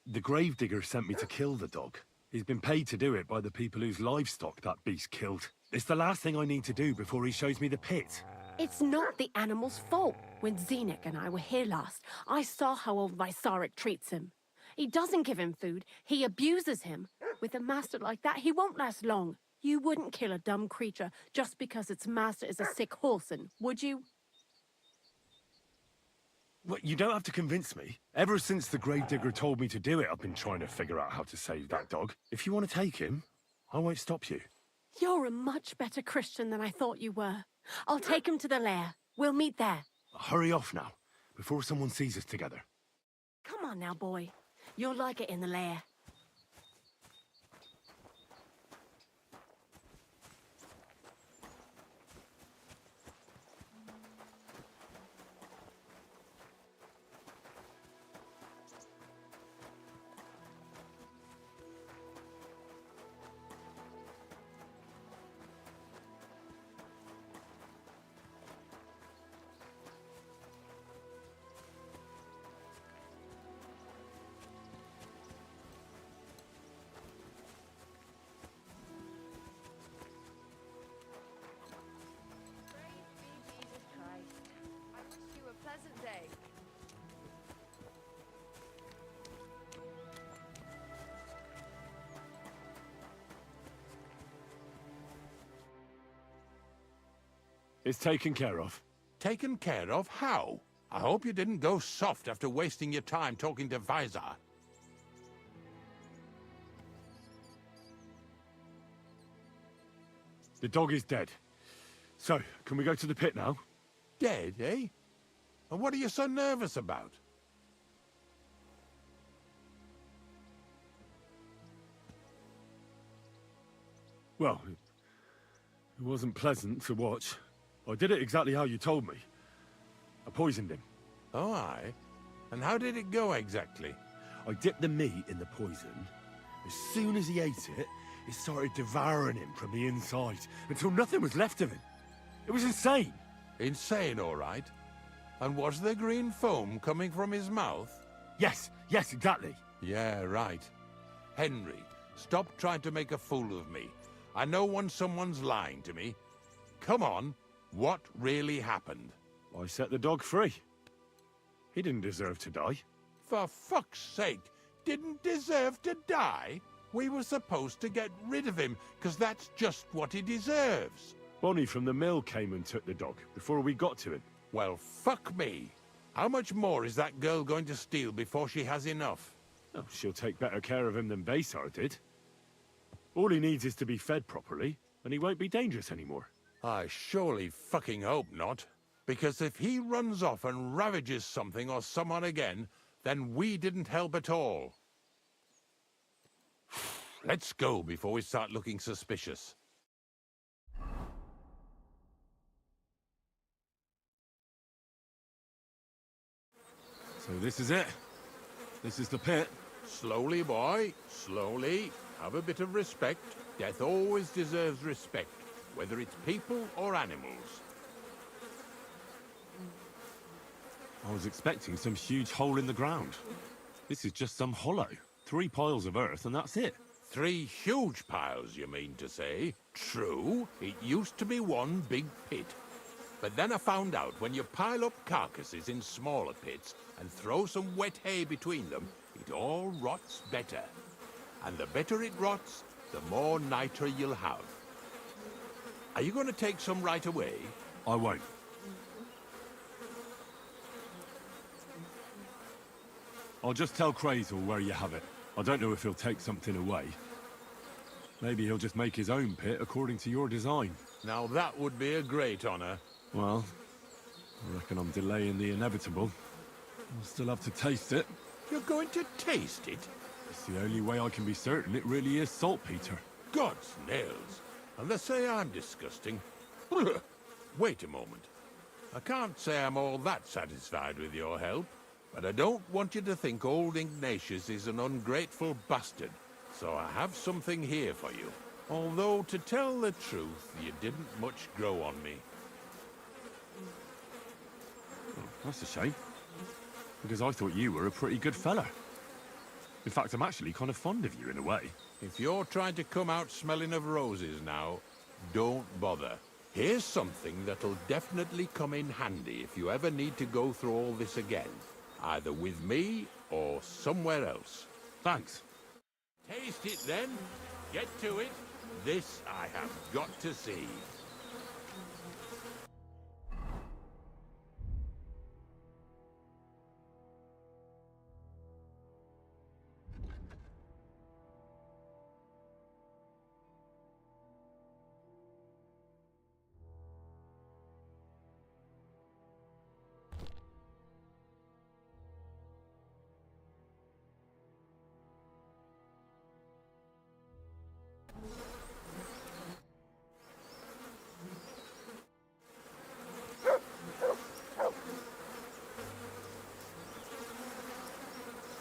The gravedigger sent me to kill the dog. He's been paid to do it by the people whose livestock that beast killed. It's the last thing I need to do before he shows me the pit. It's not the animal's fault. When Zenek and I were here last, I saw how old Visaric treats him. He doesn't give him food, he abuses him. With a master like that, he won't last long. You wouldn't kill a dumb creature just because its master is a sick whoreson, would you? Well, you don't have to convince me. Ever since the gravedigger told me to do it, I've been trying to figure out how to save that dog. If you want to take him, I won't stop you. You're a much better Christian than I thought you were. I'll take him to the lair. We'll meet there. Hurry off now, before someone sees us together. Come on now, boy. You'll like it in the lair. It's taken care of. Taken care of? How? I hope you didn't go soft after wasting your time talking to Visor. The dog is dead. So, can we go to the pit now? Dead, eh? And what are you so nervous about? Well, it wasn't pleasant to watch. I did it exactly how you told me. I poisoned him. Oh, aye? And how did it go exactly? I dipped the meat in the poison. As soon as he ate it, it started devouring him from the inside, until nothing was left of him. It was insane. Insane, all right. And was there green foam coming from his mouth? Yes, exactly. Yeah, right. Henry, stop trying to make a fool of me. I know when someone's lying to me. Come on, what really happened? I set the dog free. He didn't deserve to die. For fuck's sake, didn't deserve to die? We were supposed to get rid of him, because that's just what he deserves. Bonnie from the mill came and took the dog before we got to him. Well, fuck me. How much more is that girl going to steal before she has enough? Oh, she'll take better care of him than Baysar did. All he needs is to be fed properly, and he won't be dangerous anymore. I surely fucking hope not. Because if he runs off and ravages something or someone again, then we didn't help at all. Let's go before we start looking suspicious. So this is it. This is the pit. Slowly, boy. Slowly. Have a bit of respect. Death always deserves respect, whether it's people or animals. I was expecting some huge hole in the ground. This is just some hollow. 3 piles of earth and that's it. 3 huge piles, you mean to say? True, it used to be one big pit. But then I found out when you pile up carcasses in smaller pits and throw some wet hay between them, it all rots better. And the better it rots, the more nitra you'll have. Are you going to take some right away? I won't. I'll just tell Crazel where you have it. I don't know if he'll take something away. Maybe he'll just make his own pit according to your design. Now that would be a great honor. Well, I reckon I'm delaying the inevitable. I'll still have to taste it. You're going to taste it? It's the only way I can be certain it really is saltpeter. God's nails. And they say I'm disgusting. Wait a moment. I can't say I'm all that satisfied with your help, but I don't want you to think old Ignatius is an ungrateful bastard, so I have something here for you. Although, to tell the truth, you didn't much grow on me. Oh, that's a shame. Because I thought you were a pretty good fella. In fact, I'm actually kind of fond of you in a way. If you're trying to come out smelling of roses now, don't bother. Here's something that'll definitely come in handy if you ever need to go through all this again. Either with me or somewhere else. Thanks. Taste it then. Get to it. This I have got to see.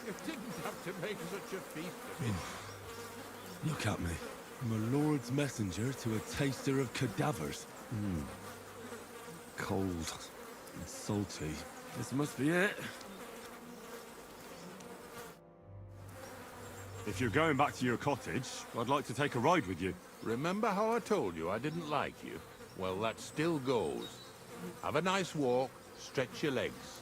You didn't have to make such a feast of it. Look at me. I'm a lord's messenger to a taster of cadavers. Cold and salty. This must be it. If you're going back to your cottage, I'd like to take a ride with you. Remember how I told you I didn't like you? Well, that still goes. Have a nice walk, stretch your legs.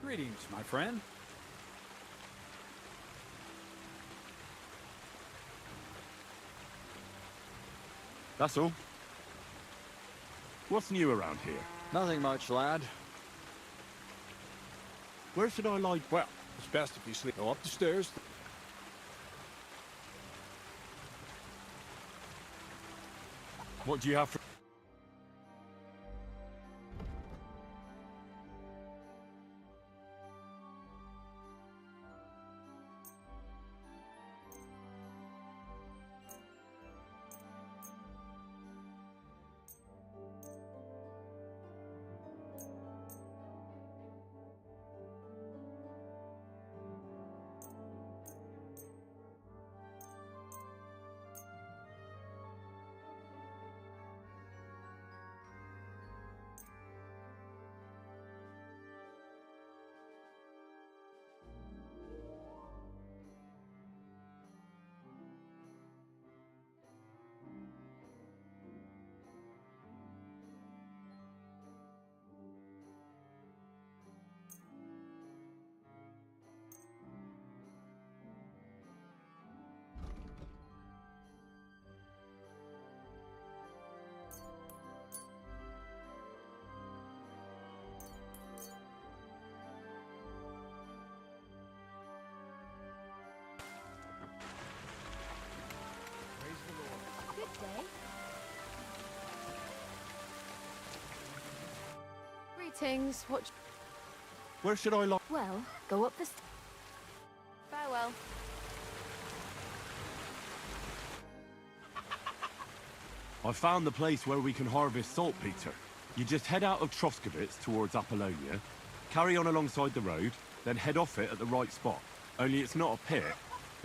Greetings, my friend. That's all. What's new around here? Nothing much, lad. Where should I lie? Well, it's best if you sleep. Go up the stairs. What do you have for... Good day. Greetings. What? Where should I lie? Well, go up the. Farewell. I found the place where we can harvest saltpeter. You just head out of Troskovitz towards Apollonia, carry on alongside the road, then head off it at the right spot. Only it's not a pit,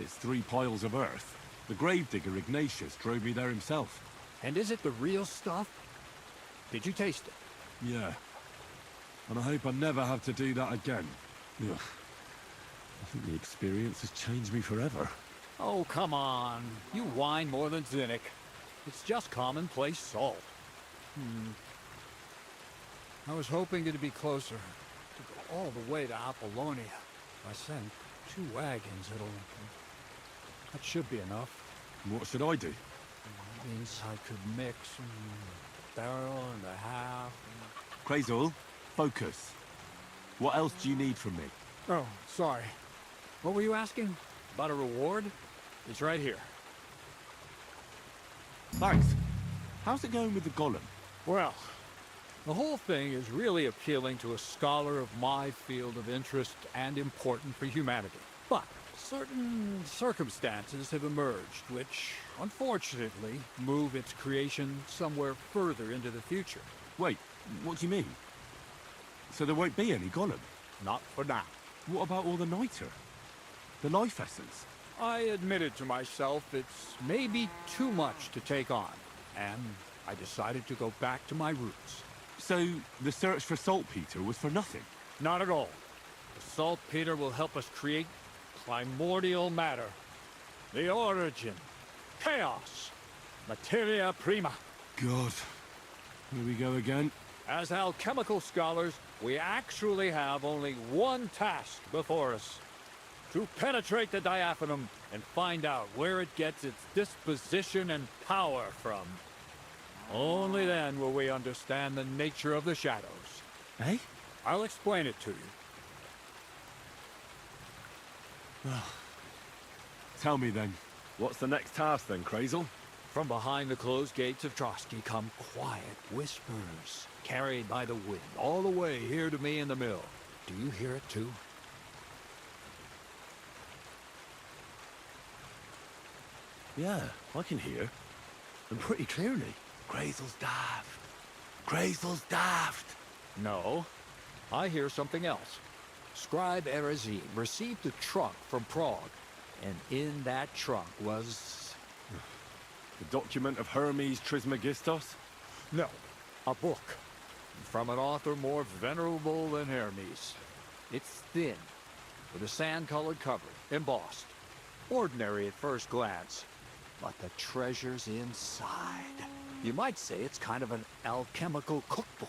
it's 3 piles of earth. The gravedigger Ignatius drove me there himself. And is it the real stuff? Did you taste it? Yeah. And I hope I never have to do that again. Ugh. I think the experience has changed me forever. Oh, come on. You whine more than Zinnik. It's just commonplace salt. I was hoping it'd be closer. To go all the way to Apollonia. I sent 2 wagons. That should be enough. What should I do? It means I could mix a barrel and a half. Crazul, focus. What else do you need from me? Oh, sorry. What were you asking? About a reward? It's right here. Thanks. How's it going with the golem? Well, the whole thing is really appealing to a scholar of my field of interest and important for humanity. But certain circumstances have emerged which, unfortunately, move its creation somewhere further into the future. Wait, what do you mean? So there won't be any golem? Not for now. What about all the niter? The life essence? I admitted to myself it's maybe too much to take on, and I decided to go back to my roots. So the search for saltpeter was for nothing? Not at all. The saltpeter will help us create primordial matter. The origin. Chaos. Materia prima. God. Here we go again. As alchemical scholars, we actually have only one task before us. To penetrate the diaphanum and find out where it gets its disposition and power from. Only then will we understand the nature of the shadows. Eh? I'll explain it to you. Tell me then, what's the next task then, Crazul? From behind the closed gates of Trotsky come quiet whispers, carried by the wind, all the way here to me in the mill. Do you hear it too? Yeah, I can hear. And pretty clearly. Crazul's daft. Crazul's daft. No, I hear something else. Scribe Erezim received a trunk from Prague, and in that trunk was... The document of Hermes Trismegistos? No, a book. From an author more venerable than Hermes. It's thin, with a sand-colored cover, embossed. Ordinary at first glance, but the treasure's inside. You might say it's kind of an alchemical cookbook.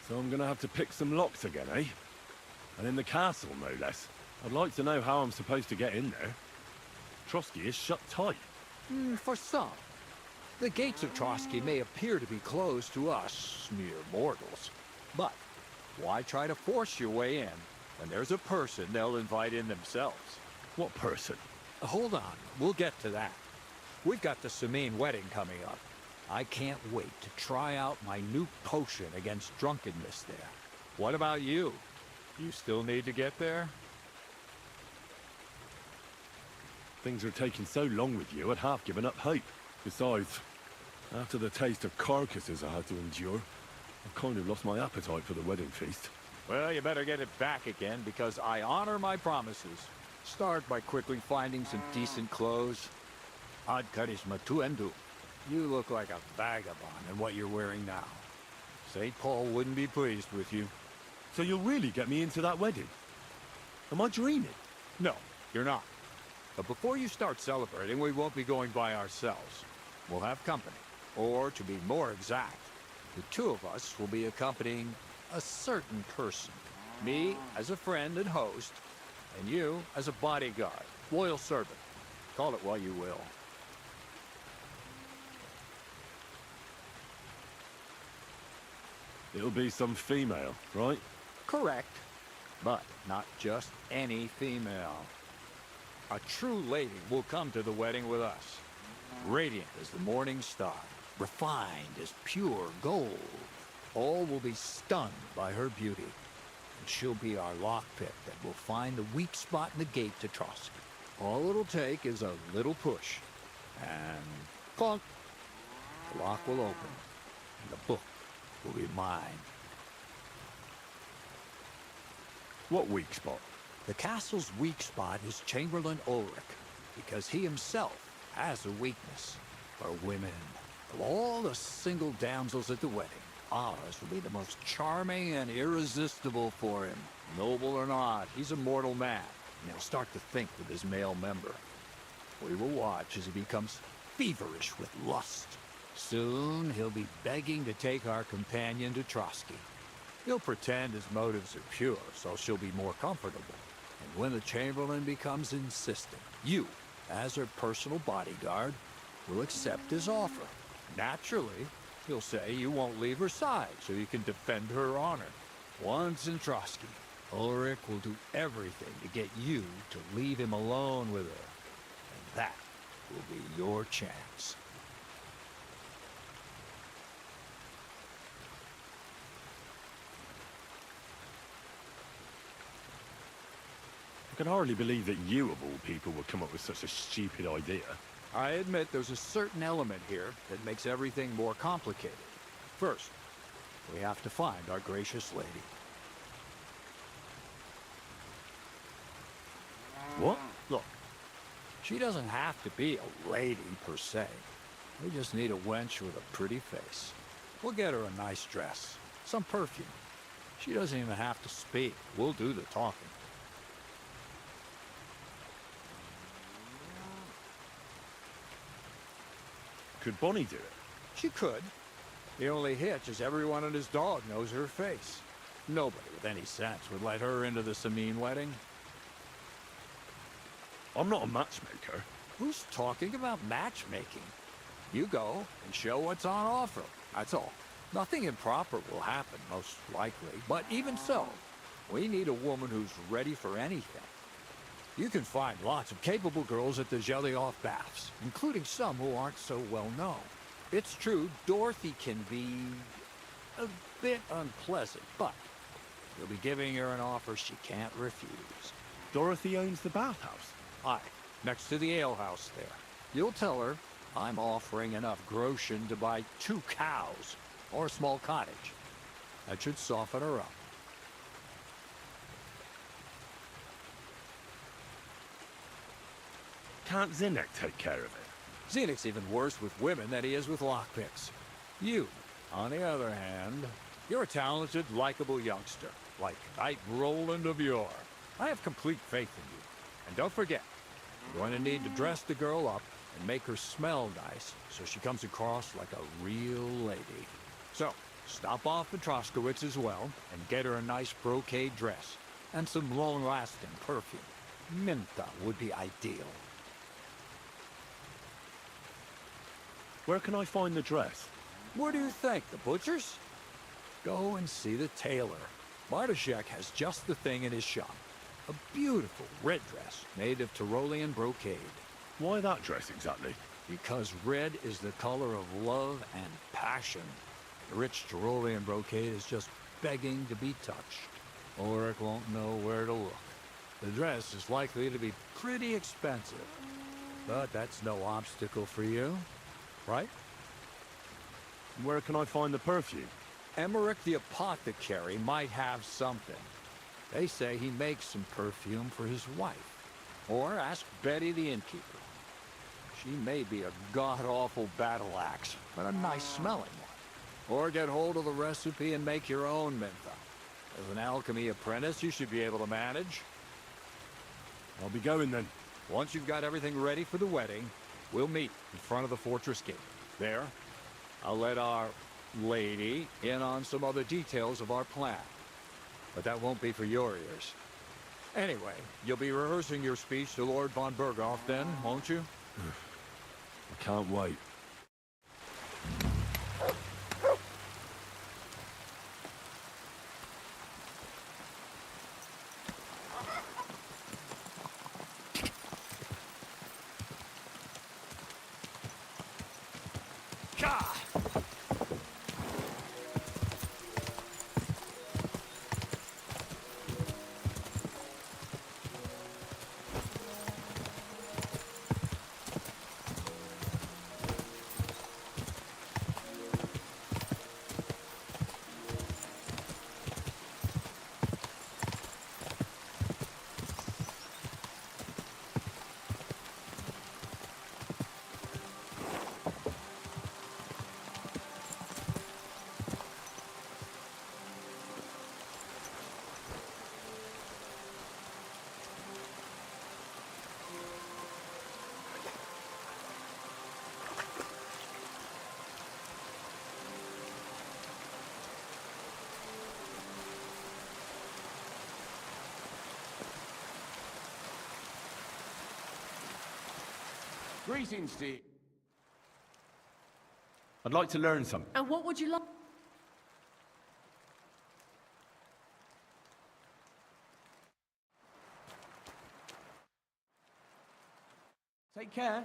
So I'm gonna have to pick some locks again, eh? And in the castle, no less. I'd like to know how I'm supposed to get in there. Trotsky is shut tight. For some. The gates of Trotsky may appear to be closed to us, mere mortals. But why try to force your way in when there's a person they'll invite in themselves? What person? Hold on, we'll get to that. We've got the Samine wedding coming up. I can't wait to try out my new potion against drunkenness there. What about you? You still need to get there? Things are taking so long with you, I'd half given up hope. Besides, after the taste of carcasses I had to endure, I've kind of lost my appetite for the wedding feast. Well, you better get it back again, because I honor my promises. Start by quickly finding some decent clothes. Ad charisma tuendu. You look like a vagabond in what you're wearing now. St. Paul wouldn't be pleased with you. So you'll really get me into that wedding? Am I dreaming? No, you're not. But before you start celebrating, we won't be going by ourselves. We'll have company. Or, to be more exact, the two of us will be accompanying a certain person. Me as a friend and host, and you as a bodyguard, loyal servant. Call it what you will. It'll be some female, right? Correct. But not just any female. A true lady will come to the wedding with us. Radiant as the morning star. Refined as pure gold. All will be stunned by her beauty. And she'll be our lockpick that will find the weak spot in the gate to Trotsky. All it'll take is a little push. And clunk. The lock will open. And the book will be mine. What weak spot? The castle's weak spot is Chamberlain Ulrich, because he himself has a weakness for women. Of all the single damsels at the wedding, ours will be the most charming and irresistible for him. Noble or not, he's a mortal man, and he'll start to think with his male member. We will watch as he becomes feverish with lust. Soon, he'll be begging to take our companion to Trotsky. He'll pretend his motives are pure, so she'll be more comfortable. And when the Chamberlain becomes insistent, you, as her personal bodyguard, will accept his offer. Naturally, he'll say you won't leave her side, so you can defend her honor. Once in Trotsky, Ulrich will do everything to get you to leave him alone with her. And that will be your chance. I can hardly believe that you, of all people, would come up with such a stupid idea. I admit there's a certain element here that makes everything more complicated. First, we have to find our gracious lady. What? Look, she doesn't have to be a lady per se. We just need a wench with a pretty face. We'll get her a nice dress, some perfume. She doesn't even have to speak. We'll do the talking. Could Bonnie do it? She could. The only hitch is everyone and his dog knows her face. Nobody with any sense would let her into the Samine wedding. I'm not a matchmaker. Who's talking about matchmaking? You go and show what's on offer. That's all. Nothing improper will happen, most likely. But even so, we need a woman who's ready for anything. You can find lots of capable girls at the Gelioff baths, including some who aren't so well known. It's true, Dorothy can be a bit unpleasant, but you'll be giving her an offer she can't refuse. Dorothy owns the bathhouse? Aye, next to the alehouse there. You'll tell her I'm offering enough groschen to buy 2 cows or a small cottage. That should soften her up. Can't Zinnek take care of it? Zenek's even worse with women than he is with lockpicks. You, on the other hand, you're a talented, likable youngster, like Knight Roland of yore. I have complete faith in you. And don't forget, you're going to need to dress the girl up and make her smell nice so she comes across like a real lady. So, Stop off at Troskowitz as well, and get her a nice brocade dress. And some long-lasting perfume. Minta would be ideal. Where can I find the dress? Where do you think? The butcher's? Go and see the tailor. Bartoszek has just the thing in his shop. A beautiful red dress made of Tyrolean brocade. Why that dress exactly? Because red is the color of love and passion. The rich Tyrolean brocade is just begging to be touched. Ulrich won't know where to look. The dress is likely to be pretty expensive. But that's no obstacle for you, right? Where can I find the perfume? Emmerich the apothecary might have something. They say he makes some perfume for his wife. Or ask Betty the innkeeper. She may be a god-awful battle axe, but a nice smelling one. Or get hold of the recipe and make your own Mintha. As an alchemy apprentice, you should be able to manage. I'll be going then. Once you've got everything ready for the wedding, we'll meet in front of the fortress gate. There, I'll let our lady in on some other details of our plan. But that won't be for your ears. Anyway, you'll be rehearsing your speech to Lord von Berghoff then, won't you? I can't wait. Greetings, Steve. I'd like to learn something. And what would you like? Take care.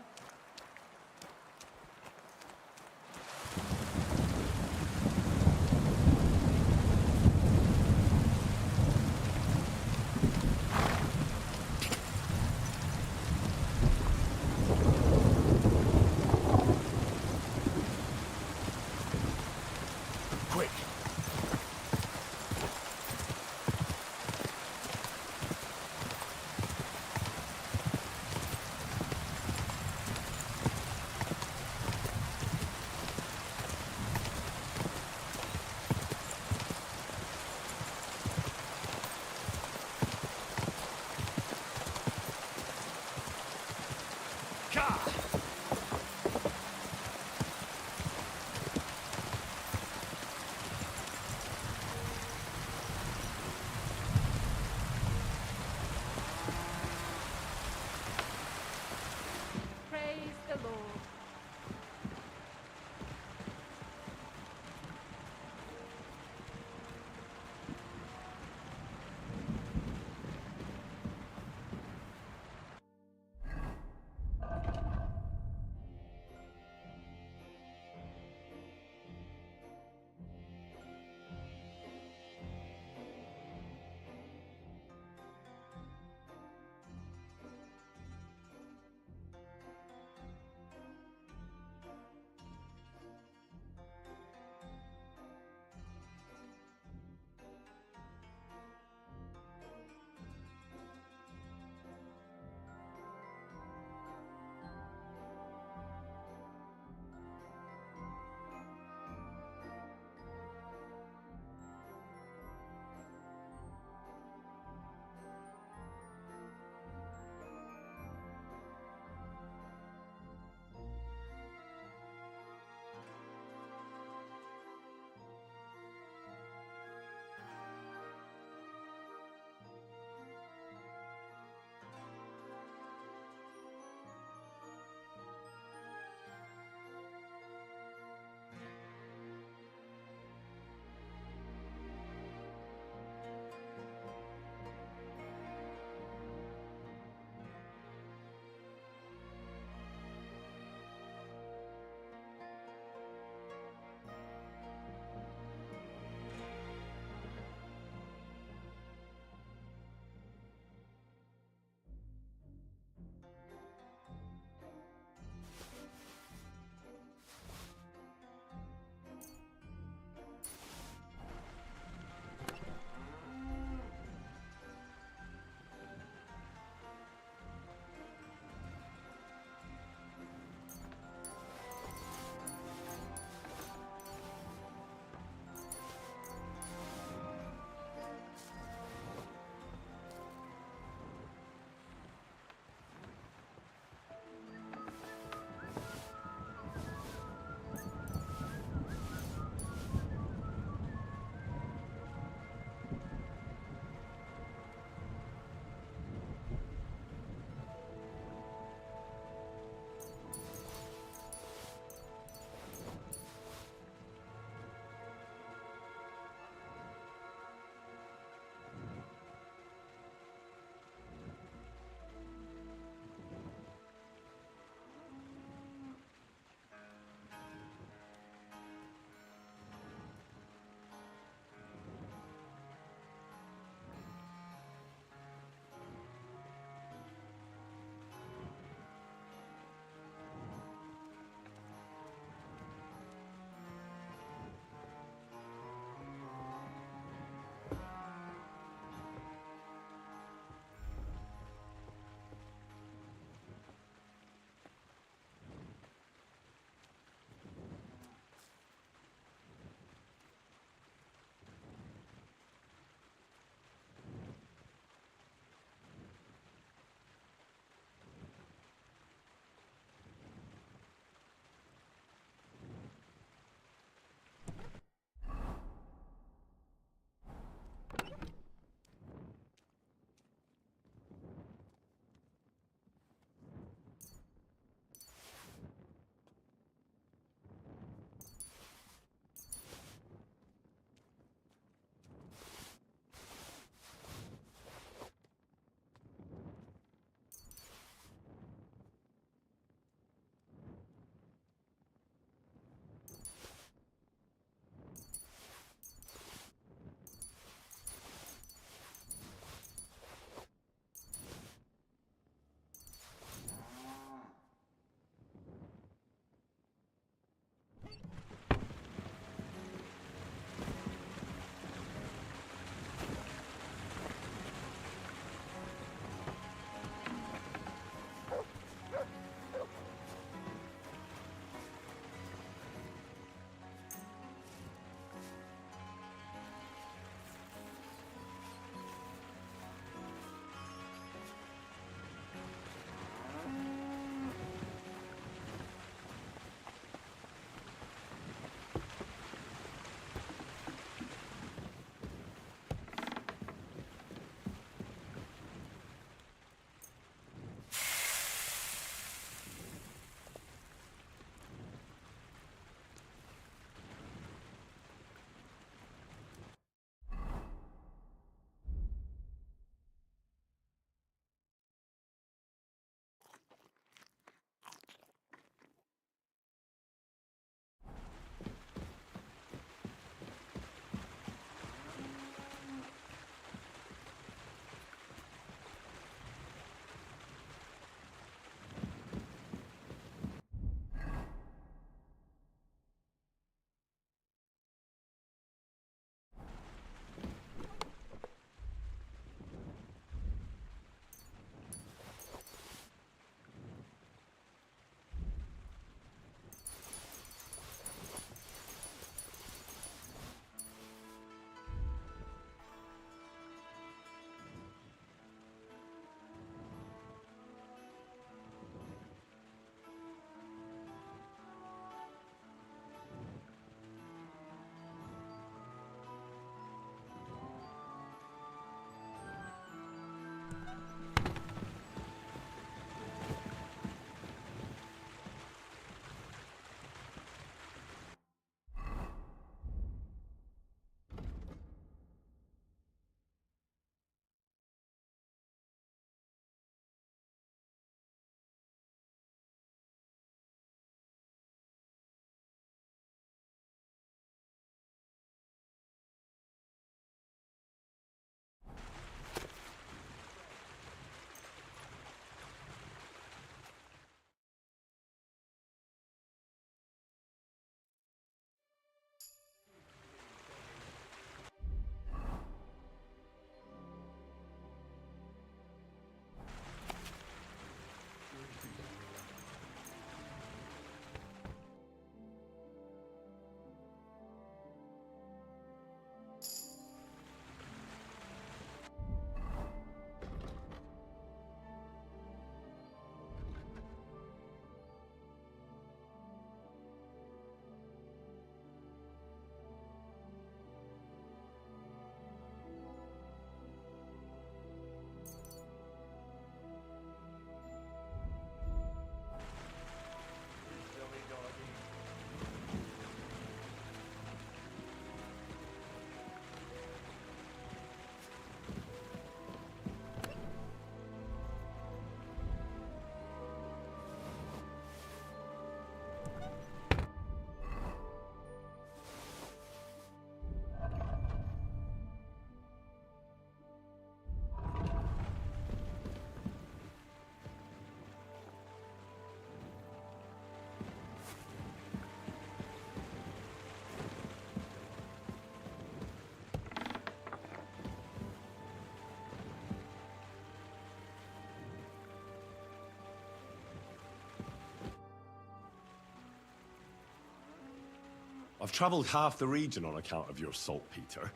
I've traveled half the region on account of your saltpeter.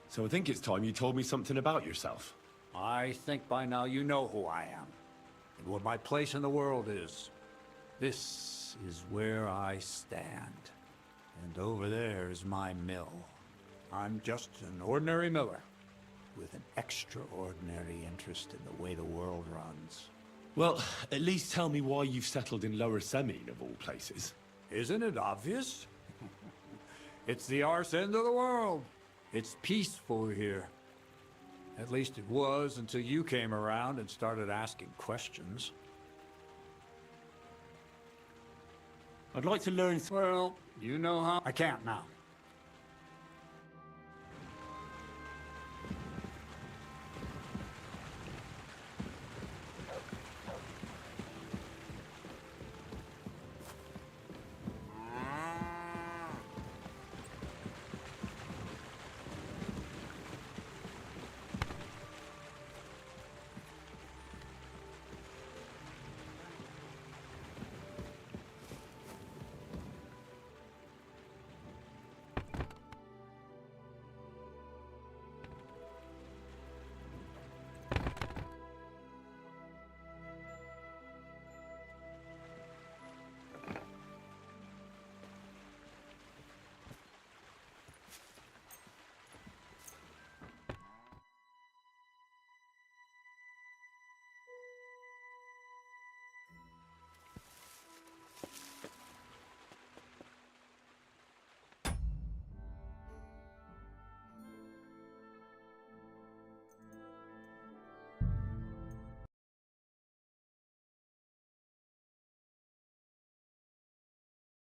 So I think it's time you told me something about yourself. I think by now you know who I am, and what my place in the world is. This is where I stand, and over there is my mill. I'm just an ordinary miller, with an extraordinary interest in the way the world runs. Well, at least tell me why you've settled in Lower Semine, of all places. Isn't it obvious? It's the arse end of the world. It's peaceful here. At least it was until you came around and started asking questions. I'd like to learn... Well, you know how... I can't now.